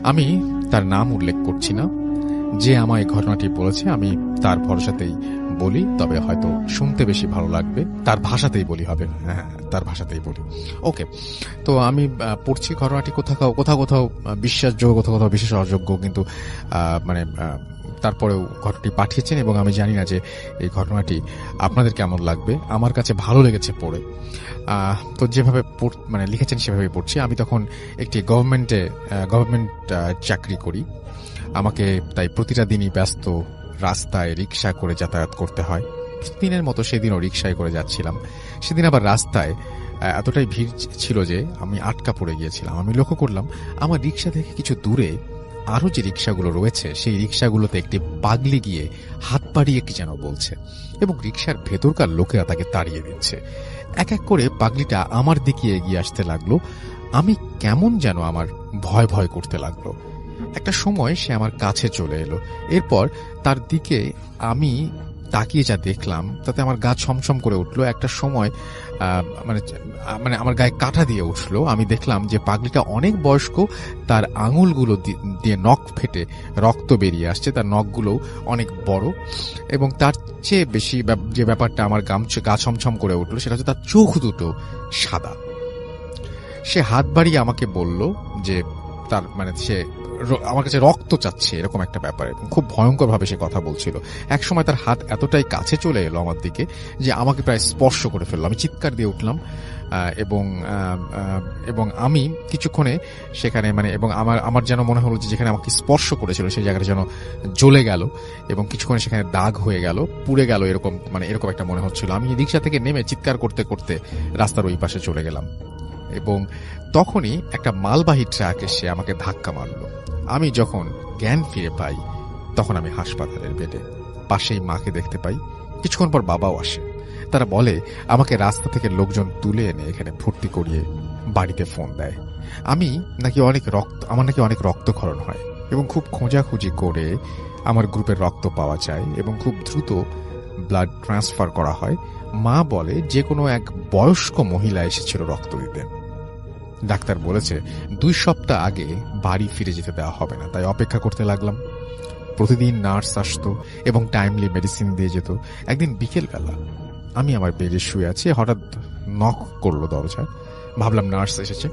আমি তার নাম উল্লেখ করছি না। যে আমায় ঘটনাটি বলেছে আমি তার ভরসাতেই বলি, তবে হয়তো শুনতে বেশি ভালো লাগবে। তার ভাষাতেই বলি হবে, হ্যাঁ তার ভাষাতেই বলি। ওকে, তো আমি পড়ছি ঘটনাটি। কোথাও কোথাও কোথাও বিশ্বাসযোগ্য, কোথাও কোথাও বিশেষ অযোগ্য, কিন্তু মানে তারপরেও ঘটনাটি পাঠিয়েছেন এবং আমি জানি না যে এই ঘটনাটি আপনাদের কেমন লাগবে। আমার কাছে ভালো লেগেছে পড়ে। তো যেভাবে মানে লিখেছেন সেভাবেই পড়ছি। আমি তখন একটি গভর্নমেন্ট চাকরি করি। আমাকে তাই প্রতিটা দিনই ব্যস্ত রাস্তায় রিক্সা করে যাতায়াত করতে হয়। প্রতিদিনের মতো সেদিনও রিক্সায় করে যাচ্ছিলাম। সেদিন আবার রাস্তায় এতটাই ভিড় ছিল যে আমি আটকা পড়ে গিয়েছিলাম। আমি লক্ষ্য করলাম আমার রিক্সা থেকে কিছু দূরে আরো যে রিক্সাগুলো রয়েছে সেই রিক্সাগুলোতে একটি পাগলি গিয়ে হাত বাড়িয়ে কি যেন বলছে এবং রিক্সার ভেতরকার লোকেরা তাকে তাড়িয়ে দিচ্ছে। এক এক করে পাগলিটা আমার দিকে এগিয়ে আসতে লাগলো। আমি কেমন যেন আমার ভয় ভয় করতে লাগলো। একটা সময় সে আমার কাছে চলে এলো। এরপর তার দিকে আমি তাকিয়ে যা দেখলাম তাতে আমার গা ছমছম করে উঠলো। একটা সময় মানে মানে আমার গায়ে কাঁটা দিয়ে উঠলো। আমি দেখলাম যে পাগলিটা অনেক বয়স্ক, তার আঙুলগুলো দিয়ে নখ ফেটে রক্ত বেরিয়ে আসছে, তার নখগুলো অনেক বড়, এবং তার চেয়ে বেশি যে ব্যাপারটা আমার গা ছমছম করে উঠলো সেটা হচ্ছে তার চোখ দুটো সাদা। সে হাত বাড়িয়ে আমাকে বলল যে তার মানে সে আমার কাছে রক্ত চাচ্ছে, এরকম একটা ব্যাপার। খুব ভয়ঙ্কর ভাবে সে কথা বলছিল। এক সময় তার হাত এতটাই কাছে চলে এলো আমার দিকে যে আমাকে প্রায় স্পর্শ করে ফেললো। আমি চিৎকার দিয়ে উঠলাম এবং আমি কিছুক্ষণে সেখানে মানে এবং আমার যেন মনে হলো যে যেখানে আমাকে স্পর্শ করেছিল সেই জায়গাটা যেন জ্বলে গেল এবং কিছুক্ষণে সেখানে দাগ হয়ে গেল, পুড়ে গেল, এরকম মানে এরকম একটা মনে হচ্ছিল। আমি রিক্সা থেকে নেমে চিৎকার করতে করতে রাস্তার ওই পাশে চলে গেলাম এবং তখনই একটা মালবাহী ট্রাক এসে আমাকে ধাক্কা মারল। আমি যখন জ্ঞান ফিরে পাই তখন আমি হাসপাতালের বেডে, পাশেই মাকে দেখতে পাই। কিছুক্ষণ পর বাবাও আসে। তারা বলে আমাকে রাস্তা থেকে লোকজন তুলে এনে এখানে ভর্তি করিয়ে বাড়িতে ফোন দেয়। আমার নাকি অনেক রক্তক্ষরণ হয় এবং খুব খোঁজাখুঁজি করে আমার গ্রুপের রক্ত পাওয়া যায় এবং খুব দ্রুত ব্লাড ট্রান্সফার করা হয়। মা বলে যে কোনো এক বয়স্ক মহিলা এসেছিল রক্ত দিতে। ডাক্তার বলেছে 2 সপ্তাহ আগে বাড়ি ফিরে যেতে দেওয়া হবে না, তাই অপেক্ষা করতে লাগলাম। প্রতিদিন নার্স আসতো এবং টাইমলি মেডিসিন দিয়ে যেত। একদিন বিকেলবেলা আমি আমার বেডে শুয়ে আছি, হঠাৎ নক করলো দরজায়। ভাবলাম নার্স এসেছে।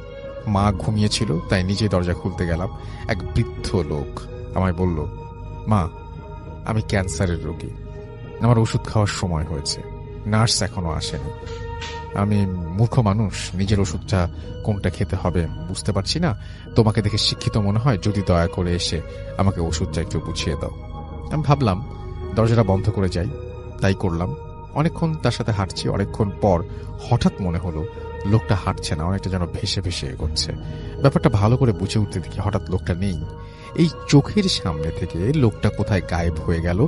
মা ঘুমিয়েছিল তাই নিজে দরজা খুলতে গেলাম। এক বৃদ্ধ লোক আমায় বলল, মা আমি ক্যান্সারের রোগী, আমার ওষুধ খাওয়ার সময় হয়েছে, নার্স এখনো আসেনি। আমি মূর্খ মানুষ, নিজের ওষুধটা কোনটা খেতে হবে বুঝতে পারছি না। তোমাকে দেখে শিক্ষিত মনে হয়, যদি দয়া করে এসে আমাকে ওষুধটা একটু বুঝিয়ে দাও। আমি ভাবলাম দরজাটা বন্ধ করে যাই, তাই করলাম। অনেকক্ষণ তার সাথে হাঁটছি। অনেকক্ষণ পর হঠাৎ মনে হলো লোকটা হাঁটছে না, অনেকটা যেন ভেসে ভেসে এগোচ্ছে। ব্যাপারটা ভালো করে বুঝে উঠতে দেখি হঠাৎ লোকটা নেই। এই চোখের সামনে থেকে লোকটা কোথায় গায়েব হয়ে গেল।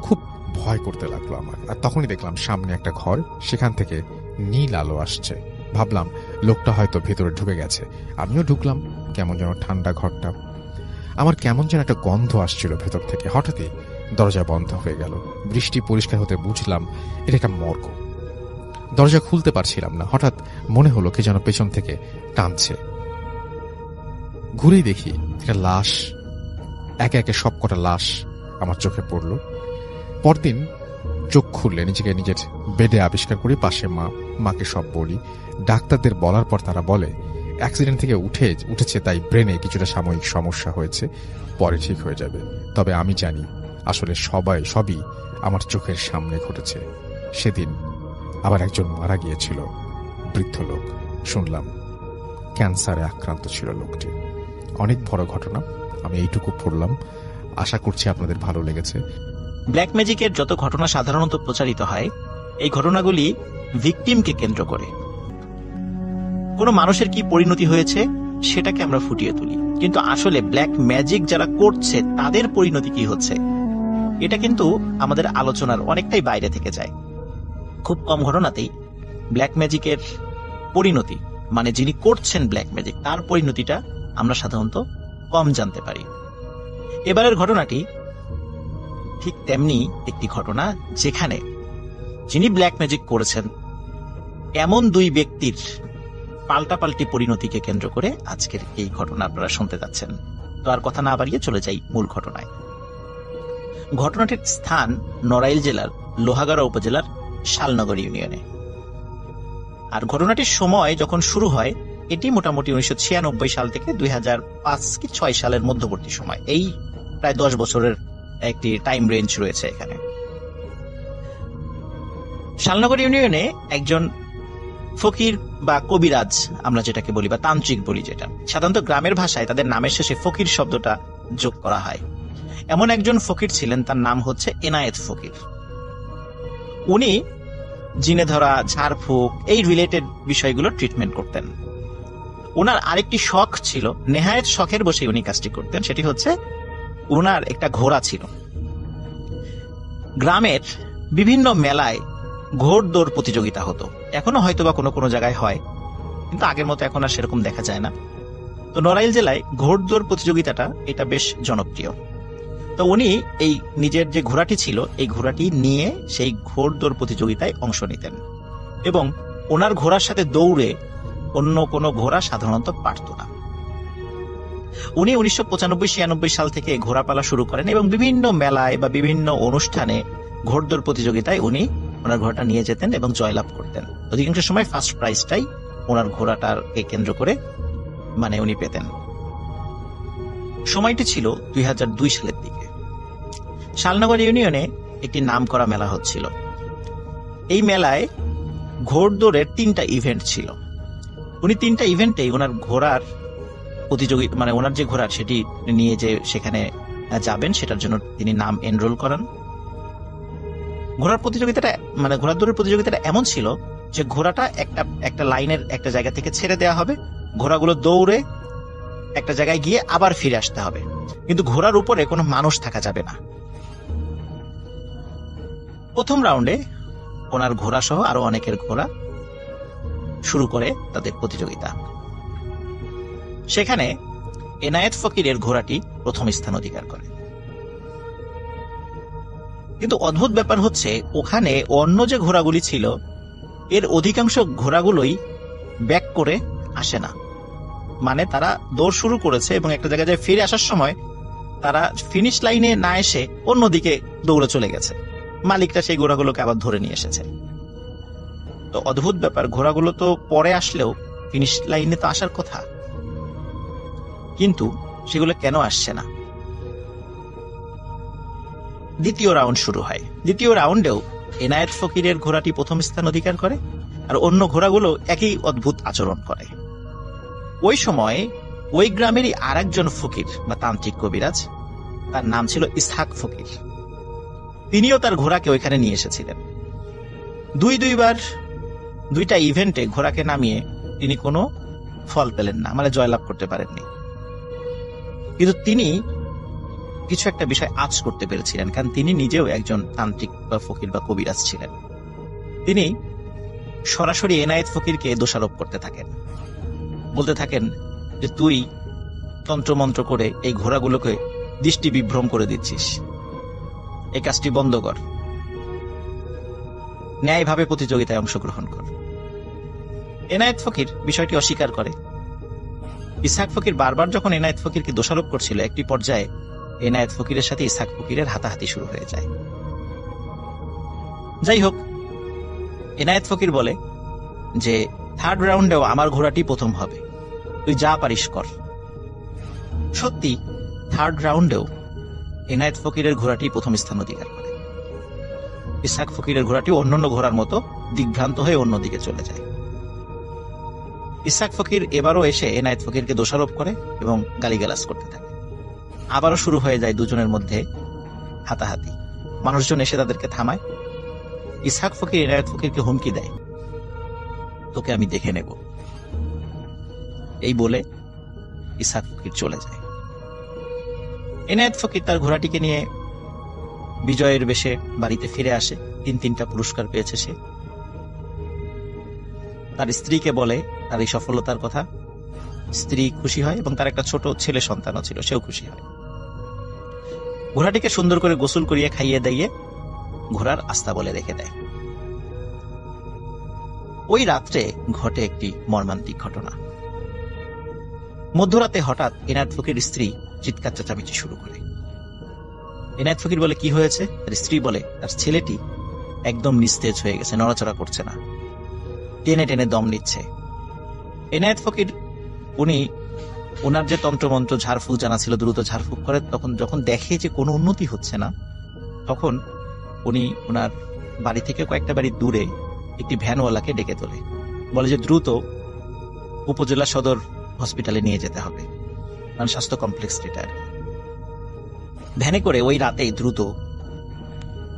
খুব ভয় করতে লাগলো আমার। আর তখনই দেখলাম সামনে একটা ঘর, সেখান থেকে নীল আলো আসছে। ভাবলাম লোকটা হয়তো ভেতরে ঢুকে গেছে। আমিও ঢুকলাম। কেমন যেন ঠান্ডা ঘরটা। আমার কেমন যেন একটা গন্ধ আসছিল ভেতর থেকে। হঠাৎই দরজা বন্ধ হয়ে গেল। বৃষ্টি পরিষ্কার হতে বুঝলাম এটা একটা মর্গ। দরজা খুলতে পারছিলাম না। হঠাৎ মনে হলো কে যেন পেছন থেকে টানছে। ঘুরেই দেখি একটা লাশ, একে একে সব কটা লাশ আমার চোখে পড়ল। পরদিন চোখ খুললে নিজেকে নিজের বেডে আবিষ্কার করি, পাশে মাকে সব বলি। ডাক্তারদের বলার পর তারা বলে অ্যাক্সিডেন্ট থেকে উঠেছে, তাই ব্রেনে কিছুটা সাময়িক সমস্যা হয়েছে, পরে ঠিক হয়ে যাবে। তবে আমি জানি আসলে সবই আমার চোখের সামনে ঘটেছে। সেদিন আবার একজন মারা গিয়েছিল, বৃদ্ধ লোক। শুনলাম ক্যান্সারে আক্রান্ত ছিল লোকটি। অনেক বড় ঘটনা, আমি এইটুকু পড়লাম। আশা করছি আপনাদের ভালো লেগেছে। ব্ল্যাক ম্যাজিকের যত ঘটনা সাধারণত প্রচারিত হয়, এই ঘটনাগুলি ভিকটিমকে কেন্দ্র করে। কোনো মানুষের কি পরিণতি হয়েছে সেটাকে আমরা ফুটিয়ে তুলি, কিন্তু আসলে ব্ল্যাক ম্যাজিক যারা করছে তাদের পরিণতি কি হচ্ছে এটা কিন্তু আমাদের আলোচনার অনেকটাই বাইরে থেকে যায়। খুব কম ঘটনাতেই ব্ল্যাক ম্যাজিকের পরিণতি, মানে যিনি করছেন ব্ল্যাক ম্যাজিক তার পরিণতিটা আমরা সাধারণত কম জানতে পারি। এবারের ঘটনাটি ঠিক তেমনি একটি ঘটনা, যেখানে যিনি ব্ল্যাক ম্যাজিক করেছেন এমন 2 ব্যক্তির পাল্টাপাল্টি পরিণতিকে কেন্দ্র করে আজকের এই ঘটনা আপনারা শুনতে যাচ্ছেন। তো আর কথা না বাড়িয়ে চলে যাই মূল ঘটনায়। ঘটনাটির স্থান নড়াইল জেলার লোহাগাড়া উপজেলার শালনগর ইউনিয়নে। আর ঘটনাটির সময় যখন শুরু হয় এটি মোটামুটি 1996 সাল থেকে 2005 কি 6 সালের মধ্যবর্তী সময়। এই প্রায় 10 বছরের একটি টাইম রেঞ্জ রয়েছে এখানে। শালনগর ইউনিয়নে একজন ফকির বা কবিরাজ আমরা যেটাকে বলি বা তান্ত্রিক বলি, যেটা সাধারণত গ্রামের ভাষায় তাদের নামের শেষে ফকির শব্দটা যোগ করা হয়, এমন একজন ফকির ছিলেন। তার নাম হচ্ছে এনায়েত ফকির। উনি জিনে ধরা, ঝাড়ফুঁক এই রিলেটেড বিষয়গুলো ট্রিটমেন্ট করতেন। ওনার আরেকটি শখ ছিল, নেহায়েত শখের বসে উনি কাজটি করতেন, সেটি হচ্ছে ওনার একটা ঘোড়া ছিল। গ্রামের বিভিন্ন মেলায় ঘোড়দৌড় প্রতিযোগিতা হতো, এখনো হয়তো বা কোনো কোনো জায়গায় হয়, কিন্তু আগের মতো এখন আর সেরকম দেখা যায় না। তো নড়াইল জেলায় ঘোড়দৌড় প্রতিযোগিতাটা এটা বেশ জনপ্রিয়। তো উনি এই নিজের যে ঘোড়াটি ছিল এই ঘোড়াটি নিয়ে সেই ঘোড়দৌড় প্রতিযোগিতায় অংশ নিতেন, এবং ওনার ঘোড়ার সাথে দৌড়ে অন্য কোনো ঘোড়া সাধারণত পারত না। উনি 1995-96 সাল থেকে ঘোড়াপালা শুরু করেন এবং বিভিন্ন মেলায় বা বিভিন্ন অনুষ্ঠানে ঘোড়দৌড় প্রতিযোগিতায় উনি ওনার ঘোড়াটা নিয়ে যেতেন এবং জয়লাভ করতেন। অধিকাংশ সময় ফার্স্ট প্রাইজটাই ওনার ঘোড়াটাকে কেন্দ্র করে উনি পেতেন। সময়টি ছিল 2002 সালের দিকে। শালনগর ইউনিয়নে একটি নামকরা মেলা হচ্ছিল। এই মেলায় ঘোড়দৌড়ের 3টা ইভেন্ট ছিল। উনি 3টা ইভেন্টে ওনার ঘোড়ার প্রতিযোগিতা ওনার যে ঘোড়ার সেটি নিয়ে যে সেখানে যাবেন সেটার জন্য তিনি নাম এনরোল করান। ঘোড়ার প্রতিযোগিতাটা ঘোড়ার দৌড়ের প্রতিযোগিতাটা এমন ছিল যে ঘোড়াটা একটা লাইনের একটা জায়গা থেকে ছেড়ে দেওয়া হবে, ঘোড়াগুলো দৌড়ে একটা জায়গায় গিয়ে আবার ফিরে আসতে হবে, কিন্তু ঘোড়ার উপরে কোনো মানুষ থাকা যাবে না। প্রথম রাউন্ডে ওনার ঘোড়া সহ আরো অনেকের ঘোড়া শুরু করে তাদের প্রতিযোগিতা। সেখানে এনায়েত ফকিরের ঘোড়াটি প্রথম স্থান অধিকার করে। কিন্তু অদ্ভুত ব্যাপার হচ্ছে ওখানে অন্য যে ঘোড়াগুলি ছিল এর অধিকাংশ ঘোড়াগুলোই ব্যাক করে আসে না। তারা দৌড় শুরু করেছে এবং একটা জায়গায় ফিরে আসার সময় তারা ফিনিশ লাইনে না এসে অন্যদিকে দৌড়ে চলে গেছে। মালিকটা সেই ঘোড়াগুলোকে আবার ধরে নিয়ে এসেছে। তো অদ্ভুত ব্যাপার, ঘোড়াগুলো তো পরে আসলেও ফিনিশ লাইনে তো আসার কথা, কিন্তু সেগুলো কেন আসছে না? দ্বিতীয় রাউন্ড শুরু হয়। দ্বিতীয় রাউন্ডেও এনায়েত ফকিরের ঘোড়াটি প্রথম স্থান অধিকার করে, আর অন্য ঘোড়াগুলো একই অদ্ভুত আচরণ করে। ওই সময় ওই গ্রামেরই আরেকজন ফকির বা তান্ত্রিক কবিরাজ, তার নাম ছিল ইসহাক ফকির, তিনিও তার ঘোড়াকে ওইখানে নিয়ে এসেছিলেন। দুইবার 2টা ইভেন্টে ঘোড়াকে নামিয়ে তিনি কোনো ফল পেলেন না, জয়লাভ করতে পারেননি। কিন্তু তিনি কিছু একটা বিষয় আঁচ করতে পেরেছিলেন, কারণ তিনি নিজেও একজন তান্ত্রিক বা ফকির বা কবিরাজ ছিলেন। তিনি সরাসরি এনায়েত ফকিরকে দোষারোপ করতে থাকেন, বলতে থাকেন যে তুই তন্ত্রমন্ত্র করে এই ঘোড়াগুলোকে দৃষ্টি বিভ্রম করে দিচ্ছিস, এই কাজটি বন্ধ কর, ন্যায়ভাবে প্রতিযোগিতায় অংশগ্রহণ কর। এনায়েত ফকির বিষয়টি অস্বীকার করে। ইসহাক ফকির বারবার যখন এনায়েত ফকিরকে দোষারোপ করছিল, একটি পর্যায়ে এনায়েত ফকিরের সাথে ইসহাক ফকিরের হাতাহাতি শুরু হয়ে যায়। যাই হোক, এনায়েত ফকির বলে যে থার্ড রাউন্ডেও আমার ঘোড়াটি প্রথম হবে, তুই যা পারিস কর। সত্যি থার্ড রাউন্ডেও এনায়েত ফকিরের ঘোড়াটি প্রথম স্থান অধিকার করে। ইসহাক ফকিরের ঘোড়াটি অন্যান্য ঘোড়ার মতো দিগ্ভ্রান্ত হয়ে অন্যদিকে চলে যায়। ইসহাক ফকির এবারও এসে এনায়েত ফকিরকে দোষারোপ করে এবং গালিগালাজ করতে থাকে। আবারও শুরু হয়ে যায় দুজনের মধ্যে হাতাহাতি। মানুষজন এসে তাদেরকে থামায়। ইসহাক ফকির এনায়েত ফকিরকে হুমকি দেয়, তোকে আমি দেখে নেব। এই বলে ইসহাক ফকির চলে যায়। এনায়েত ফকির তার ঘোড়াটিকে নিয়ে বিজয়ের বেশে বাড়িতে ফিরে আসে। 3টা পুরস্কার পেয়েছে সে। তার স্ত্রীকে বলে তার এই সফলতার কথা। স্ত্রী খুশি হয় এবং তার একটা ছোট ছেলে সন্তানও ছিল, সেও খুশি হয়। ঘোড়াটিকে সুন্দর করে গোসল করিয়ে খাইয়ে দিয়ে ঘোড়ার আস্তাবলে রেখে দেয়। ওই রাত্রে ঘটে একটি মর্মান্তিক ঘটনা। মধ্যরাতে হঠাৎ এনায়েত ফকির স্ত্রী চিৎকার চেঁচামেচি শুরু করে। এনায়েত ফকির বলে, কি হয়েছে? তার স্ত্রী বলে, তার ছেলেটি একদম নিস্তেজ হয়ে গেছে, নড়াচড়া করছে না, টেনে টেনে দম নিচ্ছে। এনায়েত ফকির উনি ওনার যে তন্ত্রমন্ত্র ঝাড়ফুঁক জানা ছিল, দ্রুত ঝাড়ফুঁক করে। তখন যখন দেখে যে কোনো উন্নতি হচ্ছে না, তখন উনি ওনার বাড়ি থেকে কয়েকটা বাড়ি দূরে একটি ভ্যানওয়ালাকে ডেকে তোলে, বলে যে দ্রুত উপজেলা সদর হসপিটালে নিয়ে যেতে হবে, মানে স্বাস্থ্য কমপ্লেক্স যেটা আর কি। ভ্যানে করে ওই রাতেই দ্রুত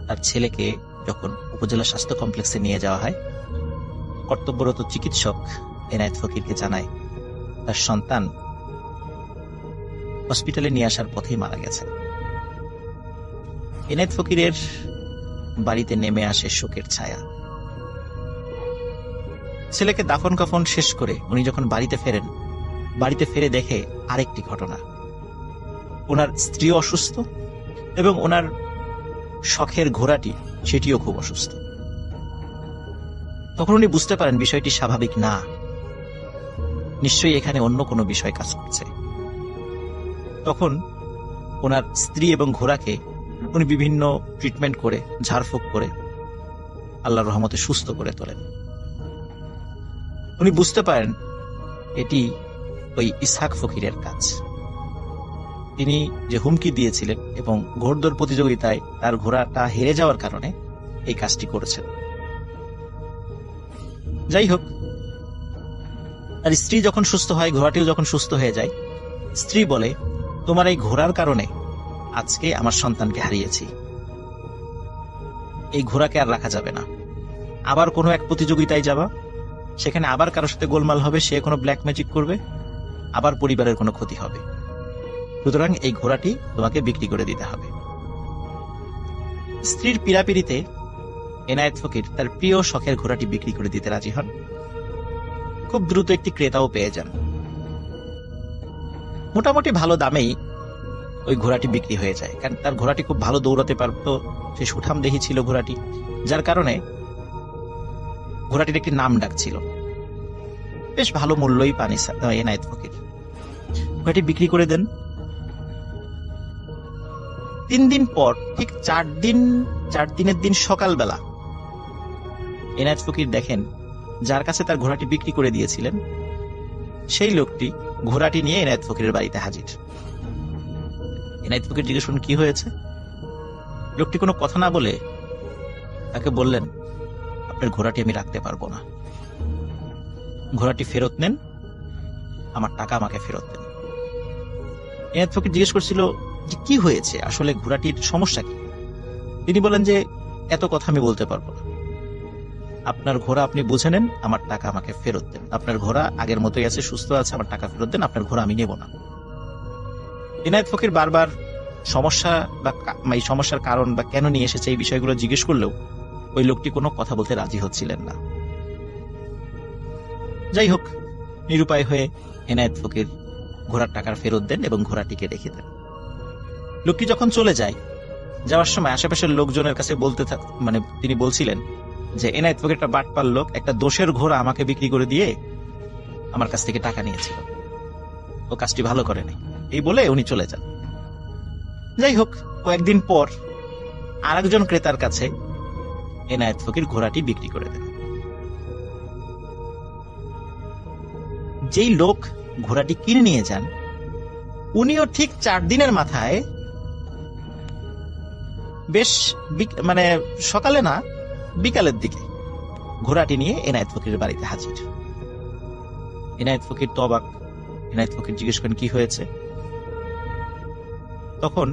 তার ছেলেকে যখন উপজেলা স্বাস্থ্য কমপ্লেক্সে নিয়ে যাওয়া হয়, কর্তব্যরত চিকিৎসক এনায়েত ফকিরকে জানায় তার সন্তান হসপিটালে নিয়ে আসার পথেই মারা গেছে। এনায়েত ফকিরের বাড়িতে নেমে আসে শোকের ছায়া। ছেলেকে দাফন কাফন শেষ করে উনি যখন বাড়িতে ফেরেন, বাড়িতে ফিরে দেখে আরেকটি ঘটনা। ওনার স্ত্রী অসুস্থ এবং ওনার শখের ঘোড়াটি সেটিও খুব অসুস্থ। তখন উনি বুঝতে পারেন বিষয়টি স্বাভাবিক না, নিশ্চয়ই এখানে অন্য কোনো বিষয় কাজ করছে। তখন ওনার স্ত্রী এবং ঘোড়াকে উনি বিভিন্ন ট্রিটমেন্ট করে, ঝাড়ফুঁক করে আল্লাহর রহমতে সুস্থ করে তোলেন। উনি বুঝতে পারেন এটি ওই ইসহাক ফকিরের কাজ। তিনি যে হুমকি দিয়েছিলেন এবং ঘোড়দৌড় প্রতিযোগিতায় তার ঘোড়াটা হেরে যাওয়ার কারণে এই কাজটি করেছেন। যাই হোক, আর স্ত্রী যখন সুস্থ হয়, ঘোড়াটিও যখন সুস্থ হয়ে যায়, স্ত্রী বলে, তোমার এই ঘোড়ার কারণে আজকে আমার সন্তানকে হারিয়েছি, এই ঘোড়াকে আর রাখা যাবে না। আবার কোনো এক প্রতিযোগিতায় যাবা, সেখানে আবার কারোর সাথে গোলমাল হবে, সে কোনো ব্ল্যাক ম্যাজিক করবে, আবার পরিবারের কোনো ক্ষতি হবে, সুতরাং এই ঘোড়াটি তোমাকে বিক্রি করে দিতে হবে। স্ত্রীর পীড়াপিড়িতে এনায়েত ফকির তার প্রিয় শখের ঘোড়াটি বিক্রি করে দিতে রাজি হন। খুব দ্রুত একটি ক্রেতাও পেয়ে যান। মোটামুটি ভালো দামেই ওই ঘোড়াটি বিক্রি হয়ে যায়, কারণ তার ঘোড়াটি খুব ভালো দৌড়াতে পারতো, সে সুঠাম দেহি ছিল ঘোড়াটি, যার কারণে ঘোড়াটির একটি নাম ডাক ছিল। বেশ ভালো মূল্যই পান এনায়েত ফকির। ঘোড়াটি বিক্রি করে দেন। 3 দিন পর, ঠিক 4 দিনের দিন সকালবেলা এনায়েত ফকির দেখেন যার কাছে তার ঘোড়াটি বিক্রি করে দিয়েছিলেন, সেই লোকটি ঘোড়াটি নিয়ে এনায়েত ফকিরের বাড়িতে হাজির। এনায়েত ফকির জিজ্ঞেস করলেন, কি হয়েছে? লোকটি কোনো কথা না বলে তাকে বললেন, আপনার ঘোড়াটি আমি রাখতে পারবো না, ঘোড়াটি ফেরত নেন, আমার টাকা আমাকে ফেরত দেন। এনায়েত ফকির জিজ্ঞেস করছিল যে কি হয়েছে, আসলে ঘোড়াটির সমস্যা কি? তিনি বলেন যে এত কথা আমি বলতে পারবো না, আপনার ঘোড়া আপনি বুঝে নেন, আমার টাকা আমাকে ফেরত দেন। আপনার ঘোড়া আগের মতোই আছে, সুস্থ আছে, আমার টাকা ফেরত দেন, আপনার ঘোড়া আমি নেব না। এনায়েত ফকির বারবার সমস্যা বা এই সমস্যার কারণ বা কেন নিয়ে এসেছে এই বিষয়গুলো জিজ্ঞেস করলেও ওই লোকটি কোনো কথা বলতে রাজি হচ্ছিলেন না। যাই হোক, নিরুপায় হয়ে এনায়েত ফকির ঘোড়ার টাকা ফেরত দেন এবং ঘোড়াটিকে রেখে দেন। লোকটি যখন চলে যায়, যাওয়ার সময় আশেপাশের লোকজনের কাছে তিনি বলছিলেন যে এনায়েত ফকির একটা বাটপার লোক, একটা দোষের ঘোড়া আমাকে বিক্রি করে দিয়ে আমার কাছ থেকে টাকা নিয়েছিল, ও কাজটি ভালো করেনি, এই বলে উনি চলে যান। যাই হোক, কয়েকদিন পর আরেকজন ক্রেতার কাছে এনায়েত ফকির ঘোড়াটি বিক্রি করে দেন। যেই লোক ঘোড়াটি কিনে নিয়ে যান, উনিও ঠিক 4 দিনের মাথায় বেশ সকালে না, বিকালের দিকে ঘোড়াটি নিয়ে এনায়েত ফকিরের বাড়িতে হাজির। এনায়েত ফকির তো অবাক। এনায়েত ফকির জিজ্ঞেস করেন, কি হয়েছে? তখন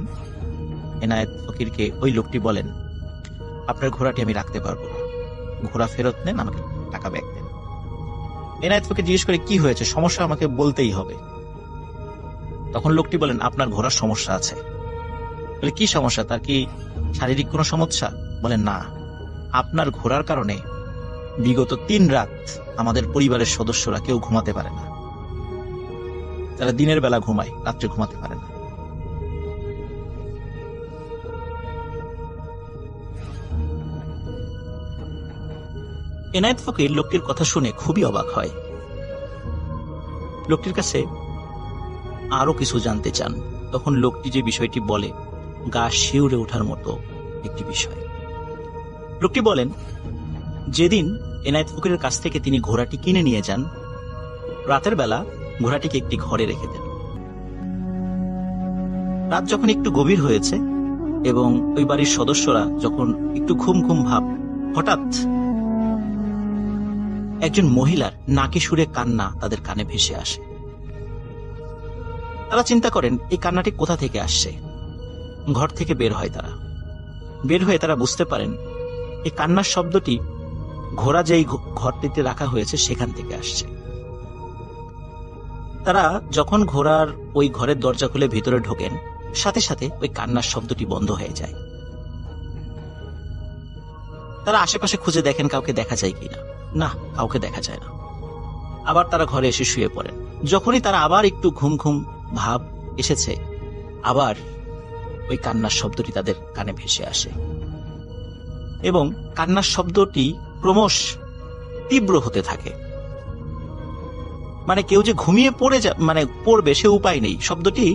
এনায়েত ফকিরকে ওই লোকটি বলেন, আপনার ঘোড়াটি আমি রাখতে পারবো না, ঘোড়া ফেরত নেন, আমাকে টাকা ব্যাক দেন। এনায়েত ফকির জিজ্ঞেস করে, কি হয়েছে, সমস্যা আমাকে বলতেই হবে। তখন লোকটি বলেন, আপনার ঘোড়ার সমস্যা আছে। বলে, কি সমস্যা? তার কি শারীরিক কোনো সমস্যা? বলেন, না, আপনার ঘোড়ার কারণে বিগত 3 রাত আমাদের পরিবারের সদস্যরা কেউ ঘুমাতে পারে না, তারা দিনের বেলা ঘুমায়, রাত্রে ঘুমাতে পারে না। এনায়েত ফকির লোকটির কথা শুনে খুবই অবাক হয়। লোকটির কাছে আরো কিছু জানতে চান। তখন লোকটি যে বিষয়টি বলে গা শিউরে ওঠার মতো একটি বিষয়। লোকটি বলেন, যেদিন এনায়েত ফকিরের কাছ থেকে তিনি ঘোড়াটি কিনে নিয়ে যান, রাতের বেলা ঘোড়াটিকে একটি ঘরে রেখে দেন। রাত যখন একটু গভীর হয়েছে এবং ওই বাড়ির সদস্যরা যখন একটু ঘুম ঘুম ভাব, হঠাৎ একজন মহিলার নাকি সুরে কান্না তাদের কানে ভেসে আসে। তারা চিন্তা করেন এই কান্নাটি কোথা থেকে আসছে। ঘর থেকে বের হয় তারা। বের হয়ে তারা বুঝতে পারেন এই কান্নার শব্দটি ঘোড়া যেই ঘরটিতে রাখা হয়েছে সেখান থেকে আসছে। তারা যখন ঘোড়ার ওই ঘরের দরজা খুলে ভিতরে ঢোকেন, সাথে সাথে ওই কান্নার শব্দটি বন্ধ হয়ে যায়। তারা আশেপাশে খুঁজে দেখেন কাউকে দেখা যায় কিনা। না, কাউকে দেখা যায় না। আবার তারা ঘরে এসে শুয়ে পড়েন। যখনই তারা আবার একটু ঘুম ঘুম ভাব এসেছে, আবার ওই কান্নার শব্দটি তাদের কানে ভেসে আসে এবং কান্নার শব্দটি ক্রমশ তীব্র হতে থাকে। মানে কেউ যে ঘুমিয়ে পড়বে সে উপায় নেই, শব্দটি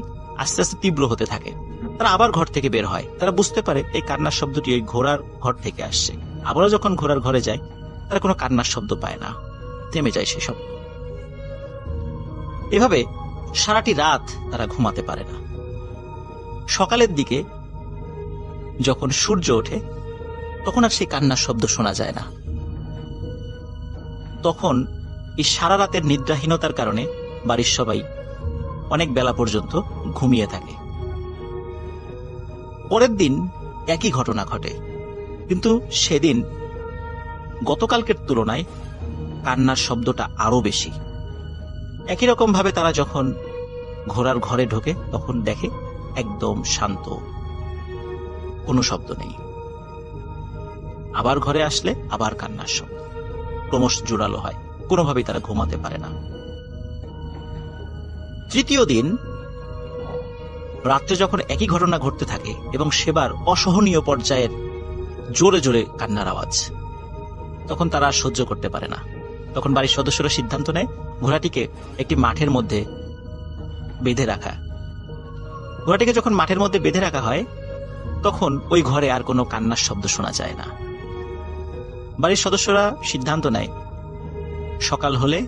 আস্তে আস্তে তীব্র হতে থাকে। তারা আবার ঘর থেকে বের হয়। তারা বুঝতে পারে এই কান্নার শব্দটি ওই ঘোড়ার ঘর থেকে আসছে। আবারও যখন ঘোড়ার ঘরে যায়, তারা কোনো কান্নার শব্দ পায় না, থেমে যায় সে শব্দ। এভাবে সারাটি রাত তারা ঘুমাতে পারে না। সকালের দিকে যখন সূর্য ওঠে, তখন আর সেই কান্নার শব্দ শোনা যায় না। তখন এই সারা রাতের নিদ্রাহীনতার কারণে বাড়ির সবাই অনেক বেলা পর্যন্ত ঘুমিয়ে থাকে। পরের দিন একই ঘটনা ঘটে, কিন্তু সেদিন গতকালকের তুলনায় কান্নার শব্দটা আরো বেশি। একই রকম ভাবে তারা যখন ঘোড়ার ঘরে ঢোকে, তখন দেখে একদম শান্ত, কোনো শব্দ নেই। আবার ঘরে আসলে আবার কান্নার শব্দ ক্রমশ জোরালো হয়। কোনোভাবেই তারা ঘুমাতে পারে না। তৃতীয় দিন রাত্রে যখন একই ঘটনা ঘটতে থাকে এবং সেবার অসহনীয় পর্যায়ের জোরে জোরে কান্নার আওয়াজ, তখন তারা আর সহ্য করতে পারে না। তখন বাড়ির সদস্যরা সিদ্ধান্ত নেয় ঘোড়াটিকে একটি মাঠের মধ্যে বেঁধে রাখা। ঘোড়াটিকে যখন মাঠের মধ্যে বেঁধে রাখা হয়, তখন ওই ঘরে আর কোনো কান্নার শব্দ শোনা যায় না। বাড়ির সদস্যরা সিদ্ধান্ত নেয় সকাল হলে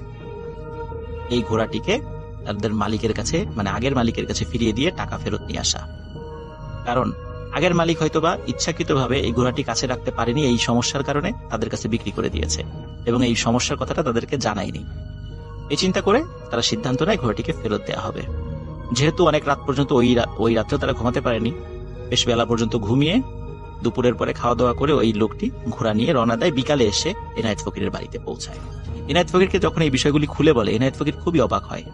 এই ঘোড়াটিকে তাদের মালিকের কাছে, আগের মালিকের কাছে ফিরিয়ে দিয়ে টাকা ফেরত নিয়ে আসা। কারণ আগের মালিক হয়তোবা ইচ্ছাকৃতভাবে এই ঘোড়াটি কাছে রাখতে পারেনি, এই সমস্যার কারণে তাদের কাছে বিক্রি করে দিয়েছে এবং এই সমস্যার কথাটা তাদেরকে জানায়নি। এই চিন্তা করে তারা সিদ্ধান্ত নেয় ঘোড়াটিকে ফেরত দেওয়া হবে। যেহেতু অনেক রাত পর্যন্ত ওই রাত্রে তারা ঘুমাতে পারেনি, বেশ বেলা পর্যন্ত ঘুমিয়ে দুপুরের পরে খাওয়া দাওয়া করে ওই লোকটি ঘোড়া নিয়ে রওনা দেয়। বিকালে এসে এনায়েত ফকিরের বাড়িতে পৌঁছায়। এনায়েত ফকিরকে যখন এই বিষয়গুলি খুলে বলে, এনায়েত ফকির খুবই অবাক হয়।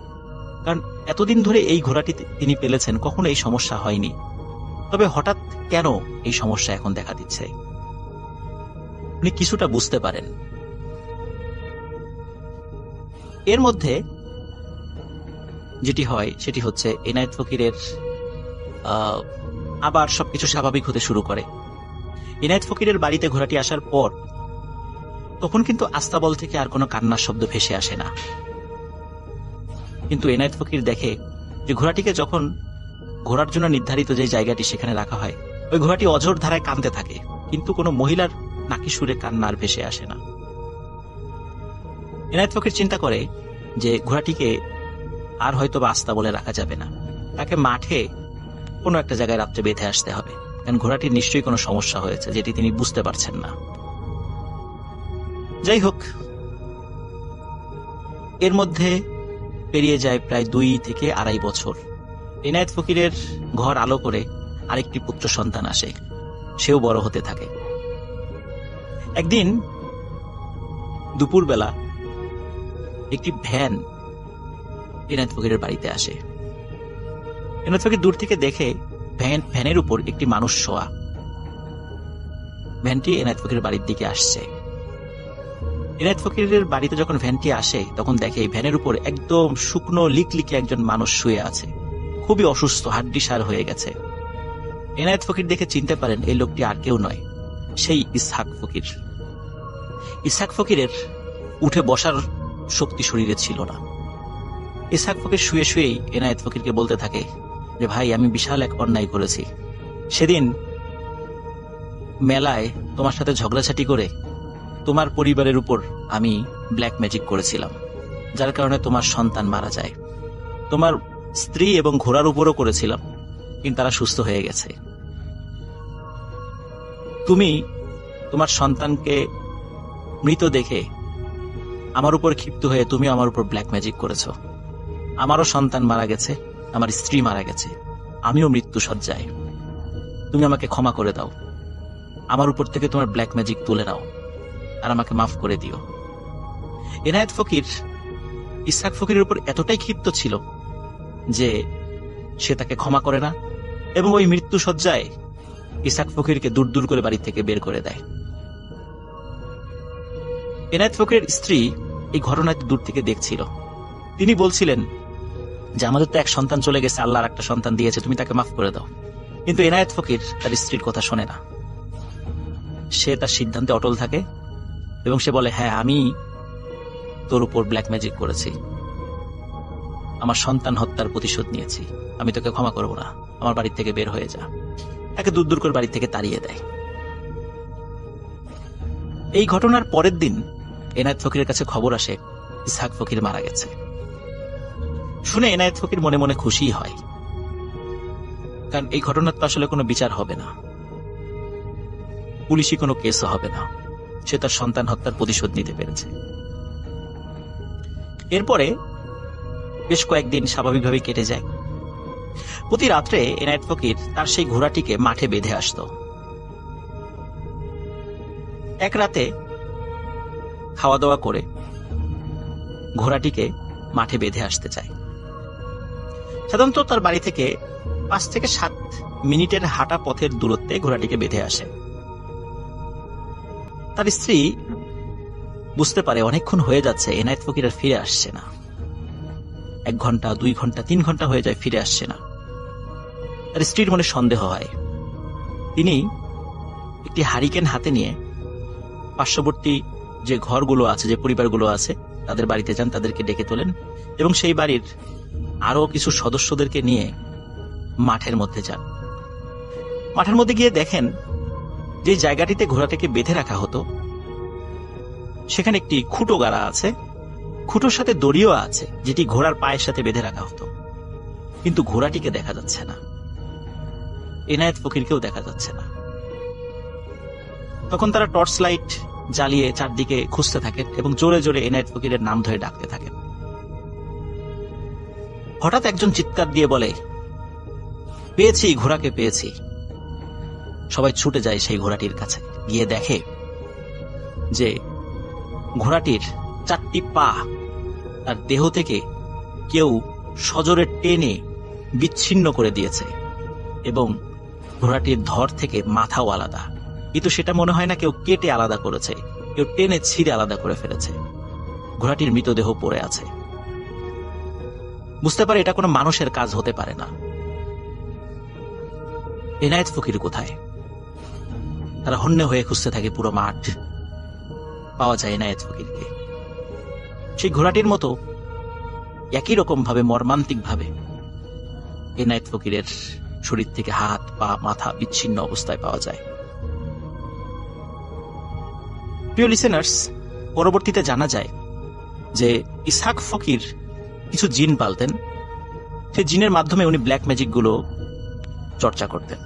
কারণ এতদিন ধরে এই ঘোড়াটি তিনি পেলেছেন, কখনো এই সমস্যা হয়নি। তবে হঠাৎ কেন এই সমস্যা এখন দেখা দিচ্ছে, উনি কিছুটা বুঝতে পারেন। এর মধ্যে যেটি হয় সেটি হচ্ছে এনায়েত ফকিরের আবার সবকিছু স্বাভাবিক হতে শুরু করে। এনায়েত ফকিরের বাড়িতে ঘোড়াটি আসার পর তখন কিন্তু আস্তাবল থেকে আর কোনো কান্নার শব্দ ভেসে আসে না। কিন্তু এনায়েত ফকির দেখে যে ঘোড়াটিকে যখন ঘোড়ার জন্য নির্ধারিত যে জায়গাটি সেখানে রাখা হয়, ওই ঘোড়াটি অঝোর ধারায় কাঁদতে থাকে, কিন্তু কোনো মহিলার নাকি সুরে কান্না আর ভেসে আসে না। এনায়েত ফকির চিন্তা করে যে ঘোড়াটিকে আর হয়তো বা আস্তাবলে রাখা যাবে না, তাকে মাঠে কোনো একটা জায়গায় রাত্রে বেঁধে আসতে হবে। কারণ ঘোড়াটির নিশ্চয়ই কোনো সমস্যা হয়েছে যেটি তিনি বুঝতে পারছেন না। যাই হোক, এর মধ্যে পেরিয়ে যায় প্রায় 2 থেকে 2.5 বছর। এনায়েত ফকিরের ঘর আলো করে আরেকটি পুত্র সন্তান আসে, সেও বড় হতে থাকে। একদিন দুপুরবেলা একটি ভ্যান এনায়েত ফকিরের বাড়িতে আসে। এনায়েত ফকির দূর থেকে দেখে ভ্যানের উপর একটি মানুষ শোয়া। ভ্যানটি এনায়েত ফকিরের বাড়ির দিকে আসছে। এনায়েত ফকিরের বাড়িতে যখন ভ্যানটি আসে, তখন দেখে এই ভ্যানের উপর একদম শুকনো লিকলিকে একজন মানুষ শুয়ে আছে, খুবই অসুস্থ, হাড্ডিসার হয়ে গেছে। এনায়েত ফকির দেখে চিনতে পারেন এই লোকটি আর কেউ নয়, সেই ইসহাক ফকির। ইসহাক ফকিরের উঠে বসার শক্তি শরীরে ছিল না। ইসহাক ফকির শুয়ে শুয়েই এনায়েত ফকিরকে বলতে থাকে যে ভাই, আমি বিশাল এক অন্যায় করেছি। সেদিন মেলায় তোমার সাথে ঝগড়াঝাটি করে তোমার পরিবারের উপর আমি ব্ল্যাক ম্যাজিক করেছিলাম, যার কারণে তোমার সন্তান মারা যায়। তোমার স্ত্রী এবং ঘোড়ার উপরও করেছিলাম, কিন্তু তারা সুস্থ হয়ে গেছে। তুমি তোমার সন্তানকে মৃত দেখে আমার উপর ক্ষিপ্ত হয়ে তুমি আমার উপর ব্ল্যাক ম্যাজিক করেছো। আমারও সন্তান মারা গেছে, আমার স্ত্রী মারা গেছে, আমিও মৃত্যু সজ্জায়। তুমি আমাকে ক্ষমা করে দাও, আমার উপর থেকে তোমার ব্ল্যাক ম্যাজিক তুলে নাও, আর আমাকে মাফ করে দিও। এনায়েত ফকির ইসহাক ফকিরের উপর এতটাই ক্ষিপ্ত ছিল যে সে তাকে ক্ষমা করে না, এবং ওই মৃত্যু সজ্জায় ইসহাক ফকিরকে দূর দূর করে বাড়ি থেকে বের করে দেয়। এনায়েত ফকিরের স্ত্রী এই ঘটনাটি দূর থেকে দেখছিল। তিনি বলছিলেন যে আমাদের তো এক সন্তান চলে গেছে, আল্লাহ আর একটা সন্তান দিয়েছে, তুমি তাকে মাফ করে দাও। কিন্তু এনায়েত ফকির তার স্ত্রীর কথা শোনে না। সে তার সিদ্ধান্তে অটল থাকে এবং সে বলে, হ্যাঁ, আমি তোর উপর ব্ল্যাক ম্যাজিক করেছি, আমার সন্তান হত্যার প্রতিশোধ নিয়েছি, আমি তোকে ক্ষমা করব না, আমার বাড়ি থেকে বের হয়ে যা। তাকে দূর দূর করে বাড়ি থেকে তাড়িয়ে দেয়। এই ঘটনার পরের দিন এনায়েত ফকিরের কাছে খবর আসে ইসহাক ফকির মারা গেছে। শুনে এনায়েত ফকির মনে মনে খুশি হয়, কারণ এই ঘটনার তো আসলে কোনো বিচার হবে না, পুলিশি কোনো কেসও হবে না, সে তার সন্তান হত্যার প্রতিশোধ নিতে পেরেছে। এরপরে বেশ কয়েকদিন স্বাভাবিকভাবে কেটে যায়। প্রতি রাত্রে এনায়েত ফকির তার সেই ঘোড়াটিকে মাঠে বেঁধে আসত। এক রাতে খাওয়া দাওয়া করে ঘোড়াটিকে মাঠে বেঁধে আসতে চায়। সাধারণত তার বাড়ি থেকে 5 থেকে 7 মিনিটের হাঁটা পথের দূরত্বে ঘোড়াটিকে বেঁধে আসে। তার স্ত্রী বুঝতে পারে অনেকক্ষণ হয়ে যাচ্ছে, এনায়েত ফকির আর ফিরে আসছে না। 1 ঘন্টা, 2 ঘন্টা, 3 ঘন্টা হয়ে যায়, ফিরে আসছে না। তার স্ত্রীর মনে সন্দেহ হয়। তিনি একটি হারিকেন হাতে নিয়ে পার্শ্ববর্তী যে ঘরগুলো আছে, যে পরিবারগুলো আছে, তাদের বাড়িতে যান, তাদেরকে ডেকে তোলেন এবং সেই বাড়ির আরো কিছু সদস্যদেরকে নিয়ে মাঠের মধ্যে যান। মাঠের মধ্যে গিয়ে দেখেন যে জায়গাটিতে ঘোড়াটাকে বেঁধে রাখা হতো সেখানে একটি খুঁটো গাড়া আছে, খুঁটোর সাথে দড়িও আছে, যেটি ঘোড়ার পায়ের সাথে বেঁধে রাখা হতো, কিন্তু ঘোড়াটিকে দেখা যাচ্ছে না, এনায়েত ফকিরকেও দেখা যাচ্ছে না। তখন তারা টর্চ লাইট জ্বালিয়ে চারদিকে খুঁজতে থাকেন এবং জোরে জোরে এনায়েত ফকিরের নাম ধরে ডাকতে থাকেন। হঠাৎ একজন চিৎকার দিয়ে বলে, পেয়েছি, ঘোড়াকে পেয়েছি। সবাই ছুটে যায় সেই ঘোড়াটির কাছে, গিয়ে দেখে যে ঘোড়াটির 4টি পা তার দেহ থেকে কেউ সজোরে টেনে বিচ্ছিন্ন করে দিয়েছে এবং ঘোড়াটির ধর থেকে মাথাও আলাদা, কিন্তু সেটা মনে হয় না কেউ কেটে আলাদা করেছে, কেউ টেনে ছিঁড়ে আলাদা করে ফেলেছে। ঘোড়াটির মৃতদেহ পড়ে আছে। বুঝতে পারে এটা কোনো মানুষের কাজ হতে পারে না। এনায়েত ফকির কোথায়? তারা হন্যে হয়ে খুঁজতে থাকে পুরো মাঠ, পাওয়া যায় এনায়েত ফকিরকে। সেই ঘোড়াটির মতো একই রকম ভাবে, মর্মান্তিক ভাবে এনায়েত ফকিরের শরীর থেকে হাত, পা, মাথা বিচ্ছিন্ন অবস্থায় পাওয়া যায়। প্রিয় লিসেনার্স, পরবর্তীতে জানা যায় যে ইসহাক ফকির কিছু জিন পালতেন, সেই জিনের মাধ্যমে উনি ব্ল্যাক ম্যাজিক গুলো চর্চা করতেন।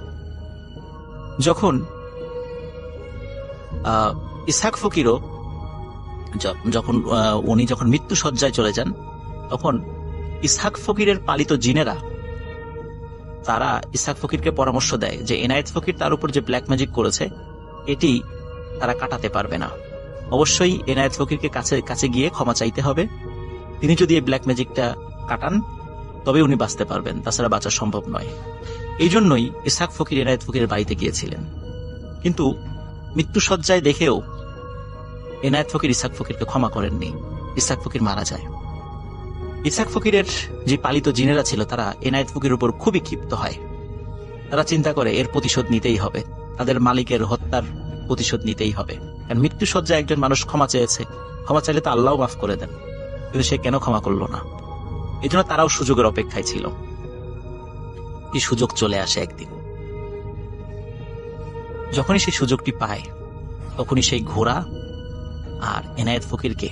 যখন ইসহাক ফকিরও উনি যখন মৃত্যু শয্যায় চলে যান, তখন ইসহাক ফকিরের পালিত জিনেরা তারা ইসহাক ফকিরকে পরামর্শ দেয় যে এনায়েত ফকির তার উপর যে ব্ল্যাক ম্যাজিক করেছে এটি তারা কাটাতে পারবে না, অবশ্যই এনায়েত ফকিরকে কাছে গিয়ে ক্ষমা চাইতে হবে। তিনি যদি এই ব্ল্যাক ম্যাজিকটা কাটান তবে উনি বাঁচতে পারবেন, তাছাড়া বাঁচা সম্ভব নয়। এই জন্যই ইসহাক ফকির এনায়েত ফকিরের বাড়িতে গিয়েছিলেন, কিন্তু মৃত্যু শয্যায় দেখেও এনায়েত ফকির ইসহাক ফকিরকে ক্ষমা করেননি। ইসহাক ফকির মারা যায়। ইসহাক ফকিরের যে পালিত জিনেরা ছিল তারা এনায়েত ফকিরের উপর খুবই ক্ষিপ্ত হয়। তারা চিন্তা করে এর প্রতিশোধ নিতেই হবে, তাদের মালিকের হত্যার প্রতিশোধ নিতেই হবে। কারণ মৃত্যুসজ্জায় একজন মানুষ ক্ষমা চেয়েছে, ক্ষমা চাইলে তো আল্লাহ মাফ করে দেন, কিন্তু সে কেন ক্ষমা করলো না? এই জন্য তারাও সুযোগের অপেক্ষায় ছিল। এই সুযোগ চলে আসে একদিন। যখনই সেই সুযোগটি পায় তখনই সেই ঘোড়া আর এনায়েত ফকিরকে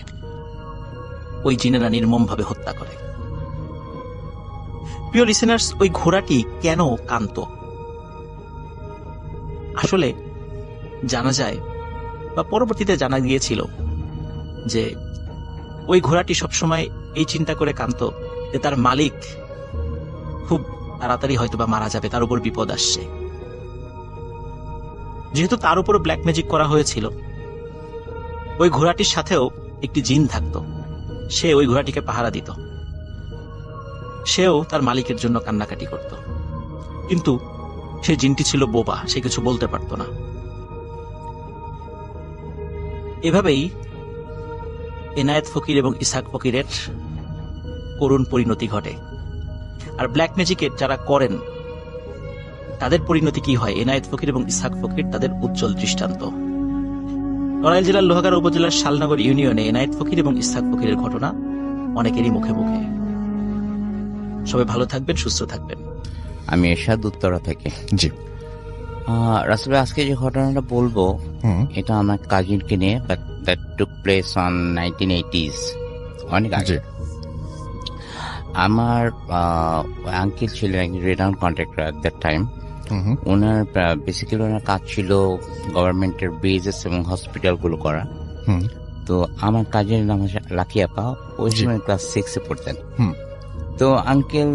ওই জিনেরা নির্মমভাবে হত্যা করে। প্রিয় লিসেনার্স, ওই ঘোড়াটি কেন কাঁদতো? আসলে জানা যায় বা পরবর্তীতে জানা গিয়েছিল যে ওই ঘোড়াটি সবসময় এই চিন্তা করে কাঁদতো যে তার মালিক খুব তাড়াতাড়ি হয়তো বা মারা যাবে, তার উপর বিপদ আসছে। যেহেতু তার উপর ব্ল্যাক ম্যাজিক করা হয়েছিল, ওই ঘোড়াটির সাথেও একটি জিন থাকতো, সে ওই ঘোড়াটিকে পাহারা দিত। সেও তার মালিকের জন্য কান্নাকাটি করত, কিন্তু সেই জিনটি ছিল বোবা, সে কিছু বলতে পারত না। এভাবেই এনায়েত ফকির এবং ইসহাক ফকিরের করুণ পরিণতি ঘটে। আর ব্ল্যাক ম্যাজিকের যারা করেন তাদের পরিণতি কি হয়? এনায়েত ফকির এবং ইসহাক ফকির তাদের উজ্জ্বল দৃষ্টান্ত। নড়াইল জেলার লোহাগাড়া উপজেলার শালনগর ইউনিয়নে এনায়েত ফকির এবং ইসহাক ফকিরের ঘটনা অনেকেরই মুখে মুখে। সবাই ভালো থাকবেন, সুস্থ থাকবেন। আমি এরশাদ, উত্তরা থেকে। জি। রাসেল ভাই, আজকে যে ঘটনাটা বলবো এটা আমার কাজিনকে নিয়ে, but that took place on 1980s, অনেক আগে। আমার আঙ্কেল ছিলেন একজন renowned contractor at that time. ওনার বেসিক্যালি ওনার কাজ ছিল গভর্নমেন্টের বেজেস এবং হসপিটালগুলো করা। তো আমার কাজিনের নাম হচ্ছে লাকি আপা, ওই সময় ক্লাস 6-এ পড়তেন। তো uncle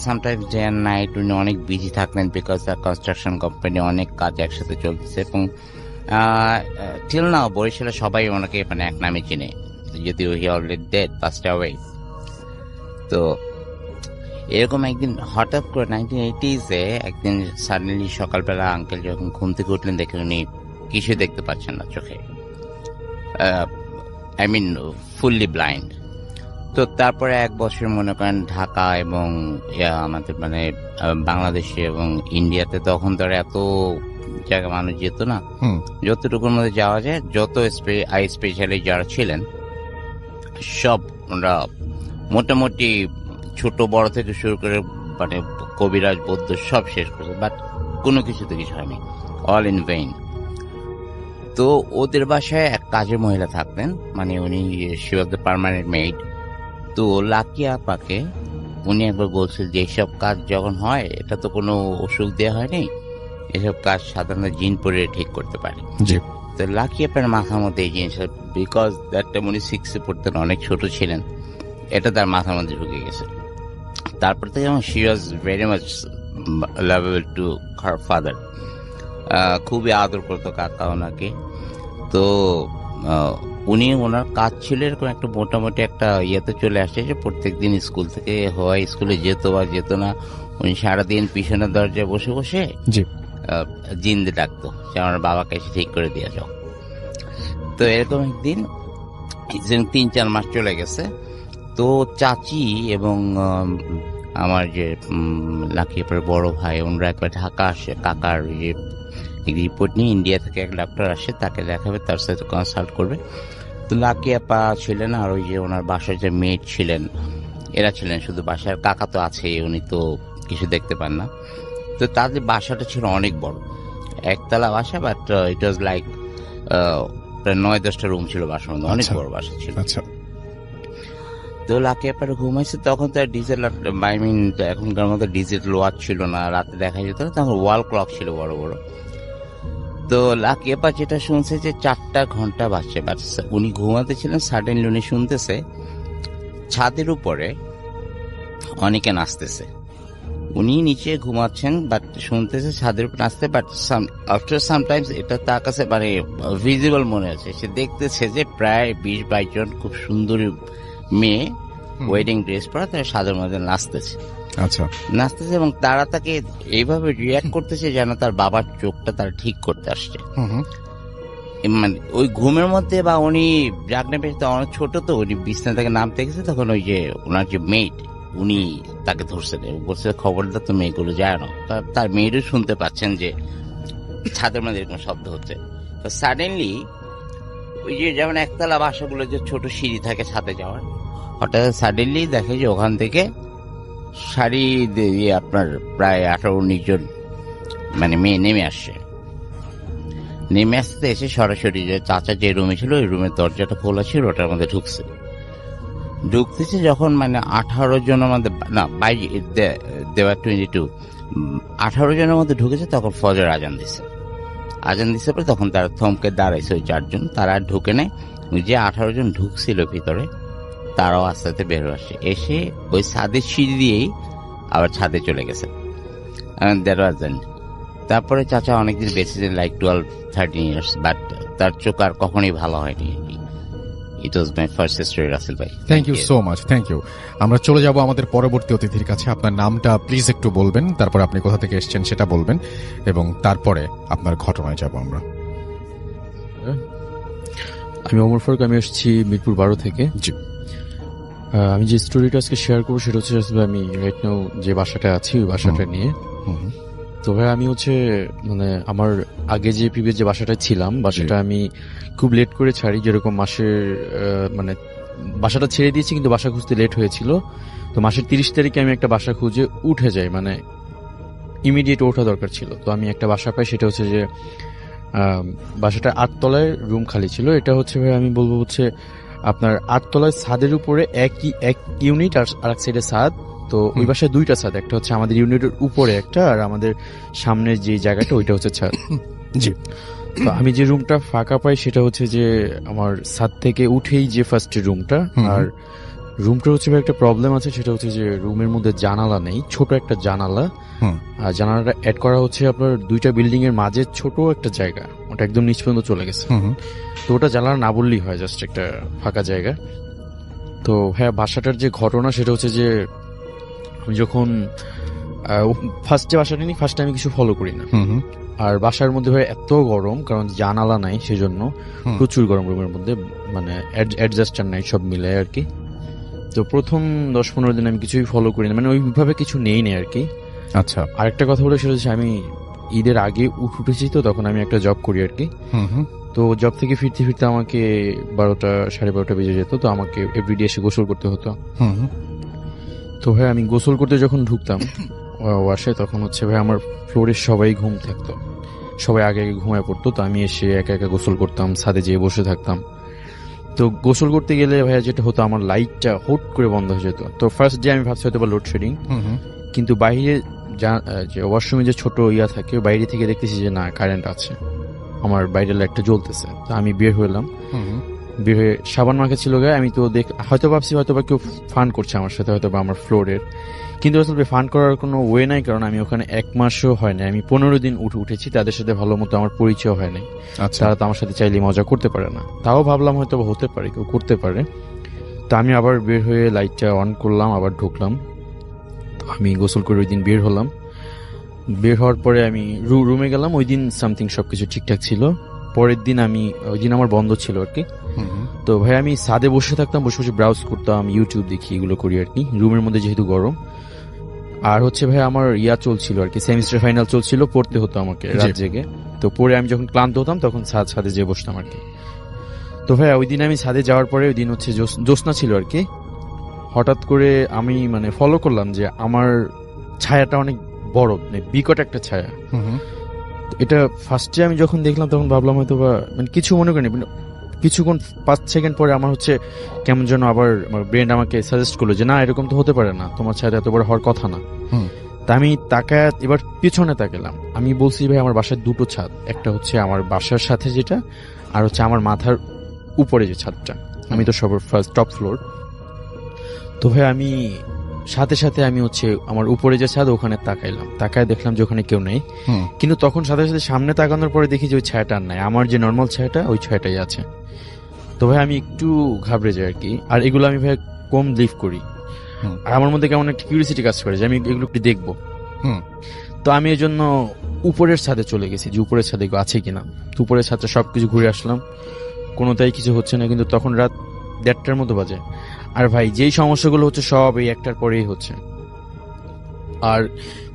sometimes day and night উনি অনেক বিজি থাকলেন, বিকজ দ্য কনস্ট্রাকশন কোম্পানি অনেক কাজ একসাথে চলতেছে। এবং টিল নাও বরিশালে সবাই ওনাকে মানে এক নামে চিনে, যদিও হি অলরেডি ডেড, পাসড অ্যাওয়ে। তো এরকম একদিন হঠাৎ করে 1980s-এ একদিন সাডেনলি সকালবেলা আঙ্কেল যখন ঘুম থেকে উঠলেন, দেখে উনি কিছু দেখতে পাচ্ছেন না চোখে, আই মিন ফুললি ব্লাইন্ড। তো তারপরে 1 বছর মনে করেন ঢাকা এবং আমাদের মানে বাংলাদেশে এবং ইন্ডিয়াতে তখন তো এত জায়গা মানুষ যেত না, যতটুকুর মধ্যে যাওয়া যায়, যত আই স্পেশালি যারা ছিলেন সব ওরা মোটামুটি ছোট বড় থেকে শুরু করে মানে কবিরাজ বৌদ্ধ সব শেষ করছে, বাট কোনো কিছুতে কিছু হয়নি, অল ইন ভেইন। তো ওদের বাসায় এক কাজের মহিলা থাকতেন, মানে উনি she was the permanent maid. তো লাকি আপাকে উনি একবার বলছিল যে এইসব কাজ যখন হয় এটা তো কোনো ওষুধ দেওয়া হয়নি, এসব কাজ সাধারণত জিন পরে ঠিক করতে পারে। তো লাকি আপার মাথার মধ্যে এই জিনিস, বিকজ দ্যাট টাইম উনি 6-এ পড়তেন, অনেক ছোট ছিলেন, এটা তার মাথার মধ্যে ঢুকে গেছে। তারপর থেকে she was very much lovable to her father, খুবই আদর করতো কাকা ওনাকে। তো উনি ওনার কাজ ছিল এরকম একটা মোটামুটি একটা ইয়েতে চলে আসছে যে প্রত্যেকদিন স্কুল থেকে হয় স্কুলে যেত বা যেত না, উনি সারাদিন পিছনের দরজায় বসে বসে জিন্দে ডাকতো যে আমার বাবাকে এসে ঠিক করে দিয়ে যাও। তো এরকম একদিন 3-4 মাস চলে গেছে। তো চাচি এবং আমার যে লাকিয়াপার বড় ভাই ওনারা একবার ঢাকা আসে, কাকার যে রিপোর্ট নিয়ে ইন্ডিয়া থেকে এক ডাক্তার আসে, তাকে দেখাবে, তার সাথে কনসাল্ট করবে। তো লাকিয়াপা ছিলেন আর ওই যে ওনার বাসার যে মেয়েট ছিলেন এরা ছিলেন, শুধু বাসার কাকা তো আছে, উনি তো কিছু দেখতে পান না। তো তাদের বাসাটা ছিল অনেক বড়, একতলা বাসা, বাট ইট ওয়াজ লাইক প্রায় 9-10টা রুম ছিল বাসার মধ্যে, অনেক বড় বাসা ছিল। তো লাকিয়াপার ঘুমাইছে, তখন তো ডিজেল আই মিন এখনকার মতো ডিজিটাল ওয়াচ ছিল না, রাতে দেখা যেত না, তখন ওয়াল ক্লক ছিল বড় বড়। তো লাকিয়াপা যেটা শুনছে যে 4টা ঘন্টা বাজছে, উনি ঘুমাতে ছিলেন, সাডেনলি উনি শুনতেছে ছাদের উপরে অনেকে নাচতেছে। উনি নিচে ঘুমাচ্ছেন বাট শুনতেছে ছাদের উপর নাচতে, বাট আফটার সামটাইমস এটা তার কাছে মানে ভিজিবল মনে হচ্ছে, সে দেখতেছে যে প্রায় 20-22 জন খুব সুন্দরী মেয়ে ওয়েডিং ড্রেস পরা তারা সাদের মধ্যে নাচতেছে। আচ্ছা, নাচতেছে এবং তারা তাকে এইভাবে রিয়াক্ট করতেছে যেন তার বাবার চোখটা তারা ঠিক করতে আসছে। মানে ওই ঘুমের মধ্যে বা উনি জাগনে পেয়েছে, অনেক ছোট তো, উনি বিছনা থেকে নামতে গেছে, তখন ওই যে ওনার যে মেয়েট উনি তাকে ধরছেন এবং বলছে খবরদার তুমি এগুলো যায় না। তার মেয়েরও শুনতে পাচ্ছেন যে ছাদের মধ্যে এরকম শব্দ হচ্ছে। তো সাডেনলি ওই যে যেমন একতলা বাসাগুলো যে ছোট সিঁড়ি থাকে ছাদে যাওয়ার, হঠাৎ সাডেনলি দেখে যে ওখান থেকে সারি দিয়ে আপনার প্রায় 18-19 জন মানে মেয়ে নেমে আসছে। নেমে আসতে এসে সরাসরি যে চাচা যে রুমে ছিল ওই রুমের দরজাটা খোলা ছিল, ওটার মধ্যে ঢুকতেছে যখন মানে 18 জনের মধ্যে না দেওয়া 22 18 জনের মধ্যে ঢুকেছে, তখন ফজর আজান দিছে পরে তখন তারা থমকে দাঁড়াইছে ওই 4 জন, তারা আর ঢুকে নেই। যে 18 জন ঢুকছিল ভিতরে তারাও আস্তে আস্তে বের আসে, এসে ওই ছাদের সিঁড়ি দিয়েই আবার ছাদে চলে গেছে। তারপরে চাচা অনেকদিন বেঁচেছেন, লাইক 12-13 ইয়ার্স, বাট তার চোখ আর কখনোই ভালো হয়নি। It was my first story Russell ভাই। Thank you so much, thank you. আমরা চলে যাব আমাদের পরবর্তী অতিথির কাছে। আপনার নামটা প্লিজ একটু বলবেন, তারপর আপনি কোথা থেকে এসেছেন সেটা বলবেন, এবং তারপরে আপনার ঘটনায় যাব আমরা। আমি ওমর ফারুক, আমি এসেছি মিরপুর 12 থেকে। জি। আমি যে স্টোরিটা আজকে শেয়ার করবো সেটা হচ্ছে আসলে আমি রাইট নাও যে বাসাটা আছি ওই বাসাটা নিয়ে। তো ভাই আমি হচ্ছে মানে আমার আগে যে প্রিভিয়াস যে বাসাটা ছিলাম, বাসাটা আমি খুব লেট করে ছাড়ি, যেরকম মাসের মানে বাসাটা ছেড়ে দিয়েছি কিন্তু বাসা খুঁজতে লেট হয়েছিল। তো মাসের 30 তারিখে আমি একটা বাসা খুঁজে উঠে যাই, মানে ইমিডিয়েট ওঠা দরকার ছিল। তো আমি একটা বাসা পাই, সেটা হচ্ছে যে বাসাটা 8 তলায় রুম খালি ছিল। এটা হচ্ছে ভাই আমি বলবো হচ্ছে আপনার 8 তলায় ছাদের উপরে এক ইউনিট আর আরেক সাইডে ছাদ। তো ওই বাসায় 2টা ছাদ, একটা হচ্ছে আমাদের ইউনিটের উপরে একটা, আর আমাদের সামনের যে জায়গাটা ওইটা হচ্ছে ছাদ। জি। তো আমি যে রুমটা ফাঁকা পাই সেটা হচ্ছে যে আমার ছাদ থেকে উঠেই যে ফার্স্ট রুমটা। আর রুমটা হচ্ছে একটা প্রবলেম আছে, সেটা হচ্ছে যে রুমের মধ্যে জানালা নেই, ছোট একটা জানালা। আর জানালাটা অ্যাড করা হচ্ছে আপনার 2টা বিল্ডিং এর মাঝে ছোট একটা জায়গা, ওটা একদম নিচ পর্যন্ত চলে গেছে। তো ওটা জানালা না বললেই হয়, জাস্ট একটা ফাঁকা জায়গা। তো হ্যাঁ, বাসাটার যে ঘটনা সেটা হচ্ছে যে আমি যখন ফার্স্টে বাসাটা নিই, ফার্স্টে আমি কিছু ফলো করি না। আর বাসার মধ্যে ভাই এত গরম, কারণ জানালা নাই সেজন্য প্রচুর গরম রুমের মধ্যে, মানে অ্যাডজাস্টার নাই, সব মিলে আর কি। তো প্রথম 10-15 দিন আমি কিছুই ফলো করি না, মানে ওইভাবে কিছু নেই আর কি। আচ্ছা। আরেকটা কথা বলে সেটা হচ্ছে আমি ঈদের আগে উঠেছি, তো তখন আমি একটা জব করি আর কি। তো জব থেকে ফিরতে ফিরতে আমাকে 12টা 12:30 বেজে যেত। তো আমাকে এভরিডে এসে গোসল করতে হতো। তো ভাই আমি গোসল করতে যখন ঢুকতাম ওয়াশে, তখন হচ্ছে ভাই আমার ফ্লোরে সবাই ঘুম থাকতো, সবাই আগে আগে ঘুমায় পড়তো। তো আমি এসে একা একা গোসল করতাম, ছাদে যেয়ে বসে থাকতাম। তো গোসল করতে গেলে ভাইয়া যেটা হতো, আমার লাইটটা হুট করে বন্ধ হয়ে যেত। তো ফার্স্ট ডে আমি ভাবছি হয়তো বা লোডশেডিং, কিন্তু বাইরে যে ওয়াশরুমে যে ছোট ইয়া থাকে, বাইরে থেকে দেখতেছি যে না, কারেন্ট আছে, আমার বাইরে লাইটটা জ্বলতেছে। তো আমি বের হলাম, বের হয়ে সাবান মাখা ছিল গায়ে। আমি তো হয়তো ভাবছি হয়তো বা কেউ ফান করছে আমার সাথে, হয়তো বা আমার ফ্লোরের, কিন্তু আসলে ফান করার কোনো ওয়ে নাই, কারণ আমি ওখানে 1 মাসও হয় না, আমি 15 দিন উঠেছি। তাদের সাথে ভালো মতো আমার পরিচয় হয় নাই, তারা তো আমার সাথে চাইলে মজা করতে পারে না। তাও ভাবলাম হয়তো হতে পারে, কেউ করতে পারে। তো আমি আবার বের হয়ে লাইটটা অন করলাম, আবার ঢুকলাম। আমি গোসল করে ওই দিন বের হলাম। বের হওয়ার পরে আমি রুমে গেলাম। ওই দিন সামথিং সবকিছু ঠিকঠাক ছিল। পরের দিন ওই দিন আমার বন্ধ ছিল আর কি। তো ভাই আমি ছাদে বসে থাকতাম, বসে বসে ব্রাউজ করতাম, ইউটিউব দেখি, এগুলো করি আর কি, রুমের মধ্যে যেহেতু গরম। আর হচ্ছে ভাই আমার চলছিল আর কি, সেমিস্টার ফাইনাল চলছিল, পড়তে হতো আমাকে রাত জেগে। তো পরে আমি যখন ক্লান্ত হতাম তখন ছাদে যেয়ে বসতাম আর কি। তো ভাই ওই দিন আমি ছাদে যাওয়ার পরে, ওই দিন হচ্ছে জ্যোৎস্না ছিল আর কি। হঠাৎ করে আমি মানে ফলো করলাম যে আমার ছায়াটা অনেক বড়, মানে বিকট একটা ছায়া। এটা ফার্স্টে আমি যখন দেখলাম তখন ভাবলাম হয়তো বা মানে কিছু মনে করিনি, কিছুক্ষণ 5 সেকেন্ড পরে আমার হচ্ছে কেমন যেন আবার আমার ব্রেন আমাকে সাজেস্ট করলো যে না, এরকম তো হতে পারে না, তোমার ছায়া এত বড় হওয়ার কথা না। তা আমি তাকায় এবার পিছনে তাকালাম। আমি বলছি ভাই আমার বাসার 2টো ছাদ, একটা হচ্ছে আমার বাসার সাথে যেটা, আর হচ্ছে আমার মাথার উপরে যে ছাদটা, আমি তো সবার ফার্স্ট টপ ফ্লোর। তো ভাই আমি সাথে সাথে আমি হচ্ছে আমার উপরে যে ছাদ ওখানে তাকাইলাম, তাকায় দেখলাম যে ওখানে কেউ নেই। কিন্তু তখন সাথে সাথে সামনে তাকানোর পরে দেখি যে ওই ছায়াটা আর নাই, আমার যে নর্মাল ছায়াটা ওই ছায়াটাই আছে। তো ভাই আমি একটু ঘাবড়ে যাই আর কি। আর এগুলো আমি ভাই কম লিভ করি, আর আমার মধ্যে কেমন একটা কিউরিয়াসিটি কাজ করে যে আমি এগুলো একটু দেখবো। তো আমি এই জন্য উপরের ছাদে চলে গেছি যে উপরের ছাদে আছে কিনা। তো উপরের ছাদে সবকিছু ঘুরে আসলাম, কোনোটাই কিছু হচ্ছে না। কিন্তু তখন রাত 1:30টার মতো বাজে। আর ভাই যেই সমস্যাগুলো হচ্ছে সব এই একটার পরেই হচ্ছে। আর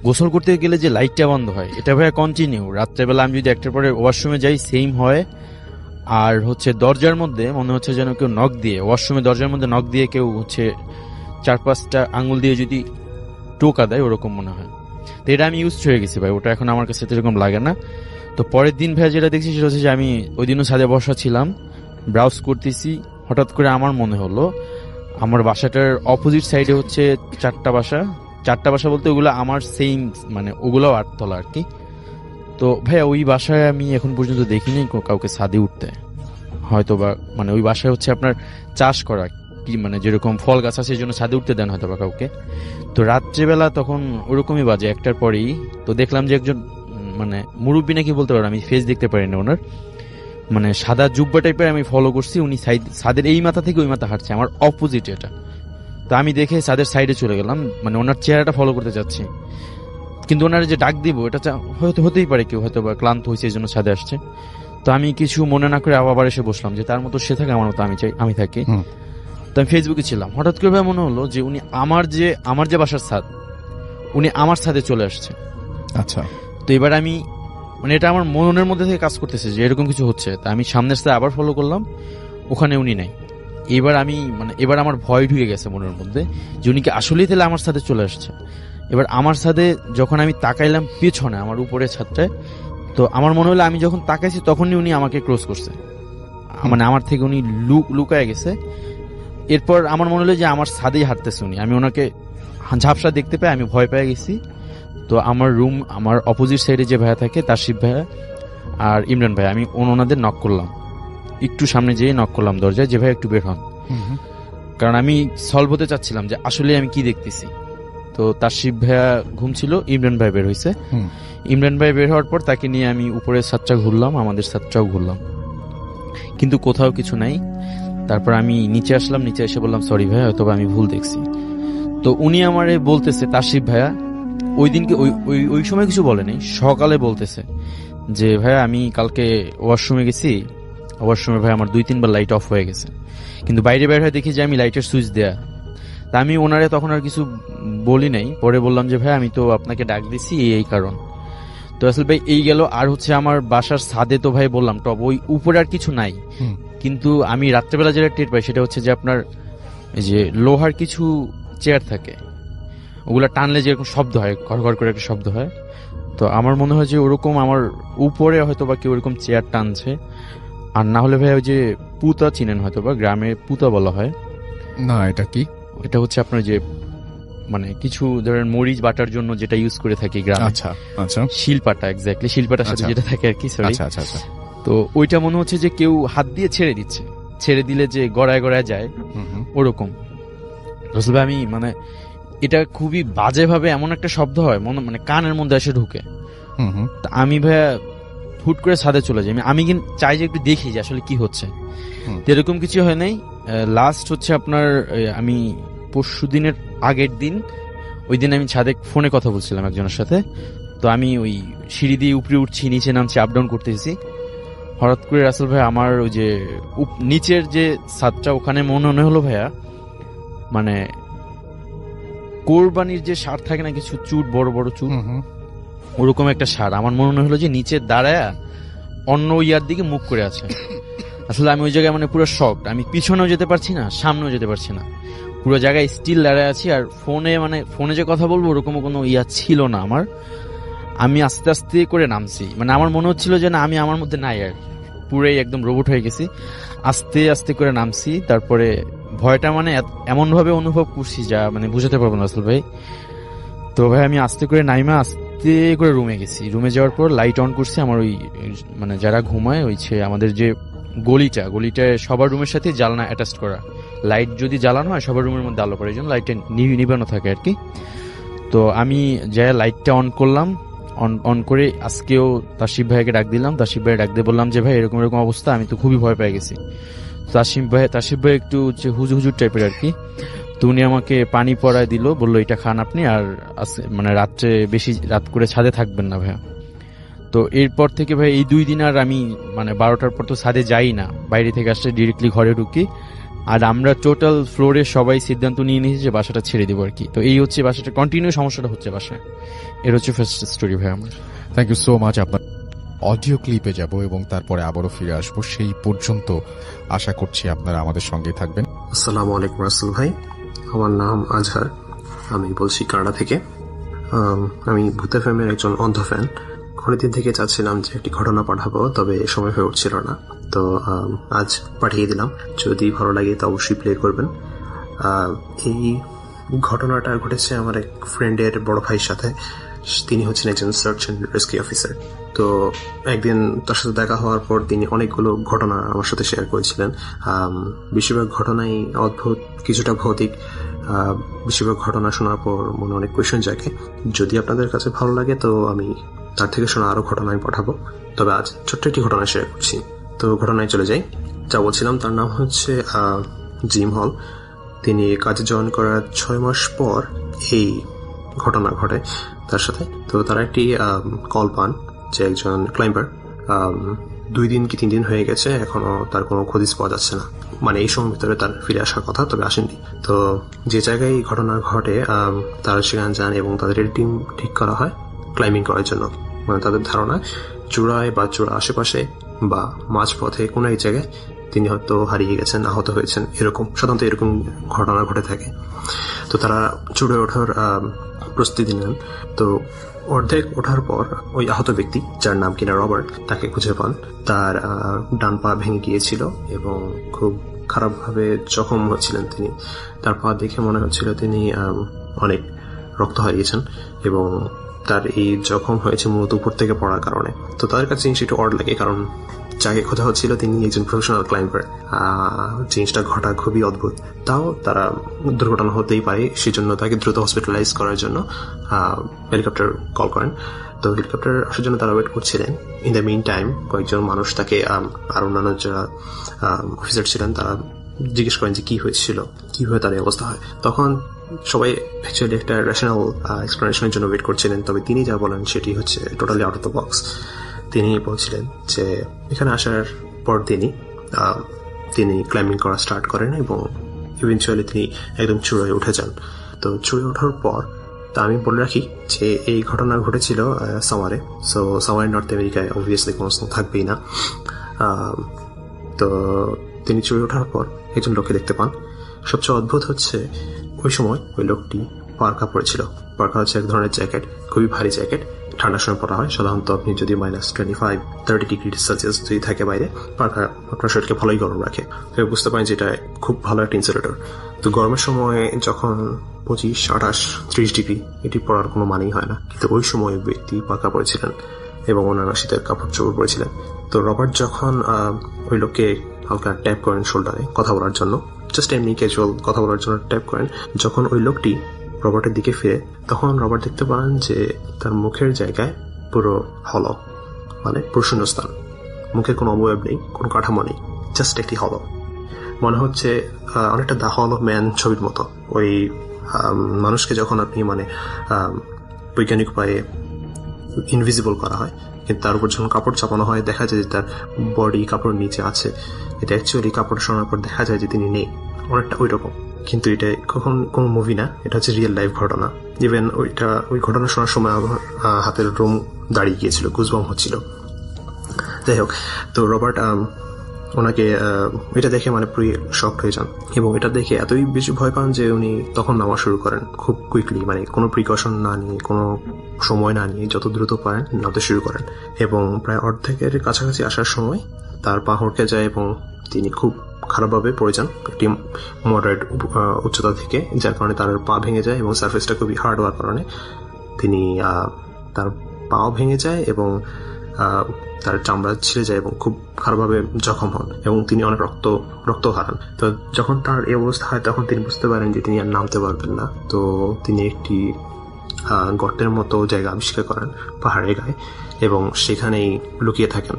গোসল করতে গেলে যে লাইটটা বন্ধ হয়, এটা ভাই কন্টিনিউ রাত্রেবেলা আমি যদি 1টার পরে ওয়াশরুমে যাই সেম হয়। আর হচ্ছে দরজার মধ্যে মনে হচ্ছে যেন কেউ নখ দিয়ে, ওয়াশরুমে দরজার মধ্যে নখ দিয়ে কেউ হচ্ছে 4-5টা আঙ্গুল দিয়ে যদি টোকা দেয় ওরকম মনে হয়। তো এটা আমি ইউজ হয়ে গেছি ভাই, ওটা এখন আমার কাছে এরকম লাগে না। তো পরের দিন ভাই যেটা দেখছি সেটা হচ্ছে যে আমি ওই দিনও ছাদে বসা ছিলাম, ব্রাউজ করতেছি, হঠাৎ করে আমার মনে হলো আমার বাসাটার অপোজিট সাইডে হচ্ছে 4টা বাসা বলতে ওগুলো আমার সেম, মানে ওগুলোও 8 তলা আর কি। তো ভাইয়া ওই বাসায় আমি এখন পর্যন্ত দেখিনি কাউকে ছাদে উঠতে, হয়তো বা মানে ওই বাসায় হচ্ছে আপনার চাষ করা কি, মানে যেরকম ফল গাছ আছে সেজন্য ছাদে উঠতে দেন হয়তো বা কাউকে। তো রাত্রেবেলা তখন ওরকমই বাজে 1টার পরেই, তো দেখলাম যে একজন মানে মুরব্বী নাকি বলতে পারো, আমি ফেস দেখতে পারিনি ওনার, মানে সাদা জুব্বা টাইপের আমি ফলো করছি, উনি ছাদের এই মাথা থেকে ওই মাথা হাঁটছে আমার অপোজিট এটা। তো আমি দেখে ছাদের সাইডে চলে গেলাম, মানে ওনার চেহারাটা ফলো করতে যাচ্ছি, কিন্তু ওনার যে ডাক দিব এটা হয়তো হতেই পারে কেউ হয়তো বা ক্লান্ত হয়েছে এই জন্য ছাদে আসছে। তো আমি কিছু মনে না করে আবার এসে বসলাম যে তার মতো সে থাকে আমার মতো আমি থাকি। তো আমি ফেসবুকে ছিলাম, হঠাৎ করে ভাই মনে হলো যে উনি আমার যে বাসার ছাদ, উনি আমার ছাদে চলে আসছে। আচ্ছা, তো এবার আমি মানে এটা আমার মনের মধ্যে থেকে কাজ করতেছে যে এরকম কিছু হচ্ছে। তা আমি সামনের সাথে আবার ফলো করলাম, ওখানে উনি নাই। এবার আমার ভয় ঢুকে গেছে মনের মধ্যে যে উনি কি আসলেই তাহলে আমার সাথে চলে আসছে। এবার আমার সাথে যখন আমি তাকাইলাম পেছনে আমার উপরে ছাদটায়, তো আমার মনে হলো আমি যখন তাকাইছি তখনই উনি আমাকে ক্রস করছে, মানে আমার থেকে উনি লুকায় গেছে। এরপর আমার মনে হলো যে আমার ছাদেই হাঁটতেছে উনি, আমি ওনাকে ঝাপসা দেখতে পাই, আমি ভয় পেয়ে গেছি। তো আমার অপোজিট সাইডে যে ভাইয়া থাকে তাসিফ ভাইয়া আর ইমরান ভাই, আমি ওনাদের নক করলাম, একটু সামনে যেয়ে নক করলাম দরজায় যে ভাই একটু বের হন, কারণ আমি সলভ হতে চাচ্ছিলাম যে আসলে আমি কি দেখতেছি। তো তাসিফ ভাইয়া ঘুমছিল, ইমরান ভাই বের হয়েছে। ইমরান ভাই বের হওয়ার পর তাকে নিয়ে আমি উপরের ছাদটা ঘুরলাম, আমাদের ছাদটাও ঘুরলাম, কিন্তু কোথাও কিছু নাই। তারপর আমি নিচে আসলাম, নিচে এসে বললাম সরি ভাইয়া হয়তো আমি ভুল দেখছি। তো উনি আমারে বলতেছে, তাসিফ ভাইয়া ওই দিনকে ওই সময় কিছু বলেনি, সকালে বলতেছে যে ভাইয়া আমি কালকে ওয়াশরুমে গেছি, ওয়াশরুমে ভাই আমার 2-3 বার লাইট অফ হয়ে গেছে, কিন্তু বাইরে বের হয়ে দেখি যে আমি লাইটের সুইচ দেয়া। তা আমি ওনারে তখন আর কিছু বলি নাই, পরে বললাম যে ভাই আমি তো আপনাকে ডাক দিছি এই কারণ। তো আসলে ভাই এই গেল। আর হচ্ছে আমার বাসার ছাদে তো ভাই বললাম টপ, ওই উপরে আর কিছু নাই, কিন্তু আমি রাত্রেবেলা যেটা টের পাই সেটা হচ্ছে যে আপনার এই যে লোহার কিছু চেয়ার থাকে, ওগুলা টানলে যেরকম শব্দ হয়, ঘর ঘর করে একটা শব্দ হয়। তো আমার মনে হয় যে ওরকম আমার উপরে হয়তো বা কেউ ওরকম চেয়ার টানছে। আর না হলে ভাই ওই যে পুতা চিনেন হয়তো বা, গ্রামে পুতা বলা হয় না, এটা কি? এটা হচ্ছে আপনার যে মানে কিছু ধরেন মরিচ বাটার জন্য যেটা ইউজ করে থাকি গ্রামে। আচ্ছা আচ্ছা, শিলপাটা, এক্স্যাক্টলি শিলপাটার সাথে যেটা থাকে আর কি, সরি। আচ্ছা আচ্ছা আচ্ছা। তো ওইটা মনে হচ্ছে যে কেউ হাত দিয়ে ছেড়ে দিচ্ছে, ছেড়ে দিলে যে গড়ায় গড়ায় যায় ওরকম। আসলে আমি মানে এটা খুবই বাজেভাবে এমন একটা শব্দ হয় মানে কানের মধ্যে এসে ঢুকে। আমি ভাইয়া হুট করে ছাদে চলে যাই, আমি কিন্তু চাই যে একটু দেখি যে আসলে কি হচ্ছে। এরকম কিছু হয় নাই। লাস্ট হচ্ছে আপনার আমি পরশু দিনের আগের দিন, ওই দিন আমি ছাদে ফোনে কথা বলছিলাম একজনের সাথে। তো আমি ওই সিঁড়ি দিয়ে উপরে উঠছি, নিচে নামছি, আপ ডাউন করতেছি। হঠাৎ করে রাসেল ভাই আমার ওই যে নিচের যে ছাদটা ওখানে মনে হলো ভাইয়া মানে কোরবানির যে সার থাকে না কিছু চুট, বড় বড় চুট, ওরকম একটা সার আমার মনে হলো যে নিচে দাঁড়ায় অন্য ইয়ার দিকে মুখ করে আছে। আসলে আমি ওই জায়গায় মানে পুরো শকড, আমি পিছনেও যেতে পারছি না, সামনেও যেতে পারছি না, পুরো জায়গায় স্টিল দাঁড়ায় আছি। আর ফোনে যে কথা বলবো ওরকম কোনো ইয়া ছিল না আমার। আমি আস্তে আস্তে করে নামছি, মানে আমার মনে হচ্ছিল যে না আমি আমার মধ্যে নাই, আর পুরাই একদম রোবট হয়ে গেছি। আস্তে আস্তে করে নামছি, তারপরে ভয়টা মানে এমন ভাবে অনুভব করছি যা মানে বুঝাতে পারবো না আসলে ভাই। তো ভাই আমি আস্তে করে নাইমা আস্তে করে রুমে গেছি। রুমে যাওয়ার পর লাইট অন করছি। আমার ওই মানে যারা ঘুমায় ওই আমাদের যে গলিটায় সবার রুমের সাথে জানলা অ্যাটাচ করা, লাইট যদি জ্বালানো হয় সবার রুমের মধ্যে আলো পড়ে, এই জন্য লাইটটা নিবানো থাকে আর কি। তো আমি যাই লাইটটা অন করলাম, অন করে আজকেও তাসিফ ভাইকে ডাক দিলাম। তাসিফ ভাই ডাক দিয়ে বললাম যে ভাই এরকম এরকম অবস্থা, আমি তো খুবই ভয় পেয়ে গেছি। তাসিফ ভাই একটু হুজুর টাইপের আর কি। তো উনি আমাকে পানি পড়ায় দিল, বললো এটা খান আপনি, আর মানে রাত্রে বেশি রাত করে ছাদে থাকবেন না ভাইয়া। তো এরপর থেকে ভাই এই 2 দিন আর আমি মানে 12টার পর তো ছাদে যাই না, বাইরে থেকে আসলে ডিরেক্টলি ঘরে ঢুকি। আর আমরা টোটাল ফ্লোরে সবাই সিদ্ধান্ত নিয়ে নিয়েছি যে বাসাটা ছেড়ে দিব আর কি। তো এই হচ্ছে বাসাটা কন্টিনিউ সমস্যাটা হচ্ছে বাসায়। এর হচ্ছে ফার্স্ট স্টোরি ভাই আমার। থ্যাংক ইউ সো মাচ আপনার। অডিও ক্লিপে যাব এবং তারপরে আবারও ফিরে আসবো। সেই পর্যন্ত আশা করছি আপনারা আমাদের সঙ্গেই থাকবেন। আসসালামু আলাইকুম রাসেল ভাই, আমার নাম আজহার, আমি বলছি কানাডা থেকে। আমি ভূত এফএমের একজন অন্ধ ফ্যান। অনেকদিন থেকে চাচ্ছিলাম যে একটি ঘটনা পাঠাবো, তবে সময় হয়ে উঠছিল না, তো আজ পাঠিয়ে দিলাম। যদি ভালো লাগে তো অবশ্যই প্লে করবেন। এই ঘটনাটা ঘটেছে আমার এক ফ্রেন্ডের বড় ভাইয়ের সাথে। তিনি হচ্ছেন একজন সার্চ অ্যান্ড রেস্কিউ অফিসার। তো একদিন তার সাথে দেখা হওয়ার পর তিনি অনেকগুলো ঘটনা আমার সাথে শেয়ার করেছিলেন। বেশিরভাগ ঘটনাই অদ্ভুত, কিছুটা ভৌতিক। বেশিরভাগ ঘটনা শোনার পর মনে অনেক কোয়েশ্চেন জাগে। যদি আপনাদের কাছে ভালো লাগে তো আমি তার থেকে শোনা আরো ঘটনা আমি পাঠাবো, তবে আজ ছোট্ট একটি ঘটনা শেয়ার করছি। তো ঘটনায় চলে যাই। যা বলছিলাম, তার নাম হচ্ছে জিম হল। তিনি কাজে জয়েন করার 6 মাস পর এই ঘটনা ঘটে তার সাথে। তো তারা একটি কল পান যে একজন ক্লাইম্বার 2 দিন কি 3 দিন হয়ে গেছে, এখনো তার কোনো খোঁজ পাওয়া যাচ্ছে না। মানে এই সময়ের ভিতরে তার ফিরে আসার কথা, তবে আসেননি। তো যে জায়গায় এই ঘটনা ঘটে তারা সেখানে যান এবং তাদের টিম ঠিক করা হয় ক্লাইম্বিং করার জন্য। মানে তাদের ধারণা চূড়ায় বা চূড়া আশেপাশে বা মাঝপথে কোনো এক জায়গায় তিনি হয়তো হারিয়ে গেছেন, আহত হয়েছেন, এরকম সাধারণত এরকম ঘটনা ঘটে থাকে। তো তারা চূড়ে ওঠার প্রস্তুতি নেন। তো অর্ধেক ওঠার পর ওই আহত ব্যক্তি, যার নাম কিনা রবার্ট, তাকে খুঁজে পান। তার ডান পা ভেঙে গিয়েছিল এবং খুব খারাপভাবে জখম হচ্ছিলেন তিনি। তার পা দেখে মনে হচ্ছিল তিনি অনেক রক্ত হারিয়েছেন এবং তার এই জখম হয়েছে মূলত উপর থেকে পড়ার কারণে। তো তাদের কাছে জিনিসটা একটু অড লাগে, কারণ যাকে খোঁজা হচ্ছিল তিনি একজন প্রফেশনাল ক্লাইম্বার। জিনিসটা ঘটা খুবই অদ্ভুত। তাও তারা দুর্ঘটনা হতেই পারে, সেজন্য তাকে দ্রুত হসপিটালাইজ করার জন্য হেলিকপ্টার কল করেন। তো হেলিকপ্টার আসার জন্য তারা ওয়েট করছিলেন। ইন দ্য মিন টাইম কয়েকজন মানুষ তাকে আর অন্যান্য যারা অফিসার ছিলেন তারা জিজ্ঞেস করেন যে কি হয়েছিল, কিভাবে তার এই অবস্থা হয়। তখন সবাই অ্যাকচুয়ালি একটা রেশনাল এক্সপ্লেনেশনের জন্য ওয়েট করছিলেন, তবে তিনি যা বলেন সেটি হচ্ছে totally out of the box. তিনি বলছিলেন যে এখানে আসার পর তিনি ক্লাইম্বিং করা স্টার্ট করেন এবং ইভেনচুয়ালি তিনি একদম চূড়ায় উঠে যান। তো চূড়ায় ওঠার পর তা আমি বলে রাখি যে এই ঘটনা ঘটেছিল সামারে। সো সামারে নর্থ আমেরিকায় অবভিয়াসলি কোনো স্নো থাকবেই না। তো তিনি চূড়ায় ওঠার পর একজন লোককে দেখতে পান। সবচেয়ে অদ্ভুত হচ্ছে ওই সময় ওই লোকটি পার্কা পরেছিল। পার্কা হচ্ছে এক ধরনের জ্যাকেট, খুবই ভারী জ্যাকেট, ঠান্ডার সময় পরা হয়। সাধারণত আপনি যদি -25-30 ডিগ্রি সেলসিয়াস যদি থাকে বাইরে, পার্কা আপনার শরীরকে ভালোই গরম রাখে। তো বুঝতে পারেন যে এটা খুব ভালো একটা ইনসুলেটর। তো গরমের সময় যখন 25-28-30 ডিগ্রি, এটি পরার কোনো মানেই হয় না, কিন্তু ওই সময় ব্যক্তি পার্কা পরেছিলেন এবং অন্যান্য শীতের কাপড় চোপড় পরেছিলেন। তো রবার্ট যখন ওই লোককে হালকা ট্যাপ করেন শোল্ডারে কথা বলার জন্য, জাস্ট এমনি ক্যাজুয়াল কথা বলার জন্য ট্যাপ করেন, যখন ওই লোকটি রবার্টের দিকে ফিরে তখন রবার্ট দেখতে পান যে তার মুখের জায়গায় পুরো হলো, মানে পুরো শূন্যস্থান। মুখের কোনো অবয়ব নেই, কোনো কাঠামো নেই, জাস্ট একটি হলো। মনে হচ্ছে অনেকটা দ্য হল অফ ম্যান ছবির মতো। ওই মানুষকে যখন আপনি বৈজ্ঞানিক উপায়ে ইনভিজিবল করা হয়, কিন্তু তার উপর যখন কাপড় চাপানো হয় দেখা যায় যে তার বডি কাপড়ের নিচে আছে। এটা অ্যাকচুয়ালি কাপড় শোনার পর দেখা যায় যে তিনি নেই, অনেকটা ওই রকম। কিন্তু এটা কখন কোনো মুভি না, এটা হচ্ছে রিয়েল লাইফ ঘটনা। ইভেন ওই ঘটনা শোনার সময় আমার হাতের রোম দাঁড়িয়ে গিয়েছিল, গুজবাম হচ্ছিল। যাই হোক, তো রবার্ট ওনাকে এটা দেখে মানে পুরো শকড হয়ে যান এবং এটা দেখে এতই বেশি ভয় পান যে উনি তখন নামা শুরু করেন খুব কুইকলি, মানে কোনো প্রিকশন না নিয়ে, কোনো সময় না নিয়ে যত দ্রুত পারেন নামতে শুরু করেন। এবং প্রায় অর্ধেকের কাছাকাছি আসার সময় তার পা হড়কে যায় এবং তিনি খুব খারাপভাবে পড়ে যান একটি মডারেট উচ্চতা থেকে, যার কারণে তার পা ভেঙে যায় এবং সার্ফেসটা খুবই হার্ড হওয়ার কারণে তিনি তার পাও ভেঙে যায় এবং তার চামড়া ছিঁড়ে যায় এবং খুব খারাপভাবে জখম হন এবং তিনি অনেক রক্ত হারান। তো যখন তার এই অবস্থা হয় তখন তিনি বুঝতে পারেন যে তিনি আর নামতে পারবেন না। তো তিনি একটি গর্তের মতো জায়গা আবিষ্কার করেন পাহাড়ের গায়ে এবং সেখানেই লুকিয়ে থাকেন।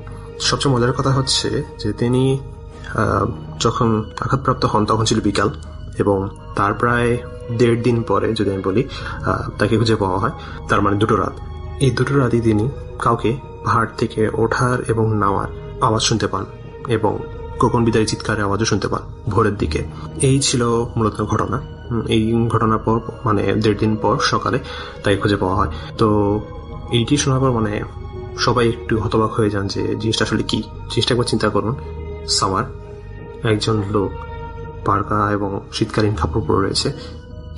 সবচেয়ে মজার কথা হচ্ছে যে তিনি যখন আঘাতপ্রাপ্ত হন তখন ছিল বিকাল এবং তার প্রায় 1.5 দিন পরে, যদি আমি বলি, তাকে খুঁজে পাওয়া হয়। তার মানে 2 রাত। এই 2 রাতই তিনি কাউকে পাহাড় থেকে ওঠার এবং নামার আওয়াজ শুনতে পান এবং গোপন বিদায় চিৎকারের আওয়াজও শুনতে পান ভোরের দিকে। এই ছিল মূলত ঘটনা। এই ঘটনার পর মানে 1.5 দিন পর সকালে তাকে খুঁজে পাওয়া হয়। তো এইটি শোনার পর মানে সবাই একটু হতবাক হয়ে যান যে জিনিসটা আসলে কি। জিনিসটা একবার চিন্তা করুন, সামার, একজন লোক পার্কা এবং শীতকালীন কাপড় পরে রয়েছে,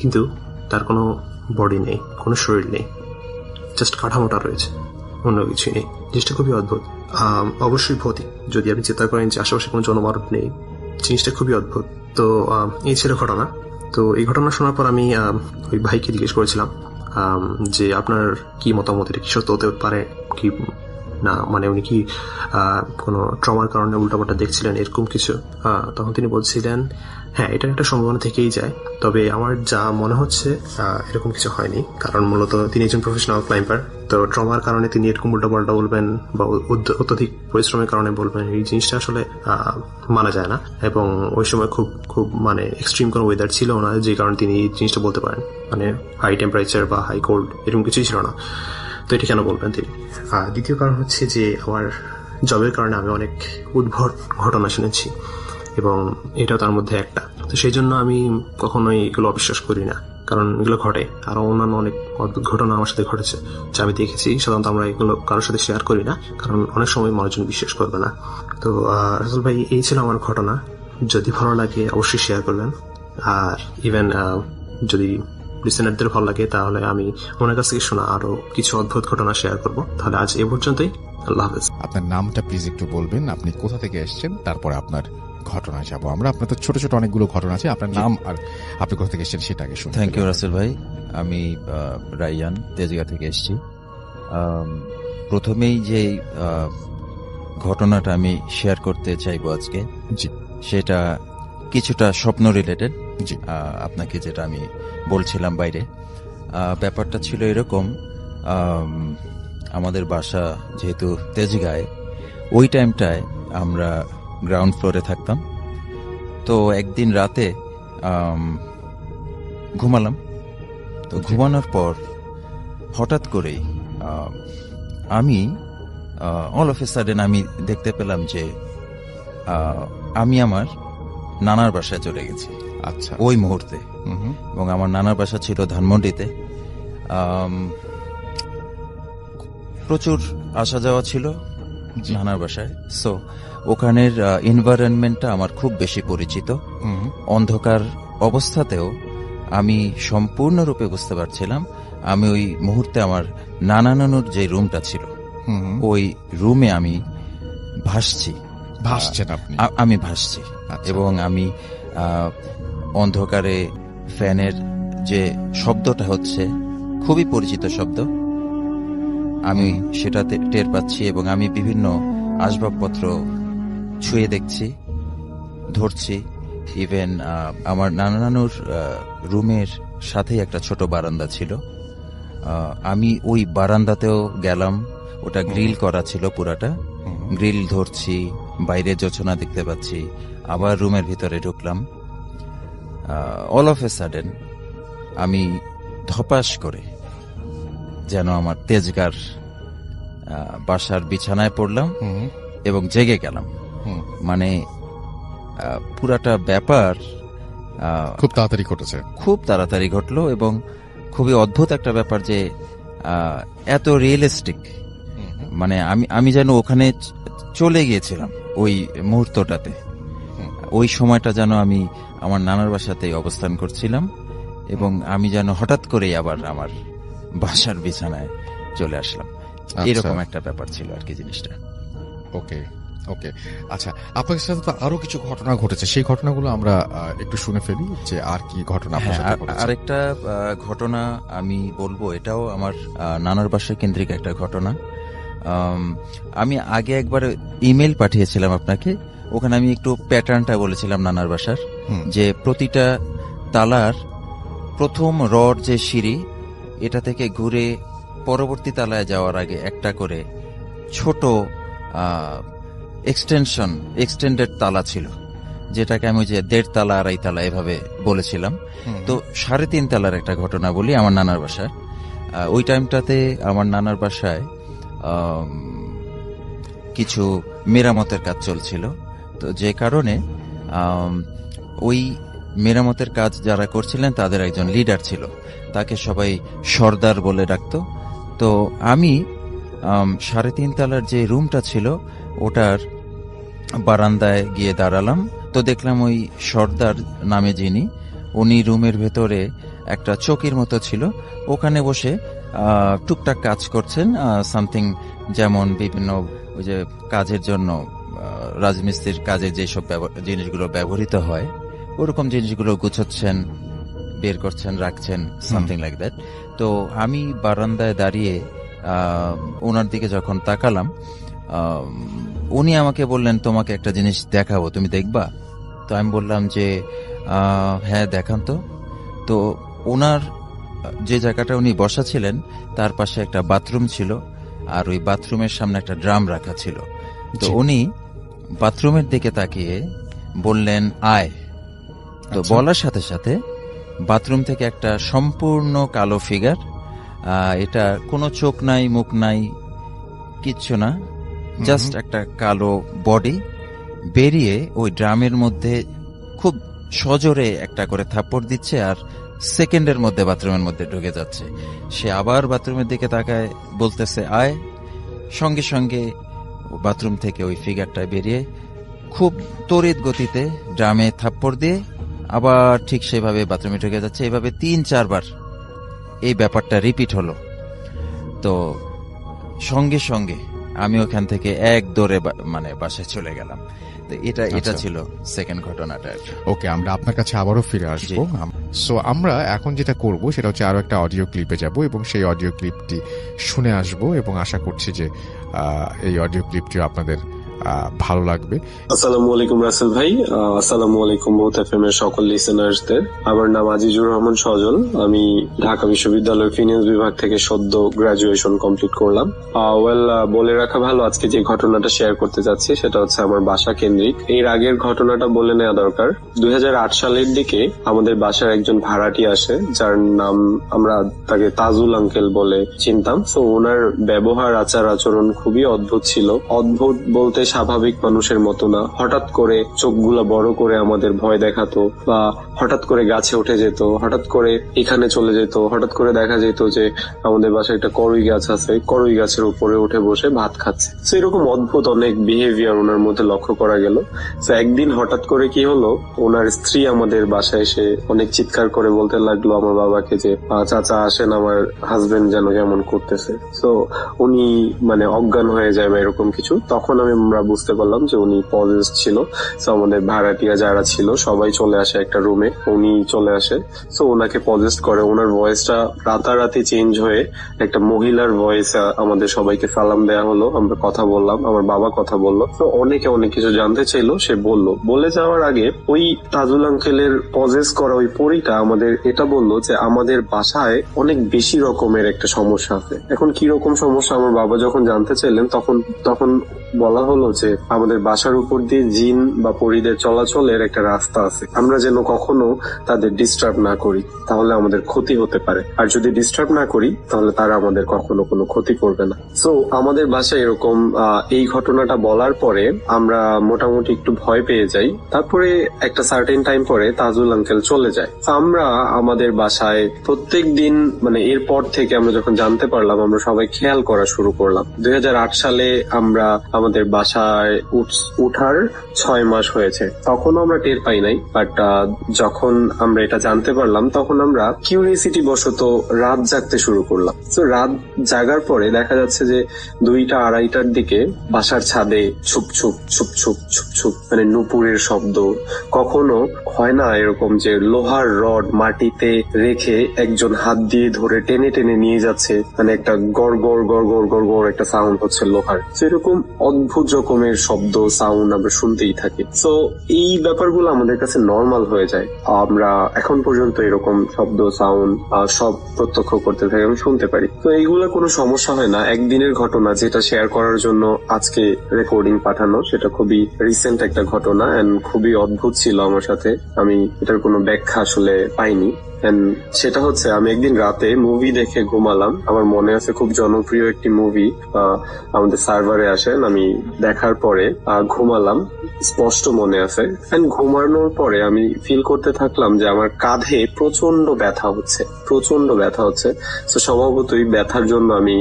কিন্তু তার কোনো বডি নেই, কোনো শরীর নেই, জাস্ট কাঠামোটা রয়েছে, অন্য কিছুই নেই। জিনিসটা খুবই অদ্ভুত, অবশ্যই ভৌতিক। যদি আপনি চিন্তা করেন যে আশেপাশে কোনো জনমানব নেই, জিনিসটা খুবই অদ্ভুত। তো এই ছিল ঘটনা। তো এই ঘটনা শোনার পর আমি ওই ভাইকে জিজ্ঞেস করেছিলাম যে আপনার কি মতামত, এটা কি সত্য হতে পারে কি না, মানে উনি কি কোনো ট্রমার কারণে উল্টাপাল্টা দেখছিলেন এরকম কিছু। তখন তিনি বলছিলেন হ্যাঁ, এটার একটা সম্ভাবনা থেকেই যায়, তবে আমার যা মনে হচ্ছে এরকম কিছু হয়নি, কারণ মূলত তিনি একজন প্রফেশনাল ক্লাইম্বার। তো ট্রমার কারণে তিনি এরকম উল্টাপাল্টা বলবেন বা অত্যধিক পরিশ্রমের কারণে বলবেন, এই জিনিসটা আসলে মানা যায় না। এবং ওই সময় খুব খুব মানে এক্সট্রিম কোনো ওয়েদার ছিল না, যে কারণে তিনি এই জিনিসটা বলতে পারেন, মানে হাই টেম্পারেচার বা হাই কোল্ড এরকম কিছুই ছিল না। তো এটা কেন বলবেন তিনি? দ্বিতীয় কারণ হচ্ছে যে আমার জবের কারণে আমি অনেক উদ্ভট ঘটনা শুনেছি এবং এটাও তার মধ্যে একটা। তো সেই জন্য আমি কখনোই এগুলো অবিশ্বাস করি না, কারণ এগুলো ঘটে। আরো অন্যান্য অনেক অদ্ভুত ঘটনা আমার সাথে ঘটেছে যা আমি দেখেছি। সাধারণত আমরা এগুলো কারোর সাথে শেয়ার করি না, কারণ অনেক সময় মানুষজন বিশ্বাস করবে না। তো রাসেল ভাই, এই ছিল আমার ঘটনা। যদি ভালো লাগে অবশ্যই শেয়ার করবেন, আর ইভেন যদি লিসেনারদের ভালো লাগে তাহলে আমি ওনার কাছ থেকে শোনা আরো কিছু অদ্ভুত ঘটনা শেয়ার করব। তাহলে আজ এ পর্যন্তই, আল্লাহ হাফেজ। আপনার নামটা প্লিজ একটু বলবেন, আপনি কোথা থেকে এসেছেন, তারপরে আপনার ঘটনায় যাবো আমরা। আপনার তো ছোট ছোট অনেকগুলো ঘটনা আছে, আপনার নাম আর আপনি কোথা থেকে এসেছেন সেটা আগে শুনুন। থ্যাংক ইউ রাসেল ভাই। আমি রাইয়ান, তেজগাঁ থেকে এসেছি। প্রথমেই যে ঘটনাটা আমি শেয়ার করতে চাইবো আজকে, জি, সেটা কিছুটা স্বপ্ন রিলেটেড। জি, আপনাকে যেটা আমি বলছিলাম বাইরে, ব্যাপারটা ছিল এরকম। আমাদের বাসা যেহেতু তেজগাঁয়, ওই টাইমটায় আমরা গ্রাউন্ড ফ্লোরে থাকতাম। তো একদিন রাতে ঘুমালাম। তো ঘুমানোর পর হঠাৎ করেই আমি অল অফ এ সাডেন আমি দেখতে পেলাম যে আমি আমার নানার বাসায় চলে গেছি। আচ্ছা, ওই মুহূর্তে। এবং আমার নানার বাসা ছিল ধানমন্ডিতে। প্রচুর আসা যাওয়া ছিল নানার বাসায়। সো ওখানের এনভায়রনমেন্টটা আমার খুব বেশি পরিচিত। অন্ধকার অবস্থাতেও আমি সম্পূর্ণরূপে বুঝতে পারছিলাম আমি ওই মুহূর্তে আমার নানা নানুর যে রুমটা ছিল ওই রুমে আমি ভাসছি। ভাসছেন আপনি? আমি ভাসছি। আচ্ছা। এবং আমি অন্ধকারে ফ্যানের যে শব্দটা হচ্ছে খুবই পরিচিত শব্দ, আমি সেটাতে টের পাচ্ছি। এবং আমি বিভিন্ন আসবাবপত্র ছুঁয়ে দেখছি, ধরছি। ইভেন আমার নানা নানুর রুমের সাথেই একটা ছোট বারান্দা ছিল। আমি ওই বারান্দাতেও গেলাম। ওটা গ্রিল করা ছিল পুরাটা। গ্রিল ধরছি, বাইরে জোছনা দেখতে পাচ্ছি। আবার রুমের ভিতরে ঢুকলাম। অল অফ এ সাডেন আমি ধপাস করে যেন আমার তেজগাঁর বাসার বিছানায় পড়লাম এবং জেগে গেলাম। মানে পুরাটা ব্যাপার খুব তাড়াতাড়ি ঘটেছে। খুব তাড়াতাড়ি ঘটলো এবং খুবই অদ্ভুত একটা ব্যাপার যে এত রিয়েলিস্টিক। মানে আমি যেন ওখানে চলে গিয়েছিলাম ওই মুহূর্তটাতে। ওই সময়টা যেন আমি আমার নানার বাসাতেই অবস্থান করছিলাম এবং আমি যেন হঠাৎ করেই আবার আমার বাসার বিছানায় চলে আসলাম। এরকম একটা ব্যাপার ছিল আর কি জিনিসটা। ওকে, ওকে, আচ্ছা, আপনার সাথে তো আরো কিছু ঘটনা ঘটেছে, সেই ঘটনাগুলো আমরা একটু শুনে ফেলি যে আর কি ঘটনা আপনার সাথে ঘটেছে। আরেকটা ঘটনা আমি বলবো, এটাও আমার নানার বাসায় কেন্দ্রিক একটা ঘটনা। আমি আগে একবার ইমেল পাঠিয়েছিলাম আপনাকে, ওখানে আমি একটু প্যাটার্নটা বলেছিলাম নানার বাসার, যে প্রতিটা তালার প্রথম রড যে সিঁড়ি, এটা থেকে ঘুরে পরবর্তী তালায় যাওয়ার আগে একটা করে ছোট এক্সটেন্ডেড তালা ছিল, যেটাকে আমি যে 1.5 তালা 2.5 তালা এভাবে বলেছিলাম। তো 3.5 তালার একটা ঘটনা বলি আমার নানার বাসার। ওই টাইমটাতে আমার নানার বাসায় কিছু মেরামতের কাজ চলছিল। তো যে কারণে ওই মেরামতের কাজ যারা করছিলেন তাদের একজন লিডার ছিল, তাকে সবাই সর্দার বলে ডাকতো। তো আমি 3.5 তলার যে রুমটা ছিল ওটার বারান্দায় গিয়ে দাঁড়ালাম, তো দেখলাম ওই সর্দার নামে যিনি, উনি রুমের ভেতরে একটা চৌকির মতো ছিল, ওখানে বসে টুকটাক কাজ করছেন, সামথিং যেমন বিভিন্ন ওই যে কাজের জন্য রাজমিস্ত্রির কাজে যেসব জিনিসগুলো ব্যবহৃত হয় ওরকম জিনিসগুলো গুছাচ্ছেন, বের করছেন, রাখছেন, সামথিং লাইক দ্যাট। তো আমি বারান্দায় দাঁড়িয়ে ওনার দিকে যখন তাকালাম, উনি আমাকে বললেন তোমাকে একটা জিনিস দেখাবো, তুমি দেখবা? তো আমি বললাম যে হ্যাঁ দেখান তো। তো ওনার যে জায়গাটা উনি বসা ছিলেন তার পাশে একটা বাথরুম ছিল, আর ওই বাথরুমের সামনে একটা ড্রাম রাখা ছিল। তো উনি বাথরুমের দিকে তাকিয়ে বললেন আয়। তো বলার সাথে সাথে বাথরুম থেকে একটা সম্পূর্ণ কালো ফিগার, এটা কোনো চোখ নাই, মুখ নাই, কিচ্ছু না, জাস্ট একটা কালো বডি বেরিয়ে ওই ড্রামের মধ্যে খুব সজোরে একটা করে থাপ্পড় দিচ্ছে, আর সেকেন্ডের মধ্যে বাথরুমের মধ্যে ঢুকে যাচ্ছে। সে আবার বাথরুমের দিকে তাকায়, বলতেছে আয়। সঙ্গে সঙ্গে বাথরুম থেকে ওই ফিগারটা বেরিয়ে খুব তড়িৎ গতিতে ড্রামে থাপ্পড় দিয়ে আবার ঠিক সেভাবে বাথরুমে ঢুকে যাচ্ছে। এভাবে 3-4 বার এই ব্যাপারটা রিপিট হলো। তো সঙ্গে সঙ্গে আমি ওখান থেকে এক দৌড়ে মানে বাসায় চলে গেলাম। তো এটা ছিল সেকেন্ড ঘটনাটা। ওকে, আমরা আপনার কাছে আবারও ফিরে আসবো। সো আমরা এখন যেটা করব সেটা হচ্ছে আরো একটা অডিও ক্লিপে যাব এবং সেই অডিও ক্লিপটি শুনে আসব এবং আশা করছি যে এই অডিও ক্লিপটিও আপনাদের ভালো লাগবে। আসসালামু আলাইকুম রাসেল ভাই, আসসালামু আলাইকুম বহুত এফএম এর সকল লিসেনার্সদের। আমার নাম আজিজুর রহমান সজল, আমি ঢাকা বিশ্ববিদ্যালয়ের ফিনান্স বিভাগ থেকে সদ্য গ্রাজুয়েশন কমপ্লিট করলাম। বলে রাখা ভালো, আজকে যে ঘটনাটা শেয়ার করতে যাচ্ছি সেটা হচ্ছে আমার বাসা কেন্দ্রিক। এর আগের ঘটনাটা বলে নেওয়া দরকার। 2008 সালের দিকে আমাদের বাসার একজন ভাড়াটি আসে, যার নাম আমরা তাকে তাজুল আঙ্কেল বলে চিনতাম। তো ওনার ব্যবহার, আচার আচরণ খুবই অদ্ভুত ছিল। অদ্ভুত বলতে স্বাভাবিক মানুষের মতো না। হঠাৎ করে চোখগুলা বড় করে আমাদের ভয় দেখাতো, বা হঠাৎ করে গাছে উঠে যেত, হঠাৎ করে এখানে চলে যেত, হঠাৎ করে দেখা যেত যে আমাদের বাসায় একটা করই গাছ আছে, করই গাছের উপরে উঠে বসে ভাত খাচ্ছে। তো এরকম অদ্ভুত অনেক বিহেভিয়ার ওনার মধ্যে লক্ষ্য করা গেল। তো একদিন হঠাৎ করে কি হলো, ওনার স্ত্রী আমাদের বাসায় এসে অনেক চিৎকার করে বলতে লাগলো আমার বাবাকে যে চাচা আসেন, আমার হাজবেন্ড যেন কেমন করতেছে। তো উনি মানে অজ্ঞান হয়ে যায় বা এরকম কিছু। তখন আমরা বুঝতে পারলাম যে উনি পজেস ছিল। তো আমাদের ভাড়াটিয়া যারা ছিল সবাই চলে আসে একটা রুমে, উনি চলে আসে। তো ওনাকে পজেস্ট করে। ওনার ভয়েসটা রাতারাতি চেঞ্জ হয়ে একটা মহিলার ভয়েস আমাদের সবাইকে সালাম দেয়া হলো, আমরা কথা বললাম, আমার বাবা কথা বললো। তো অনেকে অনেক কিছু জানতে চাইলো, সে বললো। বলে যাওয়ার আগে ওই তাজুল আঙ্কেলের পজেস করা ওই পরীটা আমাদের এটা বললো যে আমাদের বাসায় অনেক বেশি রকমের একটা সমস্যা আছে। এখন কি রকম সমস্যা আমার বাবা যখন জানতে চাইলেন তখন বলা হলো যে আমাদের বাসার উপর দিয়ে জিন বা পরীদের চলাচলের একটা রাস্তা আছে, আমরা যেন কখনো তাদের ডিস্টার্ব না করি, তাহলে আমাদের ক্ষতি হতে পারে। আর যদি ডিস্টার্ব না করি তাহলে তারা আমাদের কখনো কোনো ক্ষতি করবে না। সো আমাদের বাসায় এরকম এই ঘটনাটা বলার পরে আমরা মোটামুটি একটু ভয় পেয়ে যাই। তারপরে একটা সার্টেন টাইম পরে তাজুল আঙ্কেল চলে যায়। আমরা আমাদের বাসায় প্রত্যেক দিন মানে এরপর থেকে আমরা যখন জানতে পারলাম, আমরা সবাই খেয়াল করা শুরু করলাম। 2008 সালে আমরা আমাদের বাসায় উঠার 6 মাস হয়েছে, তখনও আমরা টের পাই নাই। বাট যখন আমরা এটা জানতে পারলাম তখন আমরা কিউরিয়াসিটি বশত রাত জাগতে শুরু করলাম। তো রাত জাগার পরে দেখা যাচ্ছে যে 2টা-2:30টার দিকে বাসার ছাদে soup soup soup soup soup soup মানে নুপুরের শব্দ। কখনো হয় না এরকম যে লোহার রড মাটিতে রেখে একজন হাত দিয়ে ধরে টেনে টেনে নিয়ে যাচ্ছে, মানে একটা গড় গড় গড় গড় গড় গড় একটা সাউন্ড হচ্ছে লোহার। সেরকম অদ্ভুত রকমের শব্দ, সাউন্ড আমরা শুনতেই থাকি। তো এই ব্যাপারগুলো আমাদের কাছে নর্মাল হয়ে যায়। আমরা এখন পর্যন্ত এরকম শব্দ, সাউন্ড সব প্রত্যক্ষ করতে থাকি, আমি শুনতে পারি। তো এইগুলো কোনো সমস্যা হয় না। একদিনের ঘটনা যেটা শেয়ার করার জন্য আজকে রেকর্ডিং পাঠানো, সেটা খুবই রিসেন্ট একটা ঘটনা এন্ড খুবই অদ্ভুত ছিল আমার সাথে। আমি এটার কোনো ব্যাখ্যা আসলে পাইনি। And সেটা হচ্ছে আমি একদিন রাতে মুভি দেখে ঘুমালাম। আমার মনে আছে খুব জনপ্রিয় একটি মুভি আমাদের সার্ভারে আসেন, আমি দেখার পরে ঘুমালাম, স্পষ্ট মনে আছে। এন্ড ঘুমানোর পরে আমি ফিল করতে থাকলাম যে আমার কাঁধে প্রচন্ড ব্যথা হচ্ছে। তো স্বভাবতই ব্যথার জন্য আমি